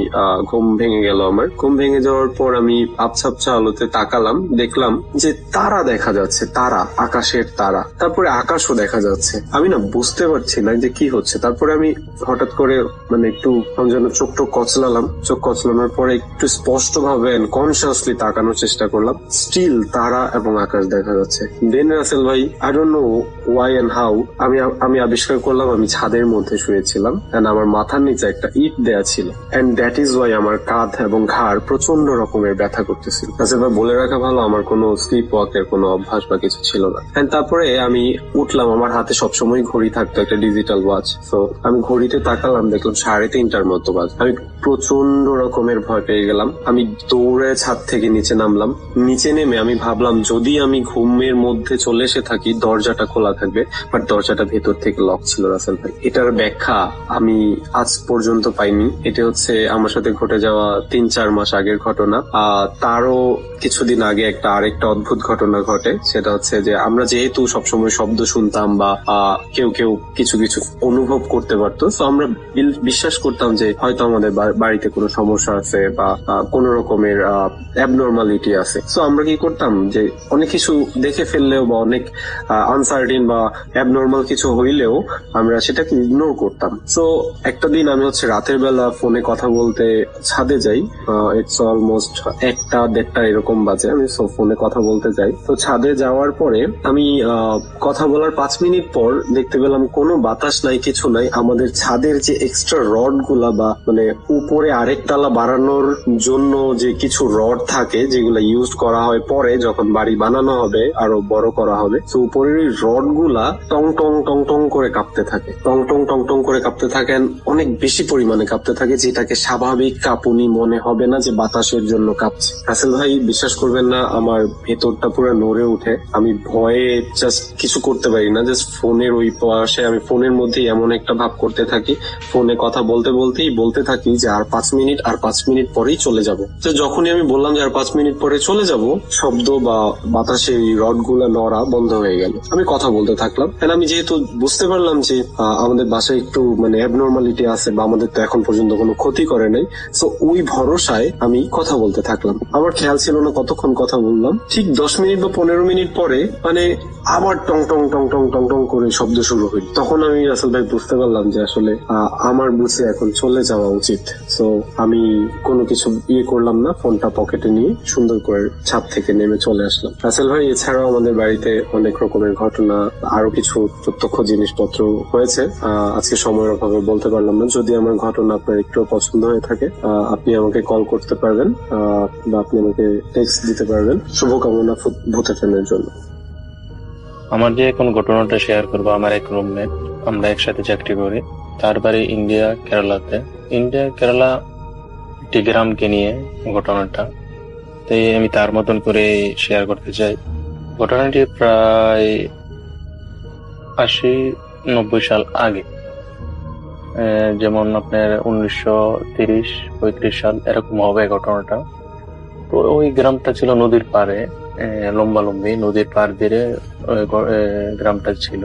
ঘুম ভেঙে গেল। আমার ঘুম ভেঙে যাওয়ার পর আমি আবছা আলোতে তাকালাম, দেখলাম যে তারা দেখা যাচ্ছে, তারা, আকাশের তারা, তারপরে আকাশও দেখা যাচ্ছে। আমি না বুঝতে পারছি না যে কি হচ্ছে। তারপরে আমি হঠাৎ করে মানে একটু যেন চোখ কচলালাম। চোখ কচলানোর পরে একটু স্পষ্ট ভাবে কনসিয়াসলি তাকানোর চেষ্টা করলাম। স্টিল তারা এবং আকাশ দেখা যাচ্ছে। দেন রাসেল ভাই, I don't know why and how, আমি আবিষ্কার করলাম আমি ছাদের মধ্যে শুয়েছিলাম এন্ড আমার মাথার নিচে একটা ইট দেয়া ছিল। এন্ড দ্যাট ইজ ওয়াই আমার কাঁধ এবং ঘাড় প্রচন্ড রকমের ব্যথা করতেছিল। রাসেল ভাই, বলে রাখা ভালো, আমার কোনো স্লিপ ওয়াকের কোনো অভ্যাস বা কিছু ছিল না। এন্ড তারপরে আমি উঠলাম, আমার হাতে সবসময় ঘড়ি থাকতো, একটা ডিজিটাল ওয়াচ। তো আমি ঘড়িতে তাকালাম, দেখলাম 3:30টার মতো বাজ। আমি প্রচন্ড রকমের ভয় পেয়ে গেলাম। আমি দৌড়ে ছাদ থেকে নিচে নামলাম। নিচে নেমে আমি ভাবলাম যদি আমি ঘুমের মধ্যে চলে এসে থাকি দরজাটা খোলা থাকবে, বাট দরজাটা ভেতর থেকে লক ছিল। রাসেল ভাই, এটার ব্যাখ্যা আমি আজ পর্যন্ত পাইনি। এটা হচ্ছে আমার সাথে ঘটে যাওয়া 3-4 মাস আগের ঘটনা। তারও কিছুদিন আগে আরেকটা অদ্ভুত ঘটনা ঘটে। সেটা হচ্ছে যে আমরা যেহেতু সবসময় শব্দ শুনতাম বা কেউ কিছু অনুভব করতে পারতো, তো আমরা বিশ্বাস করতাম যে হয়তো আমাদের বাড়িতে কোনো সমস্যা আছে বা কোন রকমের অ্যাবনর্মালিটি আছে। তো আমরা কি করতাম যে অনেক কিছু দেখে ফেললেও বা অনেক আনসার্টিন বা অ্যাবনর্মাল কিছু হইলেও আমরা সেটাকে ইগনোর করতাম। তো একটা দিন আমি রাতের বেলা ফোনে কথা বলতে ছাদে যাই। ইটস অলমোস্ট 1টা-1:30 এরকম বাজে। আমি ফোনে কথা বলতে যাই। তো ছাদে যাওয়ার পরে আমি কথা বলার 5 মিনিট পর দেখতে পেলাম কোনো বাতাস নাই, কিছু নাই। আমাদের ছাদের যে এক্সট্রা রড গুলা বা মানে উপরে আরেক তালা বাড়ানোর জন্য যে কিছু রড থাকে যেগুলো ইউজ করা হয় পরে যখন বাড়ি বানানো হবে, আরো বড় করা হবে, তো উপরের ওই রড গুলা টং টং করে কাঁপতে থাকে। টং টং করে কাঁপতে থাকেন, অনেক বেশি পরিমাণে কাঁপতে থাকে, যেটাকে স্বাভাবিক কাঁপুনি মনে হবে না, যে বাতাসের জন্য কাঁপছে। রাসেল ভাই, বিশ্বাস করবেন না, আমার ভেতরটা পুরো নড়ে উঠে। আমি ভয়ে জাস্ট কিছু করতে পারি না। জাস্ট ফোনের ওই পাশে আমি ফোনের মধ্যে এমন একটা ভাব করতে থাকি, ফোনে কথা বলতে থাকি যে আর 5 মিনিট পরেই চলে যাব। তো যখনই আমি বললাম যে আর 5 মিনিট পরে চলে যাব, শব্দ বা বাতাসে রড গুলা নড়া বন্ধ হয়ে গেল। আমি কথা বলতে থাকলাম। আমি যেহেতু বুঝতে পারলাম যে আমাদের বাসায় একটু মানে অ্যাবনর্মালিটি আছে বা আমাদের তো এখন পর্যন্ত কোনো ক্ষতি করে নাই, তো ওই ভরসায় আমি কথা বলতে থাকলাম। আমার খেয়াল ছিল না কতক্ষণ কথা বললাম। ঠিক 10 মিনিট বা 15 মিনিট পরে মানে আবার টং টং করে শব্দ শুরু হইল। তখন আমি রাসেল ভাই বুঝতে পারলাম যে আসলে আমার বুঝে এখন চলে যাওয়া উচিত। তো আমি কোনো কিছু করলাম না, ফোনটা পকেটে নিয়ে সুন্দর করে ছাদ থেকে নেমে চলে আসলাম। রাসেল ভাই, এছাড়াও আমাদের বাড়িতে অনেক রকমের ঘটনা, আরো কিছু প্রত্যক্ষ জিনিসপত্র হয়েছে। আজকে সময়ের অভাবে বলতে পারলাম না। যদি আমার ঘটনা আপনার একটু পছন্দ হয়ে থাকে, আপনি আমাকে কল করতে পারবেন বা আপনি আমাকে টেক্সট দিতে পারবেন। শুভকামনা ভূত এফএম-এর জন্য। আমার যে এখন ঘটনাটা শেয়ার করবো, আমার এক রুমমেট, আমরা একসাথে চাকরি করি। তার বাড়ি কেরালাতে। কেরালা একটি গ্রামকে নিয়ে ঘটনাটা, তাই আমি তার মতন করে শেয়ার করতে চাই। ঘটনাটি প্রায় 80-90 সাল আগে, যেমন আপনার 1930-35 সাল এরকম হবে ঘটনাটা। তো ওই গ্রামটা ছিল নদীর পাড়ে, লম্বালম্বি নদীর পাড় দিয়ে গ্রামটা ছিল।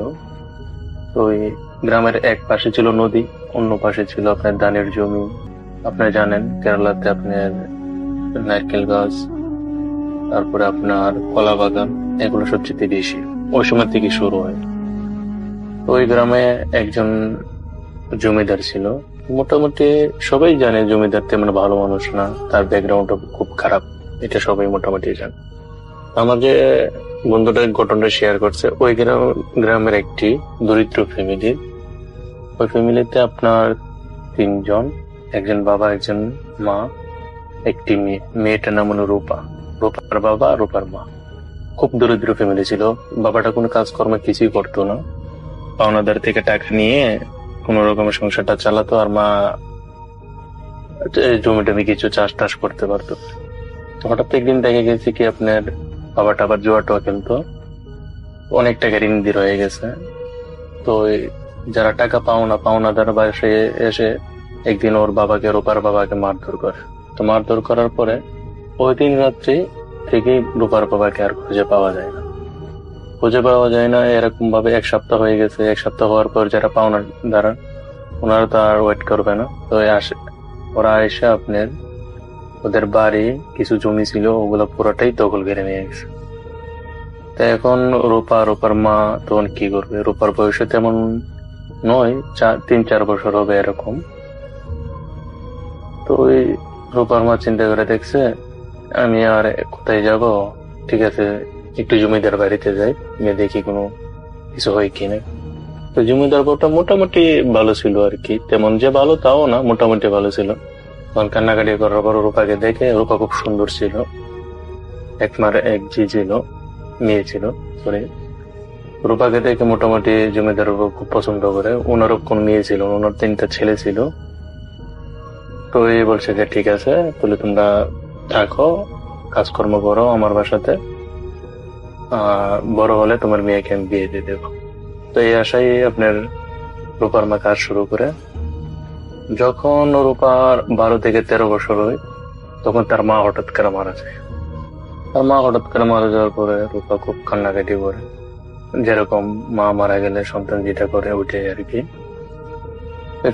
তো ওই গ্রামের এক পাশে ছিল নদী, অন্য পাশে ছিল আপনার ধানের জমি। আপনার জানেন কেরালাতে আপনার নারকেল গাছ, তারপরে আপনার কলা বাগান, এগুলো সবচেয়ে বেশি ওই সময় থেকে শুরু হয়। তো ওই গ্রামে একজন জমিদার ছিল। মোটামুটি সবাই জানে জমিদার তেমন ভালো মানুষ না, তার ব্যাকগ্রাউন্ডটা খুব খারাপ, এটা সবাই মোটামুটি জানে। আমার যে বন্ধুটা ঘটনাটা শেয়ার করছে, ওই গ্রামের একটি দরিদ্র ফ্যামিলি। ওই ফ্যামিলিতে আপনার 3 জন, একজন বাবা, একজন মা, একটি মেয়ে। মেয়েটার নাম হলো রূপার বাবা, রূপার মা। খুব দরিদ্র ফ্যামিলি ছিল। বাবাটা কোনো কাজকর্ম কিছুই করতো না, পাওনাদার থেকে টাকা নিয়ে কোন রকমের সংসারটা চালাতো, আর মা জমিটমি কিছু চাষ করতে পারতো। হঠাৎ একদিন দেখা গেছে কি আপনার বাবাটা আবার জুয়া খেলতো, অনেক টাকা ঋণ দিয়ে রয়ে গেছে। তো যারা টাকা পাওনাদার বাসে এসে একদিন ওর বাবাকে, রূপার বাবাকে মারধর করে। তো মারধর করার পরে ওই দিন রাত্রি থেকেই রূপার বাবাকে আর খুঁজে পাওয়া যায় না। এরকম ভাবে 1 সপ্তাহ হয়ে গেছে। 1 সপ্তাহ হওয়ার পর যারা পাওনাদার, ওনারা তো আর ওয়েট করবে না, তো ওরা এসে আপনার ওদের বাড়ি কিছু জমি ছিল, ওগুলো পুরোটাই দখল করে নিয়ে গেছে। তো এখন রূপার মা তখন কি করবে? রূপার বয়সে তেমন নয়, 3-4 বছর হবে এরকম। তো ওই রূপার মা চিন্তা করে দেখছে, আমি আর কোথায় যাব, ঠিক আছে একটু জমিদার বাড়িতে যাই, গিয়ে দেখি কোনো কিছু হয় কিনা। তো জমিদার বউটা মোটামুটি ভালো ছিল আর কি, তেমন যে ভালো তাও না, মোটামুটি ভালো ছিল। তখন কান্নাকাটি করার পর রূপাকে দেখে, রূপা খুব সুন্দর ছিল, এক ছিল, মেয়ে ছিল, সরি। রূপাকে দেখে মোটামুটি জমিদার বউ খুব পছন্দ করে। ওনারও কোন মেয়ে ছিল, ওনার 3টা ছেলে ছিল। তো এই বলছে যে ঠিক আছে, তাহলে তোমরা থাকো, কাজকর্ম করো আমার বাসাতে, বড় হলে তোমার মেয়েকে আমি বিয়ে দিয়ে দেবো। তো এই আশায় আপনার রূপার মা কাজ শুরু করে। যখন রূপার 12 থেকে 13 বছর হয়, তখন তার মা হঠাৎ করে মারা যায়। মারা যাওয়ার পরে রূপা খুব কান্নাকাটি করে, যেরকম মা মারা গেলে সন্তান যেটা করে ওইটাই আর কি।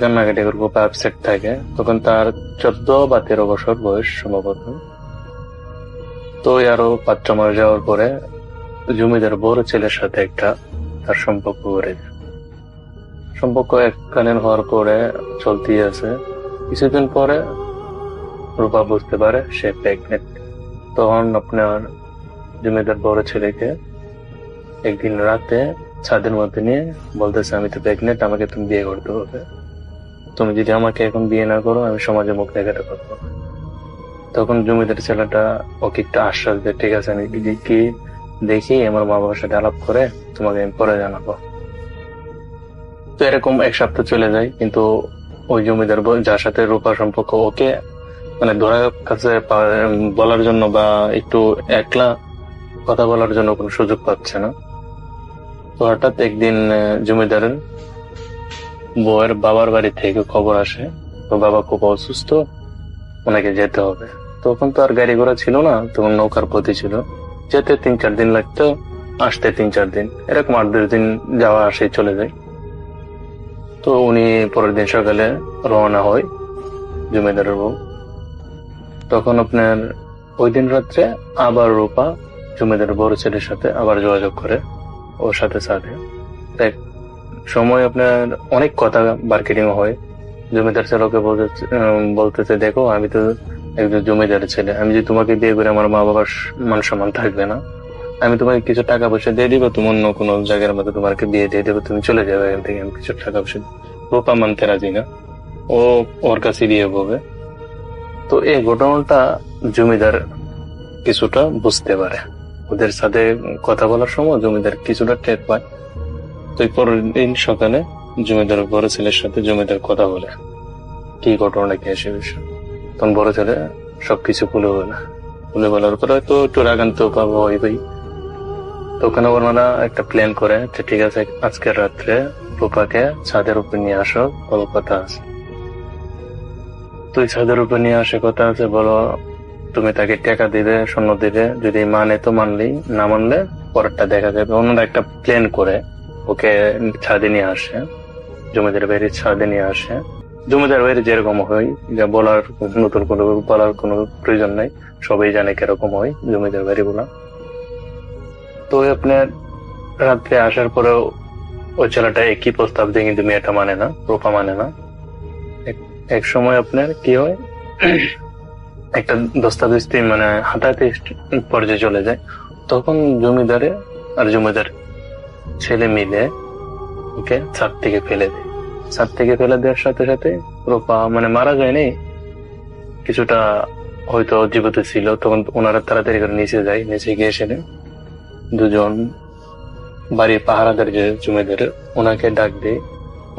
কান্নাকাটি করে খুব আপসেট থাকে। তখন তার 14 বা 13 বছর বয়স সম্ভবত। তো আরো 5 মাস যাওয়ার পরে জমিদার বড় ছেলের সাথে একটা তার সম্পর্ক করে যায়। সম্পর্ক এককালীন হওয়ার পরে চলতেই আছে। কিছুদিন পরে রূপা বুঝতে পারে সে প্রেগনেন্ট। তখন আপনার জমিদার বড় ছেলেকে একদিন রাতে ছাদের মধ্যে নিয়ে বলতেছে, আমি তো প্রেগনেন্ট, আমাকে তুমি বিয়ে করতে হবে। তুমি যদি আমাকে এখন বিয়ে না করো, আমি সমাজে মুখ দেখাতে পারবো না। তখন জমিদার ছেলেটা ওকে একটা আশ্বাস দেয়, ঠিক আছে আমি দেখি আমার মা বাবার সাথে আলাপ করে তোমাকে আমি পরে জানাবো। তো এরকম 1 সপ্তাহ চলে যায়, কিন্তু ওই জমিদার যার সাথে রূপা সম্পর্ক, ওকে মানে ধরার কাছে বলার জন্য বা একটু একলা কথা বলার জন্য কোনো সুযোগ পাচ্ছে না। তো হঠাৎ একদিন জমিদারের বউয়ের বাবার বাড়ি থেকে খবর আসে, তো বাবা খুব অসুস্থ, ওনাকে যেতে হবে। তখন তো আর গাড়ি ঘোড়া ছিল না, তখন নৌকার পথে ছিল। যেতে 3-4 দিন লাগতো, আসতে 3-4 দিন, এরকম 8-10 দিন যাওয়া আসে চলে যায়। তো উনি পরের দিন সকালে রওনা হয় জমিদারের বউ। তখন আপনার ওই দিন রাত্রে আবার রূপা জমিদার বড় ছেলের সাথে আবার যোগাযোগ করে, ওর সাথে এক সময় আপনার অনেক কথা মার্কেটিং হয়। জমিদার ছেলেকে বলতেছে, দেখো আমি তো একজন জমিদারের ছেলে, আমি যদি তোমাকে বিয়ে করে আমার মা বাবার মান সম্মান থাকবে না। আমি তোমাকে কিছু টাকা পয়সা দিয়ে দিব, তুমি অন্য কোনো জায়গার মধ্যে তোমাকে বিয়ে দিয়ে দেবো, তুমি চলে যাবে এখান থেকে, আমি কিছু টাকা পয়সা। রূপা মানতে রাজি না, ও ওর কাছে বিয়ে হবে। তো এই ঘটনাটা জমিদার কিছুটা বুঝতে পারে, ওদের সাথে কথা বলার সময় জমিদার কিছুটা টের পায়। তো পরের দিন সকালে জমিদার বড় ছেলের সাথে জমিদার কথা বলে কি ঘটনাটা কি আসে বিষয়। তখন বড় ছেলে সবকিছু খুলে বলার পরে তো একটু রাগান্ত পাবো হইবেই। তো ওখানে ওনারা একটা প্ল্যান করে, ঠিক আছে আজকের রাত্রে রূপাকে ছাদের উপর নিয়ে আসো, বলো কথা আছে। তুই ছাদের উপর নিয়ে আসে কথা আছে, বলো তুমি তাকে টাকা দিবে, স্বর্ণ দিবে, যদি মানে তো মানলেই, না মানলে পরেরটা দেখা যাবে। ওনারা একটা প্ল্যান করে ওকে ছাদে নিয়ে আসে, জমিদার বাড়ির ছাদে নিয়ে আসে। জমিদার বাড়ি যেরকম হয়, যা বলার নতুন কোনো বলার কোনো প্রয়োজন নাই, সবাই জানে কিরকম হয় জমিদার বাড়ি বলা। তো আপনার রাত্রে আসার পরেও ওই ছেলেটা একই প্রস্তাব দিয়ে, কিন্তু মেয়েটা মানে না, রূপা মানে না। এক সময় আপনার কি হয়, একটা দস্তাবেজটি মানে হাতাহাতি পর্যায়ে চলে যায়। তখন জমিদারে আর জমিদার ছেলে মিলে ওকে ছাদ থেকে ফেলে দেয়। ছাদ থেকে ফেলে দেওয়ার সাথে সাথে রূপা মানে মারা যায়নি, কিছুটা হয়তো জীবিত ছিল। তখন ওনারা তাড়াতাড়ি করে নিচে যায়, নিচে গিয়ে এসে দুজন বাড়ির পাহারাদার যে জমিদার, ওনাকে ডাক দিয়ে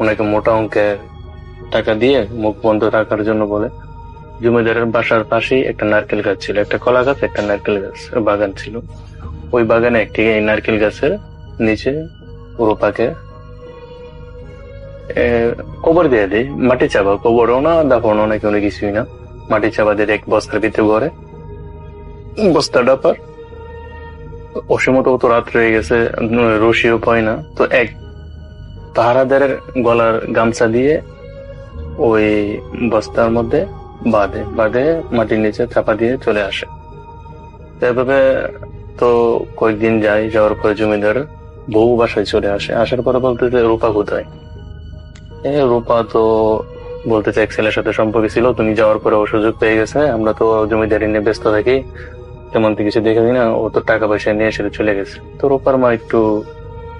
ওনাকে মোটা অঙ্কের টাকা দিয়ে মুখ বন্ধ রাখার জন্য বলে। জমিদারের বাসার পাশেই একটা নারকেল গাছ ছিল, একটা কলা গাছ, একটা নারকেল গাছ বাগান ছিল। ওই বাগানে একটি নারকেল গাছের নিচে রূপাকে কবর দিয়ে দিই, মাটি চাপা, কবরও না দাফনও না, কোনো কিছুই না, মাটি চাপা দিয়ে এক বস্তার ভিতরে ঘরে বস্তাটা পার। অসীমত তো রাত রয়ে গেছে, রশিও পায় না, তো এক পাহারাদারের গলার গামছা দিয়ে ওই বস্তার মধ্যে বাঁধে মাটির নিচে চাপা দিয়ে চলে আসে। এভাবে তো কয়েকদিন যাওয়ার পরে জমিদার বউ বাসায় চলে আসে। আসার পরে বলতেছে রূপা কোথায়? রূপা তো বলতেছে এক ছেলের সাথে সম্পর্ক ছিল, তুমি যাওয়ার পরে ও সুযোগ পেয়ে গেছে, আমরা তো জমিদারি নিয়ে ব্যস্ত থাকি, তেমন কিছু দেখে দিই না, ও তো টাকা পয়সা নিয়ে সেটা চলে গেছে। তো রূপার মা একটু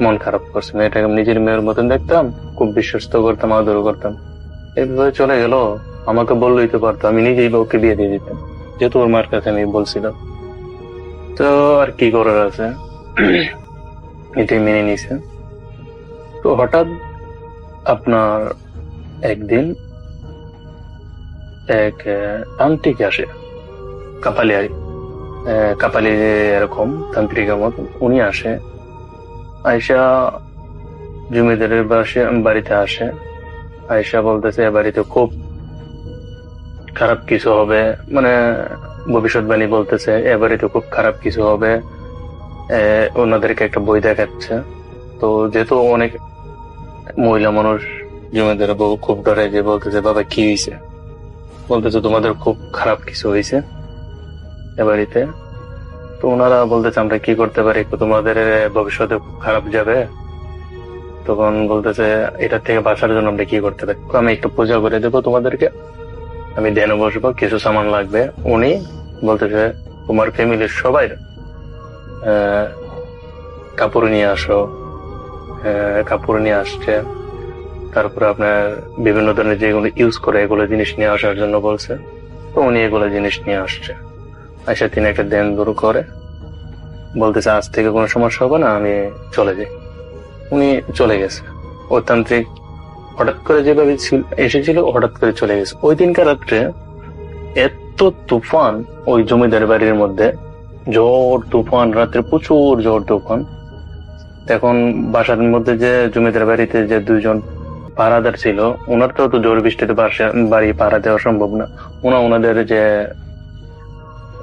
মন খারাপ করছে, মেয়েটাকে নিজের মেয়ের মতন দেখতাম, খুব বিশ্বস্ত করতাম, আদর করতাম, এইভাবে চলে গেল। আমাকে বললেই তো পারতো, আমি নিজেই ওকে বিয়ে দিয়ে দিতাম, যেহেতু ওর মার কাছে আমি বলছিলাম। তো আর কি করার আছে, এটাই মেনে নিছে। তো হঠাৎ আপনার একদিন এক তান্ত্রিক আসে, কাপালি এরকম তান্ত্রিকের মতো, উনি আসে, আয়সা জমিদারের বাড়িতে আসে। আয়সা বলতেছে এ বাড়িতে খুব খারাপ কিছু হবে, মানে ভবিষ্যৎবাণী বলতেছে এ বাড়িতে খুব খারাপ কিছু হবে। ওনাদেরকে একটা বই দেখাচ্ছে। তো যেহেতু অনেক মহিলা মানুষ, জমিদার বউ খুব ডরে, যে বলতেছে বাবা কি হয়েছে? বলতেছে তোমাদের খুব খারাপ কিছু হয়েছে এ বাড়িতে। তো ওনারা বলতেছে আমরা কি করতে পারি, তোমাদের ভবিষ্যতে খারাপ যাবে। তখন বলতেছে এটার থেকে বাঁচার জন্য আমরা কি করতে পারি? আমি একটু পূজা করে দেবো তোমাদেরকে, আমি ধ্যানে বসবো, কিছু সামান লাগবে। উনি বলতেছে তোমার ফ্যামিলির সবাই কাপড় নিয়ে আসো। কাপড় নিয়ে আসছে, তারপরে আপনার বিভিন্ন ধরনের যেগুলো ইউজ করে এগুলো জিনিস নিয়ে আসার জন্য বলছে। তো উনি এগুলো জিনিস নিয়ে আসছে। আচ্ছা, তিনি একটা ধ্যান শুরু করে বলতেছে আজ থেকে কোনো সমস্যা হবে না, আমি চলে যাই। উনি চলে গেছে। ও তান্ত্রিক হঠাৎ করে যেভাবে এসেছিল হঠাৎ করে চলে গেছে। ওই দিনকার রাত্রে এত তুফান ওই জমিদার বাড়ির মধ্যে, ঝড় তুফান, রাত্রে প্রচুর ঝড় তুফান। এখন বাসার মধ্যে যে জমিদার বাড়িতে যে দুইজন পাহারাদার ছিল, ওনার তো ঝড় বৃষ্টিতে বাড়ি পাহারা দেওয়া সম্ভব না। ওনাদের যে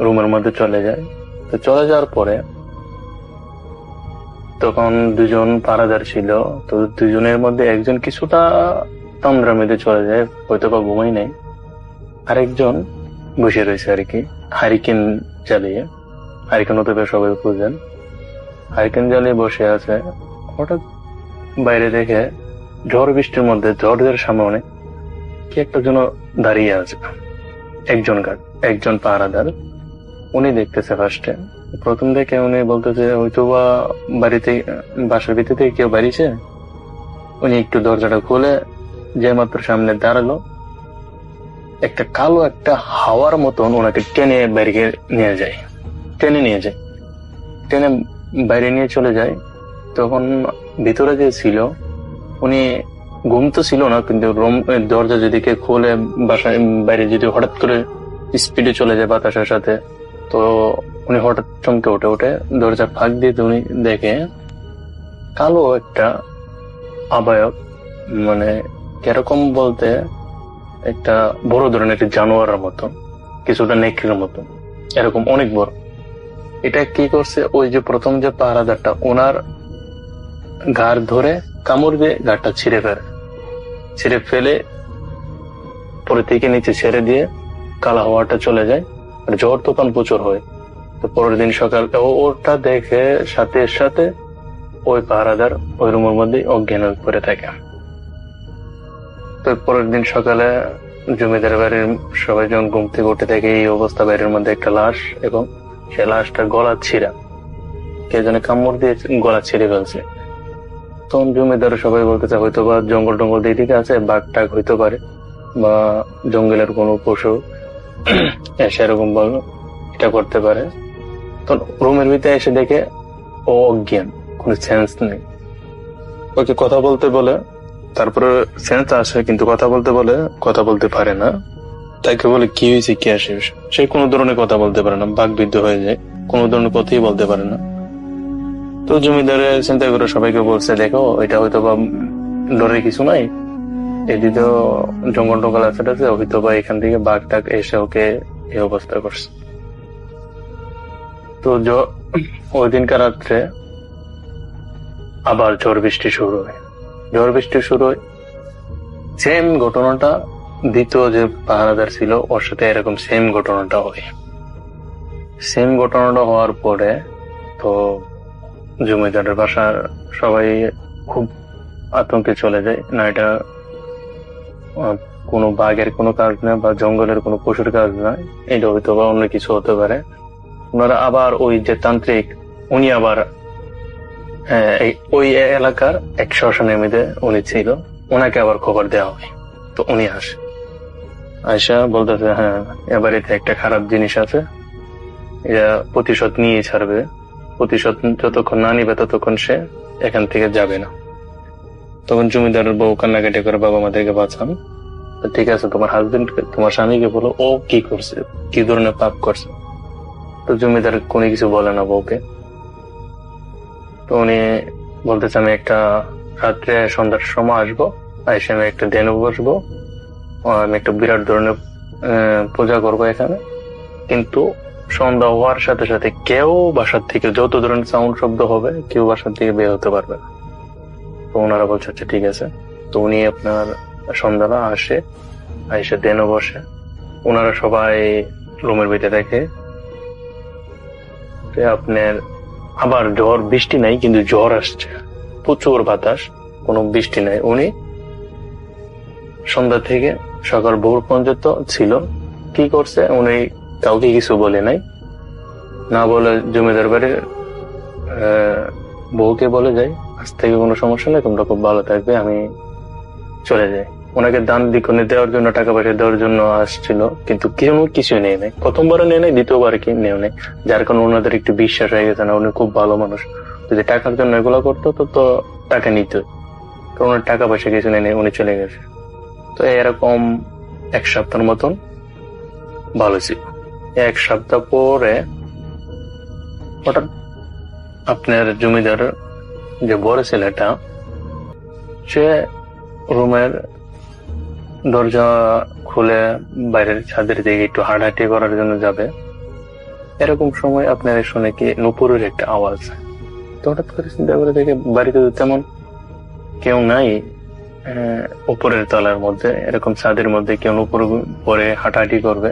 রুমের মধ্যে চলে যায়। তো চলে যাওয়ার পরে তখন দুজন পাহারাদার ছিল। তো দুজনের মধ্যে একজন কিছুটা তন্দ্রার মধ্যে চলে যায়, হয়তো বা ঘুমাই নাই। আরেকজন বসে রয়েছে আর কি, হারিকেন জ্বালিয়ে। হারিকেন হতে সবাই বুঝেন, হারিকেন জ্বালিয়ে বসে আছে। হঠাৎ বাইরে দেখে ঝড় বৃষ্টির মধ্যে, ঝড়ের সামনে কি একটা যেন দাঁড়িয়ে আছে। একজন পাহারাদার, উনি দেখতেছে ফার্স্টে। প্রথম দেখে উনি বলতেছে হয়তো বা বাসার ভিতর থেকে কেউ বাড়িছে। উনি একটু দরজাটা খুলে যে মাত্র সামনে দাঁড়ালো, একটা কালো একটা হাওয়ার মতন ওনাকে টেনে বাইরে নিয়ে যায়, টেনে বাইরে নিয়ে চলে যায়। তখন ভিতরে যে ছিল, উনি ঘুম তো ছিল না, কিন্তু দরজা যদি কে খুলে বাসায় বাইরে যদি হঠাৎ করে স্পিডে চলে যায় বাতাসের সাথে, তো উনি হঠাৎ চমকে উঠে দরজা ফাঁক দিয়ে উনি দেখে কালো একটা আবায়ক, মানে কিরকম বলতে একটা বড় ধরনের একটা জানোয়ারের মতন, কিছুটা নেকড়ের মতন, এরকম অনেক বড়। এটা কি করছে, ওই যে প্রথম যে পাহারাদারটা, ওনার ঘাড় ধরে কামড় দিয়ে ঘাড়টা ছিঁড়ে ফেলে পরে থেকে নিচে ছেড়ে দিয়ে কালা হওয়াটা চলে যায়। আর ঝড় তখন প্রচুর হয়। তো পরের দিন সকাল ওটা দেখে সাথে ওই পাহারাদার ওই রুমের মধ্যে অজ্ঞান হয়ে পড়ে থাকে। তো পরের দিন সকালে জমিদার বাড়ির সবাই যখন ঘুম থেকে উঠে থাকে, এই অবস্থা, বাইরের মধ্যে একটা লাশ, এবং সে লাশটা গলা ছিঁড়া, কে যেন কামড় দিয়ে গলা ছিঁড়ে ফেলছে। তখন জমিদার সবাই বলতেছে হয়তো বা জঙ্গল টঙ্গল দিকে আছে, বাঘ টাঘ হইতে পারে, বা জঙ্গলের কোনো পশু সেরকম এটা করতে পারে। তো রুমের ভিতরে এসে দেখে ও অজ্ঞান, কোনো সেন্স নেই। ওকে কথা বলতে বলে, তারপরে সেন্স আসে কিন্তু কথা বলতে পারে না। তাকে বলে কি হয়েছে, কি আসে, সে কোনো ধরনের কথা বলতে পারে না, বাকবিদ্ধ হয়ে যায়, কোনো ধরনের কথাই বলতে পারে না। তো জমিদারে চিন্তা করে সবাইকে বলছে দেখো এটা হয়তো বা ডরের কিছু নাই, এদিকেও জঙ্গল টঙ্গল আছে হয়তো বা এখান থেকে বাঘ টাঘ এসে ওকে এই অবস্থা করছে। তো ওই দিনকার রাত্রে আবার ঝড় বৃষ্টি শুরু হয়। সেম ঘটনাটা দ্বিতীয় যে পাহারাদার ছিল ওর সাথে এরকম সেম ঘটনাটা হয়। সেম ঘটনাটা হওয়ার পরে তো জমিদারের বাসার সবাই খুব আতঙ্কে চলে যায়, না এটা কোনো বাঘের কোনো কাজ না বা জঙ্গলের কোনো পশুর কাজ না, এটা হয়তো বা অন্য কিছু হতে পারে। ওনারা আবার ওই যে তান্ত্রিক উনি আবার ওই এলাকার এক শ্মশানের মধ্যে উনি ছিল, ওনাকে আবার খবর দেওয়া হয়। তো উনি আসে, আয়সা বলতেছে হ্যাঁ এবারেতে একটা খারাপ জিনিস আছে, এটা প্রতিশোধ নিয়ে ছাড়বে, প্রতিশোধ যতক্ষণ না নিবে ততক্ষণ সে এখান থেকে যাবে না। তখন জমিদারের বউ কান্নাকাটি করে, বাবা আমাদেরকে বাঁচান। ঠিক আছে তোমার হাজবেন্ড তোমার স্বামীকে বলো ও কি করছে, কি ধরনের পাপ করছে। তো জমিদার কোনো কিছু বলে না বউকে। তো উনি বলতেছে আমি একটা রাত্রে সন্ধ্যার সময় আসবো, এসে আমি একটা ধেনু বসবো, আমি একটা বিরাট ধরনের পূজা করবো এখানে, কিন্তু সন্ধ্যা হওয়ার সাথে সাথে কেউ বাসার থেকে যত ধরনের সাউন্ড শব্দ হবে কেউ বাসার থেকে বের হতে পারবে না। তো ওনারা বলছে আচ্ছা ঠিক আছে। তো উনি আপনার সন্ধ্যাবেলা আসে, এসে ধেনু বসে, ওনারা সবাই রুমের ভিতরে দেখে আপনার আবার ঝড় বৃষ্টি নাই, কিন্তু ঝড় আসছে, প্রচুর বাতাস, কোনো বৃষ্টি নাই। উনি সন্ধ্যা থেকে সকাল ভোর পর্যন্ত ছিল, কি করছে উনি কাউকে কিছু বলে নাই, না বলে জমিদার বাড়ির বউকে বলে যায় আজ থেকে কোনো সমস্যা নেই, তোমরা খুব ভালো থাকবে, আমি চলে যাই। ওনাকে দান দিকনে দেওয়ার জন্য, টাকা পয়সা দেওয়ার জন্য আসছিল, কিন্তু কেউ কিছুই নেই নাই, প্রথমবারও নেই নাই, দ্বিতীয়বার কি নেও নেই, যার কারণে ওনাদের একটু বিশ্বাস হয়ে গেছে না উনি খুব ভালো মানুষ। যদি টাকার জন্য এগুলো করতো তো টাকা নিত, কারণ ওনার টাকা পয়সা কিছু নেই, উনি চলে গেছে। তো এরকম এক সপ্তাহের মতন ভালো ছিল। এক সপ্তাহ পরে হঠাৎ আপনার জমিদার যে বড় ছেলেটা, সে রুমের দরজা খুলে বাইরের ছাদের দিকে একটু হাঁটাহাঁটি করার জন্য যাবে, এরকম সময় আপনার শুনে কি নুপুরের একটা আওয়াজ। তো হঠাৎ করে চিন্তা করে দেখে বাড়িতে তেমন কেউ নাই, উপরের তলার মধ্যে এরকম ছাদের মধ্যে কেউ নুপুর পরে হাঁটাহাঁটি করবে,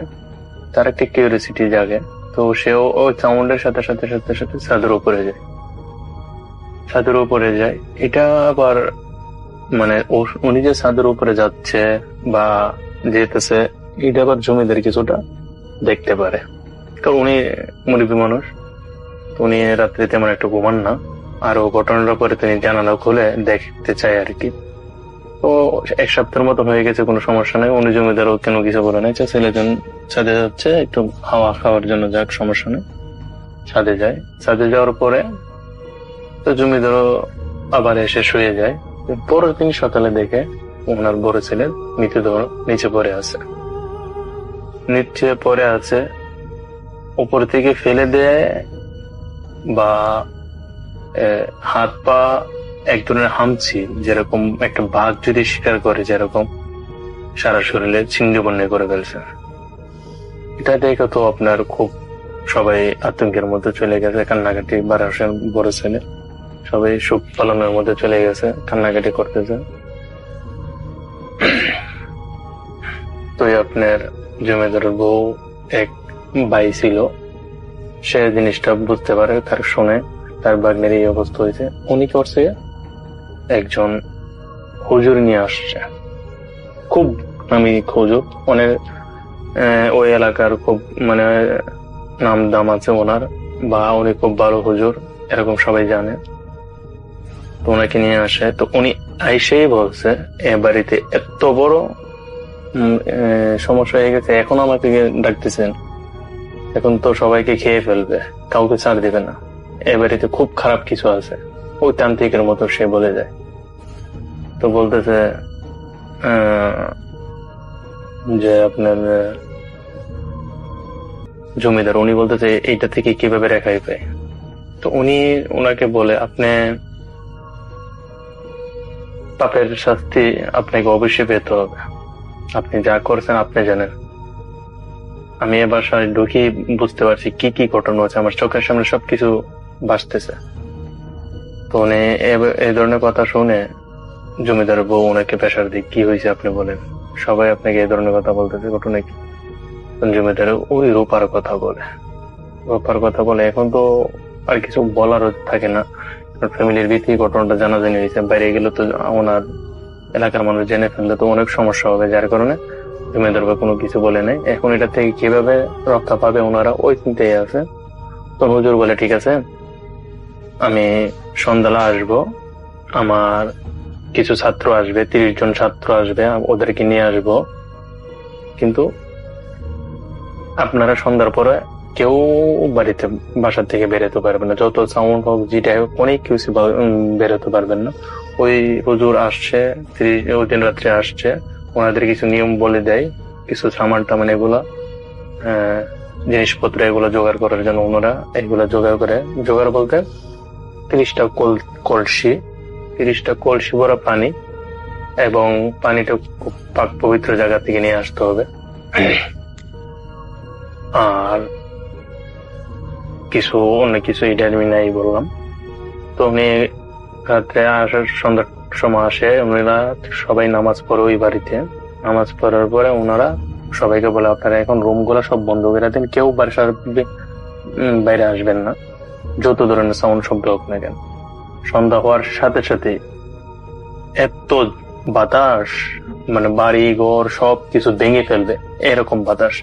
তার একটা কিউরিয়াসিটি জাগে। তো সেও ওই সাউন্ডের সাথে সাথে সাথে সাথে ছাদের উপরে যায়। এটা আবার মানে উনি যে ছাদের উপরে যাচ্ছে বা যেতেছে, এটা আবার জমিদার কিছুটা দেখতে পারে, কারণ উনি মুরব্বী মানুষ, উনি রাত্রে তেমন একটা ঘুমান না। আর ও ঘটনার পরে তিনি জানালা খুলে দেখতে চায় আর কি। তো এক সপ্তাহের মতো হয়ে গেছে, কোনো সমস্যা নেই, উনি জমিদারও কেন কিছু বলে নাই, ছেলেজন ছাদে যাচ্ছে একটু হাওয়া খাওয়ার জন্য, যাক সমস্যা নেই, ছাদে যায়। ছাদে যাওয়ার পরে তো জমিদারও আবার এসে শুয়ে যায়। পরের দিন সকালে দেখে ওনার বড় ছেলে নিচে পড়ে আছে, উপর থেকে ফেলে দেয় বা হাত পা এক ধরনের হামছি, যেরকম একটা বাঘ যদি শিকার করে যেরকম সারা শরীরে ছিন্ন বন্য করে ফেলছে। এটা দেখে তো আপনার খুব সবাই আতঙ্কের মধ্যে চলে গেছে, কান্নাকাটি, বাড়াসেন বড় ছেলে সবাই শোক পালনের মধ্যে চলে গেছে, কান্নাকাটি করতেছে। তো আপনার জমিদারের বউ এক ভাই ছিল, সে জিনিসটা বুঝতে পারে, তার শুনে তার ভাগ্নের এই অবস্থা হয়েছে। উনি করছে একজন হুজুর নিয়ে আসছে, খুব নামি হুজুর, অনেক ওই এলাকার খুব মানে নাম দাম আছে ওনার, বা উনি খুব ভালো হুজুর এরকম সবাই জানে। তো ওনাকে নিয়ে আসে। তো উনি আইসেই বলছে এ বাড়িতে এত বড় সমস্যা হয়ে গেছে, এখন আমাকে ডাকতেছেন, এখন তো সবাইকে খেয়ে ফেলবে, কাউকে ছাড় দিবে না, এ বাড়িতে খুব খারাপ কিছু আছে, ওই তান্ত্রিকের মতো সে বলে যায়। তো বলতেছে যে আপনার জমিদার, উনি বলতেছে এইটা থেকে কিভাবে রেখাই পায়। তো উনি ওনাকে বলে আপনি পাপের শাস্তি আপনাকে অবশ্যই পেতে হবে। আপনি যা করছেন আপনি জানেন। আমি এ বাসায় ঢুকি বুঝতে পারছি কি কি ঘটনা হচ্ছে, আমার চোখের সামনে সবকিছু ভাসতেছে। তো উনি এই ধরনের কথা শুনে জমিদার বউ ওনাকে প্রেশার দিক, কি হয়েছে আপনি বলেন, সবাই আপনাকে এই ধরনের কথা বলতেছে, ঘটনা কি? জমিদার ওই রূপার কথা বলে, এখন তো আর কিছু বলারও থাকে না, ফ্যামিলির ভিত্তি ঘটনাটা জানাজানি হয়েছে, বাইরে গেলে তো ওনার এলাকার মানুষ জেনে ফেললে তো অনেক সমস্যা হবে, যার কারণে জমিদার বা কোনো কিছু বলে নাই। এখন এটা থেকে কিভাবে রক্ষা পাবে ওনারা ওই চিন্তায় আছে। তো হুজুর বলে ঠিক আছে, আমি সন্ধ্যালা আসবো, আমার কিছু ছাত্র আসবে, 30 জন ছাত্র আসবে, ওদেরকে নিয়ে আসবো, কিন্তু আপনারা সন্ধ্যার পরে কেউ বাসা থেকে বেরোতে পারবেন না, যত সাউন্ড হোক যেটা হোক অনেক কিছু বেরোতে পারবেন না। ওই হুজুর আসছে, ওই দিন রাত্রে আসছে, ওনাদের কিছু নিয়ম বলে দেয়, কিছু সামান টামান এগুলা জিনিসপত্র এগুলো জোগাড় করার জন্য ওনারা এগুলা জোগাড় বলতে 30টা কলসি ভরা পানি, এবং পানিটা খুব পাক পবিত্র জায়গা থেকে নিয়ে আসতে হবে। আর অনেক কিছু এটা আমি নাই বললাম। তো উনি রাত্রে সন্ধ্যার সময় আসে, উনারা সবাই নামাজ পড়ে ওই বাড়িতে। নামাজ পড়ার পরে ওনারা সবাইকে বলে আপনারা এখন রুম গুলা সব বন্ধ করে দেন, কেউ বাসার বাইরে আসবেন না, যত ধরনের সাউন্ড শব্দ হোক না কেন। সন্ধ্যা হওয়ার সাথে সাথে এত বাতাস, মানে বাড়ি ঘর সব কিছু ভেঙে ফেলবে এরকম বাতাস,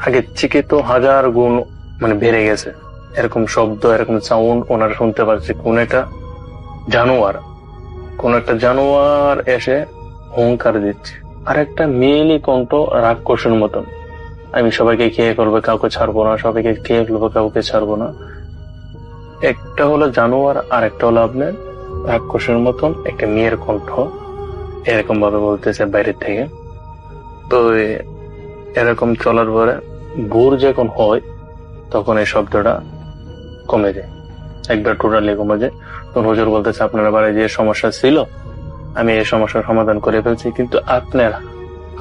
আগের থেকে তো 1000 গুণ মানে বেড়ে গেছে। এরকম শব্দ, এরকম সাউন্ড ওনারা শুনতে পাচ্ছে। কোন একটা জানোয়ার এসে হুঙ্কার দিচ্ছে, আর একটা মেয়েলি কণ্ঠ রাক্ষসের মতন, আমি সবাইকে খেয়ে ফেলবো, কাউকে ছাড়বো না, সবাইকে খেয়ে ফেলবো, কাউকে ছাড়বো না। একটা হলো জানোয়ার, আর একটা হলো আপনার রাক্ষসের মতন একটা মেয়ের কণ্ঠ, এরকম ভাবে বলতেছে বাইরে থেকে। তো এরকম চলার পরে ভোর যখন হয় তখন এই শব্দটা কমে যায়, একবার টোটালি কমে যায়। তখন হুজুর বলতেছে আপনার বাড়ি যে সমস্যা ছিল আমি এই সমস্যার সমাধান করে ফেলছি, কিন্তু আপনার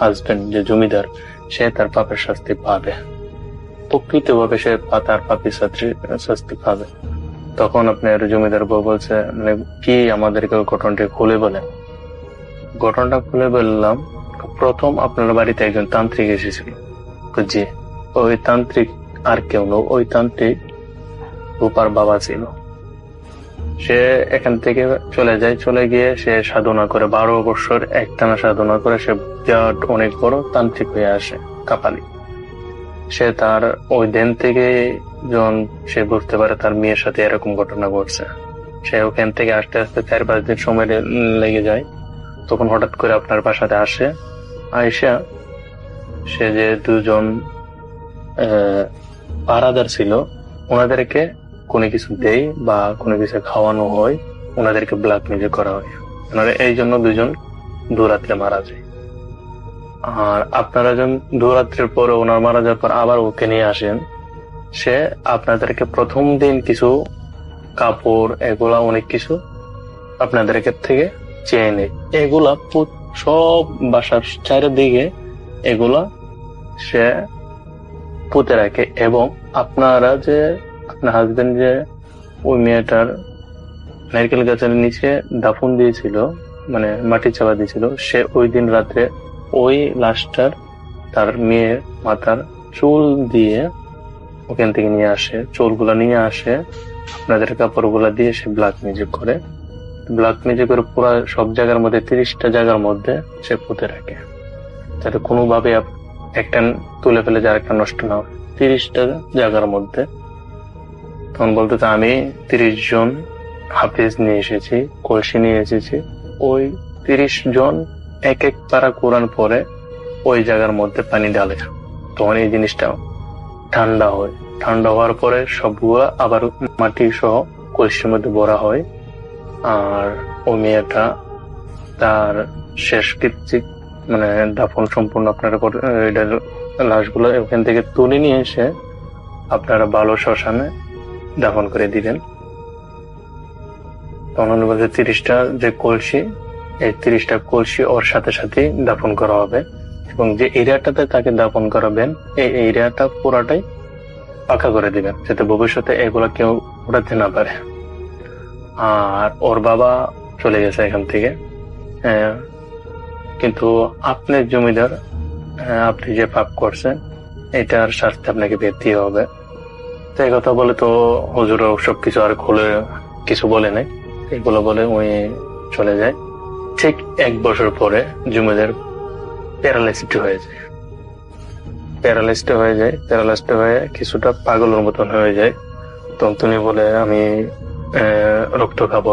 হাজবেন্ড যে জমিদার সে তার পাপের শাস্তি পাবে, প্রকৃতভাবে সে তার পাপের শাস্তি পাবে। তখন আপনার জমিদার বউ বলছে মানে কি আমাদেরকে ঘটনাটি খুলে বলেন। ঘটনাটা খুলে বললাম, প্রথম আপনার বাড়িতে একজন তান্ত্রিক এসেছিল। জি, ওই তান্ত্রিক আর কেউ নয়, ওই তান্ত্রিক রূপার বাবা ছিল। সে এখান থেকে চলে গিয়ে সে সাধনা করে 12 বছর একটানা সাধনা করে সে বিরাট অনেক বড় তান্ত্রিক হয়ে আসে, কাপালি। সে তার ওই দিন থেকে যখন সে বুঝতে পারে তার মেয়ের সাথে এরকম ঘটনা ঘটছে, সে ওখান থেকে আস্তে আস্তে 4-5 দিন সময় লেগে যায়। তখন হঠাৎ করে আপনার বাসাতে আসে, আয়সা সে যে 2 জন পাহারাদার ছিল ওনাদেরকে কোনো কিছু দেয় বা কোনো কিছু খাওয়ানো হয়, ওনাদেরকে ব্ল্যাক মেজিক করা হয়। ওনারা এই জন্য 2 জন দুরাত্রে মারা যায়। আর আপনারা যখন দুরাত্রের পরে ওনার মারা যাওয়ার পর আবার ওকে নিয়ে আসেন, সে আপনাদেরকে প্রথম দিন কিছু কাপড় এগুলা অনেক কিছু আপনাদেরকে থেকে চেয়ে নেয়। এগুলা সব বাসার চারিদিকে এগুলা সে পুঁতে রাখে। এবং আপনারা যে আপনার হাজবেন্ড যে ওই মেয়েটার নারকেল গাছের নিচে দাফন দিয়েছিল, মানে মাটি চাপা দিয়েছিল, সে ওই দিন রাত্রে ওই লাশটার তার মেয়ের মাথার চুল দিয়ে ওখান থেকে নিয়ে আসে, চুলগুলা নিয়ে আসে, আপনাদের কাপড়গুলা দিয়ে সে ব্ল্যাক মিউজিক করে। ব্ল্যাক মিউজিক করে পুরো সব জায়গার মধ্যে 30টা জায়গার মধ্যে সে পুঁতে রাখে, যাতে কোনোভাবে একটা তুলে ফেলে যে আরেকটা নষ্ট না হয়, 30টা জায়গার মধ্যে। তখন বলতে আমি 30 জন হাফিজ নিয়ে এসেছি, কলসি নিয়ে এসেছি, ওই 30 জন এক পারা কোরআন পরে ওই জায়গার মধ্যে পানি ঢালে। তখন এই জিনিসটা ঠান্ডা হয়, ঠান্ডা হওয়ার পরে সবগুলা আবার মাটি সহ কলসির মধ্যে ভরা হয়। আর ওই মেয়েটা তার শেষ কৃত্রিক মানে দাফন সম্পূর্ণ আপনারা লাশগুলো ওখান থেকে তুলে নিয়ে এসে আপনারা ভালো শ্মশানে দাফন করে দিবেন। তখন বলছে 30টা যে কলসি এই 30টা কলসি ওর সাথে সাথে দাফন করা হবে, এবং যে এরিয়াটাতে তাকে দাফন করাবেন এই এরিয়াটা পুরাটাই পাকা করে দিবেন, যাতে ভবিষ্যতে এগুলা কেউ উঠাতে না পারে। আর ওর বাবা চলে গেছে এখান থেকে, কিন্তু আপনার জমিদার, আপনি যে পাপ করছেন এটার শাস্তি আপনাকে পেতে হবে। তো এই কথা বলে তো হুজুরও সবকিছু আর খুলে কিছু বলে নাই, এগুলো বলে ওই চলে যায়। ঠিক 1 বছর পরে জমিদার প্যারালাইসড হয়ে যায়। প্যারালাইসড হয়ে কিছুটা পাগলের মতন হয়ে যায়। তখন তিনি বলে আমি রক্ত খাবো।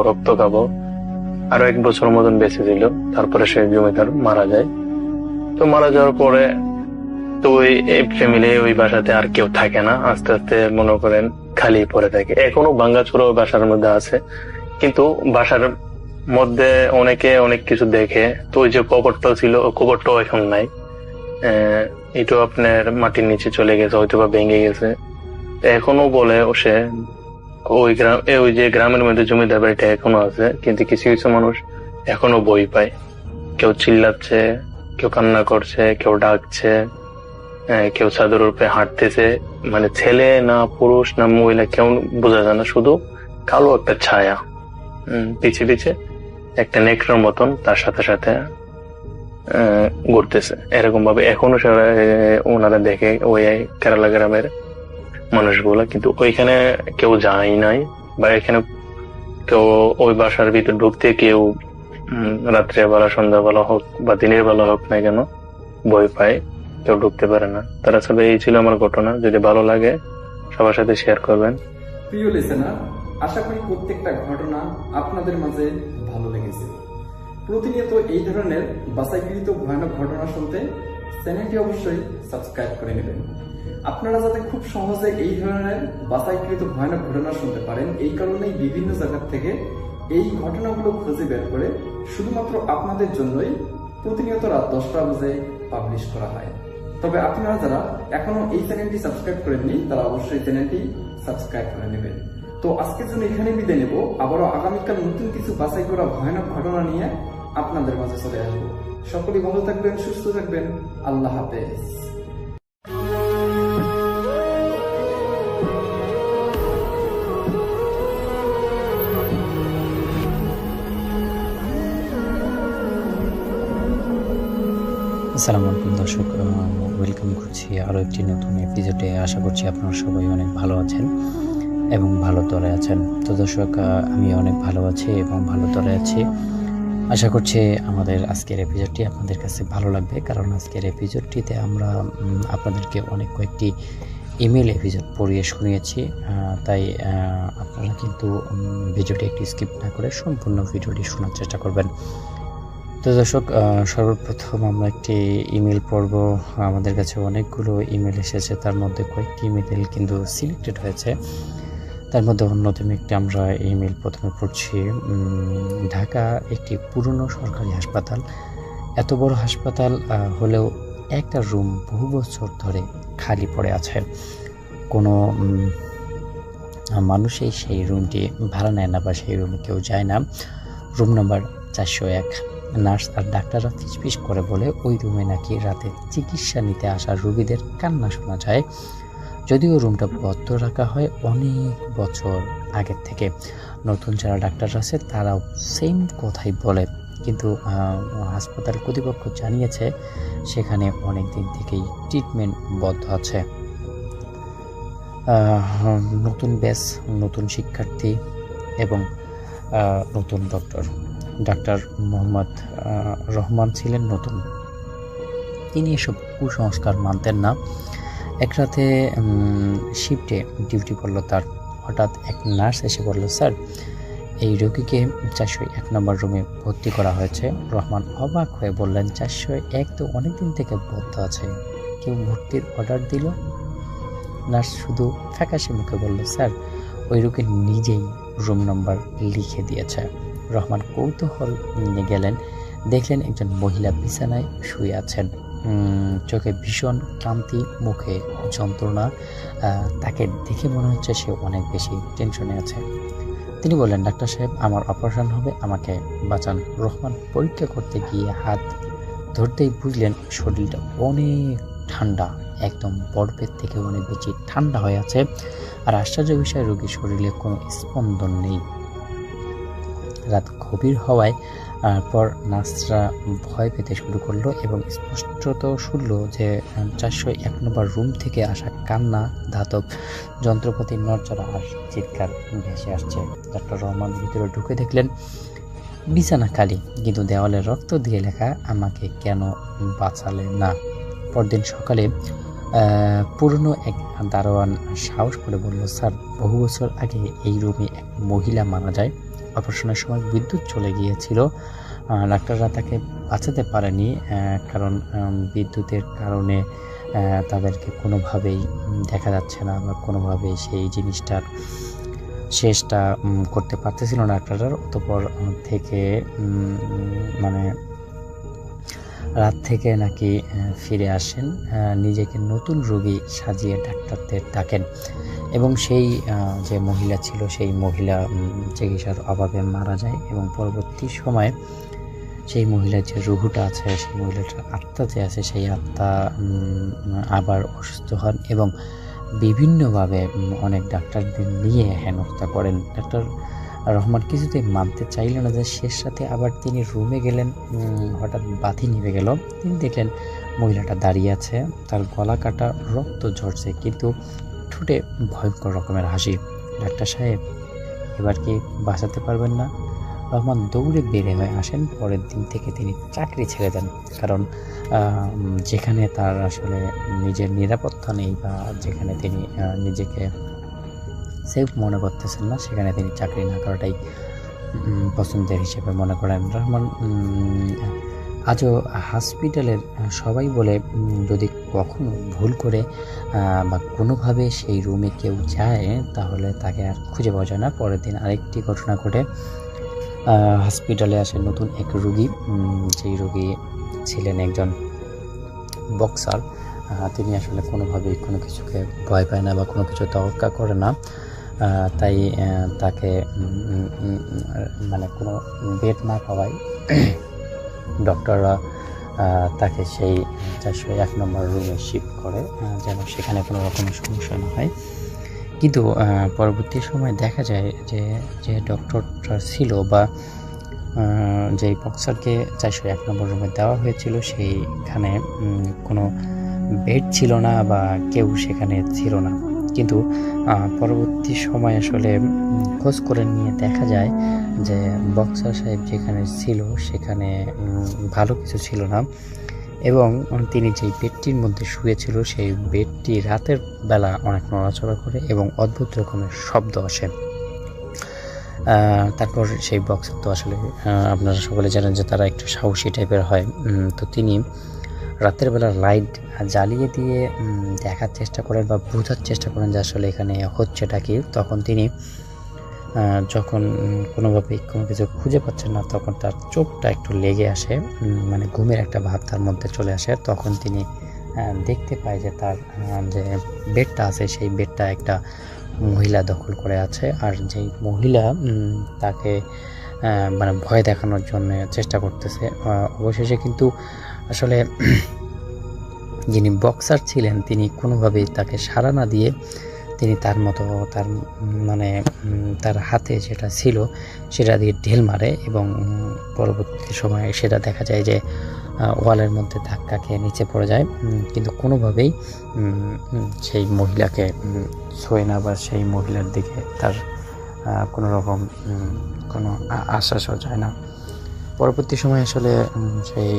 আরো 1 বছর মতন বেঁচে দিল। তারপরে সে জমিদার মারা যায়। তো মারা যাওয়ার পরে তো ওই ফ্যামিলি ওই বাসাতে আর কেউ থাকে না, আস্তে আস্তে মনে করেন খালি পড়ে থাকে। এখনো ভাঙ্গাচোরা ওই বাসার মধ্যে আছে, কিন্তু বাসার মধ্যে অনেকে অনেক কিছু দেখে। তো ওই যে কবরটা ছিল, কবরটাও এখন নাই, এটা আপনার মাটির নিচে চলে গেছে, হয়তো বা ভেঙে গেছে। এখনো বলে সে ওই যে গ্রামের মধ্যে জমিদার বাড়িটা এখনো আছে, কিন্তু কিছু কিছু মানুষ এখনো ভয় পায়। কেউ চিল্লাচ্ছে, কেউ কান্না করছে, কেউ ডাকছে, কেউ চাদর উপরে হাঁটতেছে, মানে ছেলে না পুরুষ না মহিলা কেউ বোঝা যায় না, শুধু কালো একটা ছায়া পিছে পিছে একটা নেকড়ার মতন তার সাথে সাথে ঘুরতেছে। এরকম ভাবে এখনো ওনারা দেখে ওই কেরালা গ্রামের মানুষগুলা, কিন্তু ওইখানে কেউ যায় নাই, বা এখানে কেউ ওই বাসার ভিতর ঢুকতে কেউ রাত্রে বেলা, সন্ধ্যাবেলা হোক বা দিনের বেলা হোক না কেন ভয় পায়, কেউ ঢুকতে পারে না। তারা সব এই ছিল আমার ঘটনা। যদি ভালো লাগে সবার সাথে শেয়ার করবেন। প্রিয় লিসেনার, আশা করি প্রত্যেকটা ঘটনা আপনাদের মাঝে ভালো লেগেছে। প্রতিনিয়ত এই ধরনের বাছাইকৃত ভয়ানক ঘটনা শুনতে চ্যানেলটি অবশ্যই সাবস্ক্রাইব করে নেবেন। আপনারা যাতে খুব সহজে এই ধরনের বাছাইকৃত ভয়ানক ঘটনা শুনতে পারেন, এই কারণেই বিভিন্ন জায়গা থেকে এই ঘটনাগুলো খুঁজে বের করে শুধুমাত্র আপনাদের জন্যই প্রতিনিয়ত রাত 10টা বাজে পাবলিশ করা হয়। তবে আপনারা যারা এখনো এই চ্যানেলটি সাবস্ক্রাইব করেননি তারা অবশ্যই চ্যানেলটি সাবস্ক্রাইব করে নেবেন। তো আজকের জন্য এখানে বিদায় নেব। আবারও আগামীকাল নতুন কিছু বাছাই করা ভয়ানক ঘটনা নিয়ে আপনাদের মাঝে চলে আসবো। সকলেই ভালো থাকবেন, সুস্থ থাকবেন। আল্লাহ হাফেজ। আসসালামু আলাইকুম দর্শক, ওয়েলকাম করছি আরও একটি নতুন এপিসোডে। আশা করছি আপনারা সবাই অনেক ভালো আছেন এবং ভালো তলে আছেন। তো দর্শক, আমি অনেক ভালো আছি এবং ভালো তলে আছি। আশা করছি আমাদের আজকের এপিসোডটি আপনাদের কাছে ভালো লাগবে, কারণ আজকের এপিসোডটিতে আমরা আপনাদেরকে অনেক কয়েকটি ইমেল এপিসোড পড়িয়ে শুনিয়েছি। তাই আপনারা কিন্তু ভিডিওটি একটি স্কিপ না করে সম্পূর্ণ ভিডিওটি শোনার চেষ্টা করবেন। তো দর্শক, সর্বপ্রথম আমরা একটি ইমেল পড়ব। আমাদের কাছে অনেকগুলো ইমেল এসেছে, তার মধ্যে কয়েকটি ইমেল কিন্তু সিলেক্টেড হয়েছে। তার মধ্যে অন্যতম একটি আমরা ইমেল প্রথমে পড়ছি। ঢাকা একটি পুরনো সরকারি হাসপাতাল। এত বড় হাসপাতাল হলেও একটা রুম বহু বছর ধরে খালি পড়ে আছে। কোনো মানুষই সেই রুমটি ভাড়া নেয় না বা সেই রুমে কেউ যায় না। Room number 401। নার্স আর ডাক্তাররা ফিসফিস করে বলে ওই রুমে নাকি রাতে চিকিৎসা নিতে আসা রোগীদের কান্না শোনা যায়। যদিও রুমটা বন্ধ রাখা হয় অনেক বছর আগের থেকে। নতুন যারা ডাক্তাররা আছে তারাও সেম কথাই বলে, কিন্তু হাসপাতাল কর্তৃপক্ষ জানিয়েছে সেখানে অনেক দিন থেকেই ট্রিটমেন্ট বন্ধ আছে। নতুন ব্যাচ, নতুন শিক্ষার্থী এবং নতুন ডাক্তার মোহাম্মদ রহমান ছিলেন নতুন। তিনি এসব কুসংস্কার মানতেন না। এক রাতে শিফটে ডিউটি করলো তার। হঠাৎ এক নার্স এসে বলল, স্যার এই রোগীকে 401 নম্বর রুমে ভর্তি করা হয়েছে। রহমান অবাক হয়ে বললেন, 401 তো অনেকদিন থেকে বন্ধ আছে, কেউ ভর্তির অর্ডার দিল? নার্স শুধু ফ্যাকাশে মুখে বলল, স্যার ওই রোগী নিজেই রুম নম্বর লিখে দিয়েছে। রহমান কৌতূহল নিয়ে গেলেন, দেখলেন একজন মহিলা বিছানায় শুয়ে আছেন, চোখে ভীষণ ক্লান্তি, মুখে যন্ত্রণা। তাকে দেখে মনে হচ্ছে সে অনেক বেশি টেনশনে আছে। তিনি বললেন, ডাক্তার সাহেব আমার অপারেশন হবে, আমাকে বাঁচান। রহমান পরীক্ষা করতে গিয়ে হাত ধরতেই বুঝলেন শরীরটা অনেক ঠান্ডা, একদম বরফের থেকে অনেক বেশি ঠান্ডা হয়ে আছে। আর আশ্চর্য বিষয়, রোগীর শরীরে কোনো স্পন্দন নেই। রাত গভীর হওয়ায় পর নার্সরা ভয় পেতে শুরু করলো এবং স্পষ্টত শুনল যে 401 নম্বর রুম থেকে আসা কান্না, ধাতব যন্ত্রপাতির নড়চড়া আর চিৎকার ভেসে আসছে। ডক্টর রহমান ভিতরে ঢুকে দেখলেন বিছানা খালি, কিন্তু দেওয়ালে রক্ত দিয়ে লেখা, আমাকে কেন বাঁচালে না। পরদিন সকালে পুরনো এক দারোয়ান সাহস করে বলল, স্যার, বহু বছর আগে এই রুমে এক মহিলা মারা যায়। অপারেশনের সময় বিদ্যুৎ চলে গিয়েছিল। ডাক্তাররা তাকে বাঁচাতে পারেনি, কারণ বিদ্যুতের কারণে তাদেরকে কোনোভাবেই দেখা যাচ্ছে না বা কোনোভাবেই সেই জিনিসটার শেষটা করতে পারতেছিল না ডাক্তাররা। অতঃপর থেকে মানে রাত থেকে নাকি ফিরে আসেন, নিজেকে নতুন রোগী সাজিয়ে ডাক্তারদের ডাকেন এবং সেই যে মহিলা ছিল সেই মহিলা চিকিৎসার অভাবে মারা যায় এবং পরবর্তী সময়ে সেই মহিলার যে রুহুটা আছে, সেই মহিলাটার আত্মা যে আছে, সেই আত্মা আবার অসুস্থ হন এবং বিভিন্নভাবে অনেক ডাক্তারদের নিয়ে হেনস্থা করেন। ডাক্তার রহমান কিছুতেই মানতে চাইলেন না যে শেষ সাথে আবার তিনি রুমে গেলেন। হঠাৎ বাতি নিভে গেল। তিনি দেখলেন মহিলাটা দাঁড়িয়ে আছে, তার গলা কাটা, রক্ত ঝরছে, কিন্তু ঠোঁটে ভয়ঙ্কর রকমের হাসি। ডাক্তার সাহেব, এবার কি বাঁচাতে পারবেন না? রহমান দৌড়ে বেড়ে হয়ে আসেন। পরের দিন থেকে তিনি চাকরি ছেড়ে দেন, কারণ যেখানে তার আসলে নিজের নিরাপত্তা নেই বা যেখানে তিনি নিজেকে সেফ মনে করতেছেন না, সেখানে তিনি চাকরি না করাটাই পছন্দের হিসেবে মনে করেন। রহমান আজও হসপিটালের সবাই বলে, যদি কখনো ভুল করে বা কোনোভাবে সেই রুমে কেউ যায় তাহলে তাকে আর খুঁজে পাওয়া যায় না। পরের দিন আরেকটি ঘটনা ঘটে। হসপিটালে আসে নতুন এক রোগী। যেই রোগী ছিলেন একজন বক্সার। তিনি আসলে কোনোভাবেই কোনো কিছুকে ভয় পায় না বা কোনো কিছু তোয়াক্কা করে না। তাই তাকে মানে কোনো বেড না পাওয়ায় ডক্টররা তাকে সেই 401 নম্বর রুমে শিফট করে, যেন সেখানে কোনো রকমের সমস্যা না হয়। কিন্তু পরবর্তী সময় দেখা যায় যে ডক্টরটা ছিল বা যেই বক্সারকে 401 নম্বর রুমে দেওয়া হয়েছিল, সেইখানে কোনো বেড ছিল না বা কেউ সেখানে ছিল না। কিন্তু পরবর্তী সময় আসলে খোঁজ করে নিয়ে দেখা যায় যে বক্সার সাহেব যেখানে ছিল সেখানে ভালো কিছু ছিল না এবং তিনি যেই বেডটির মধ্যে শুয়েছিল সেই বেডটি রাতের বেলা অনেক নড়াচড়া করে এবং অদ্ভুত রকমের শব্দ আসে। তারপর সেই বক্সার তো আসলে আপনারা সকলে জানেন যে তারা একটু সাহসী টাইপের হয়। তো তিনি রাতের বেলা লাইট জ্বালিয়ে দিয়ে দেখার চেষ্টা করেন বা বোঝার চেষ্টা করেন যে আসলে এখানে হচ্ছেটা কি। তখন তিনি যখন কোনোভাবেই কোনো কিছু খুঁজে পাচ্ছেন না, তখন তার চোখটা একটু লেগে আসে, মানে ঘুমের একটা ভাব তার মধ্যে চলে আসে। তখন তিনি দেখতে পায় যে তার যে বেডটা আছে সেই বেডটা একটা মহিলা দখল করে আছে, আর যেই মহিলা তাকে মানে ভয় দেখানোর জন্য চেষ্টা করতেছে। অবশেষে কিন্তু আসলে যিনি বক্সার ছিলেন তিনি কোনোভাবেই তাকে সাড়া না দিয়ে তিনি তার মতো তার মানে তার হাতে যেটা ছিল সেটা দিয়ে ঢেল মারে এবং পরবর্তী সময়ে সেটা দেখা যায় যে ওয়ালের মধ্যে ধাক্কা খেয়ে নিচে পড়ে যায়, কিন্তু কোনোভাবেই সেই মহিলাকে ছোঁয় না বা সেই মহিলার দিকে তার কোনো রকম কোনো আশ্বাসও যায় না। পরবর্তী সময়ে আসলে সেই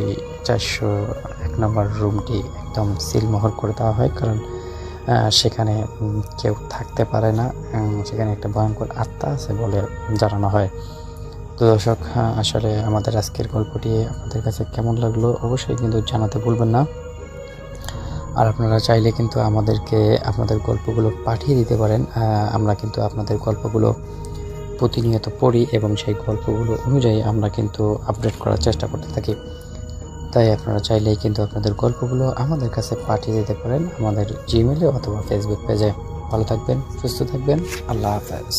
401 নম্বর রুমটি একদম সিলমোহর করে দেওয়া হয়, কারণ সেখানে কেউ থাকতে পারে না, সেখানে একটা ভয়ঙ্কর আত্মা আছে বলে জানানো হয়। তো দর্শক, আসলে আমাদের আজকের গল্পটি আপনাদের কাছে কেমন লাগলো অবশ্যই কিন্তু জানাতে ভুলবেন না। আর আপনারা চাইলে কিন্তু আমাদেরকে আপনাদের গল্পগুলো পাঠিয়ে দিতে পারেন। আমরা কিন্তু আপনাদের গল্পগুলো প্রতিনিয়ত পড়ি এবং সেই গল্পগুলো অনুযায়ী আমরা কিন্তু আপডেট করার চেষ্টা করতে থাকি। তাই আপনারা চাইলেই কিন্তু আপনাদের গল্পগুলো আমাদের কাছে পাঠিয়ে দিতে পারেন আমাদের জিমেলে অথবা ফেসবুক পেজে। ভালো থাকবেন, সুস্থ থাকবেন, আল্লাহ হাফেজ।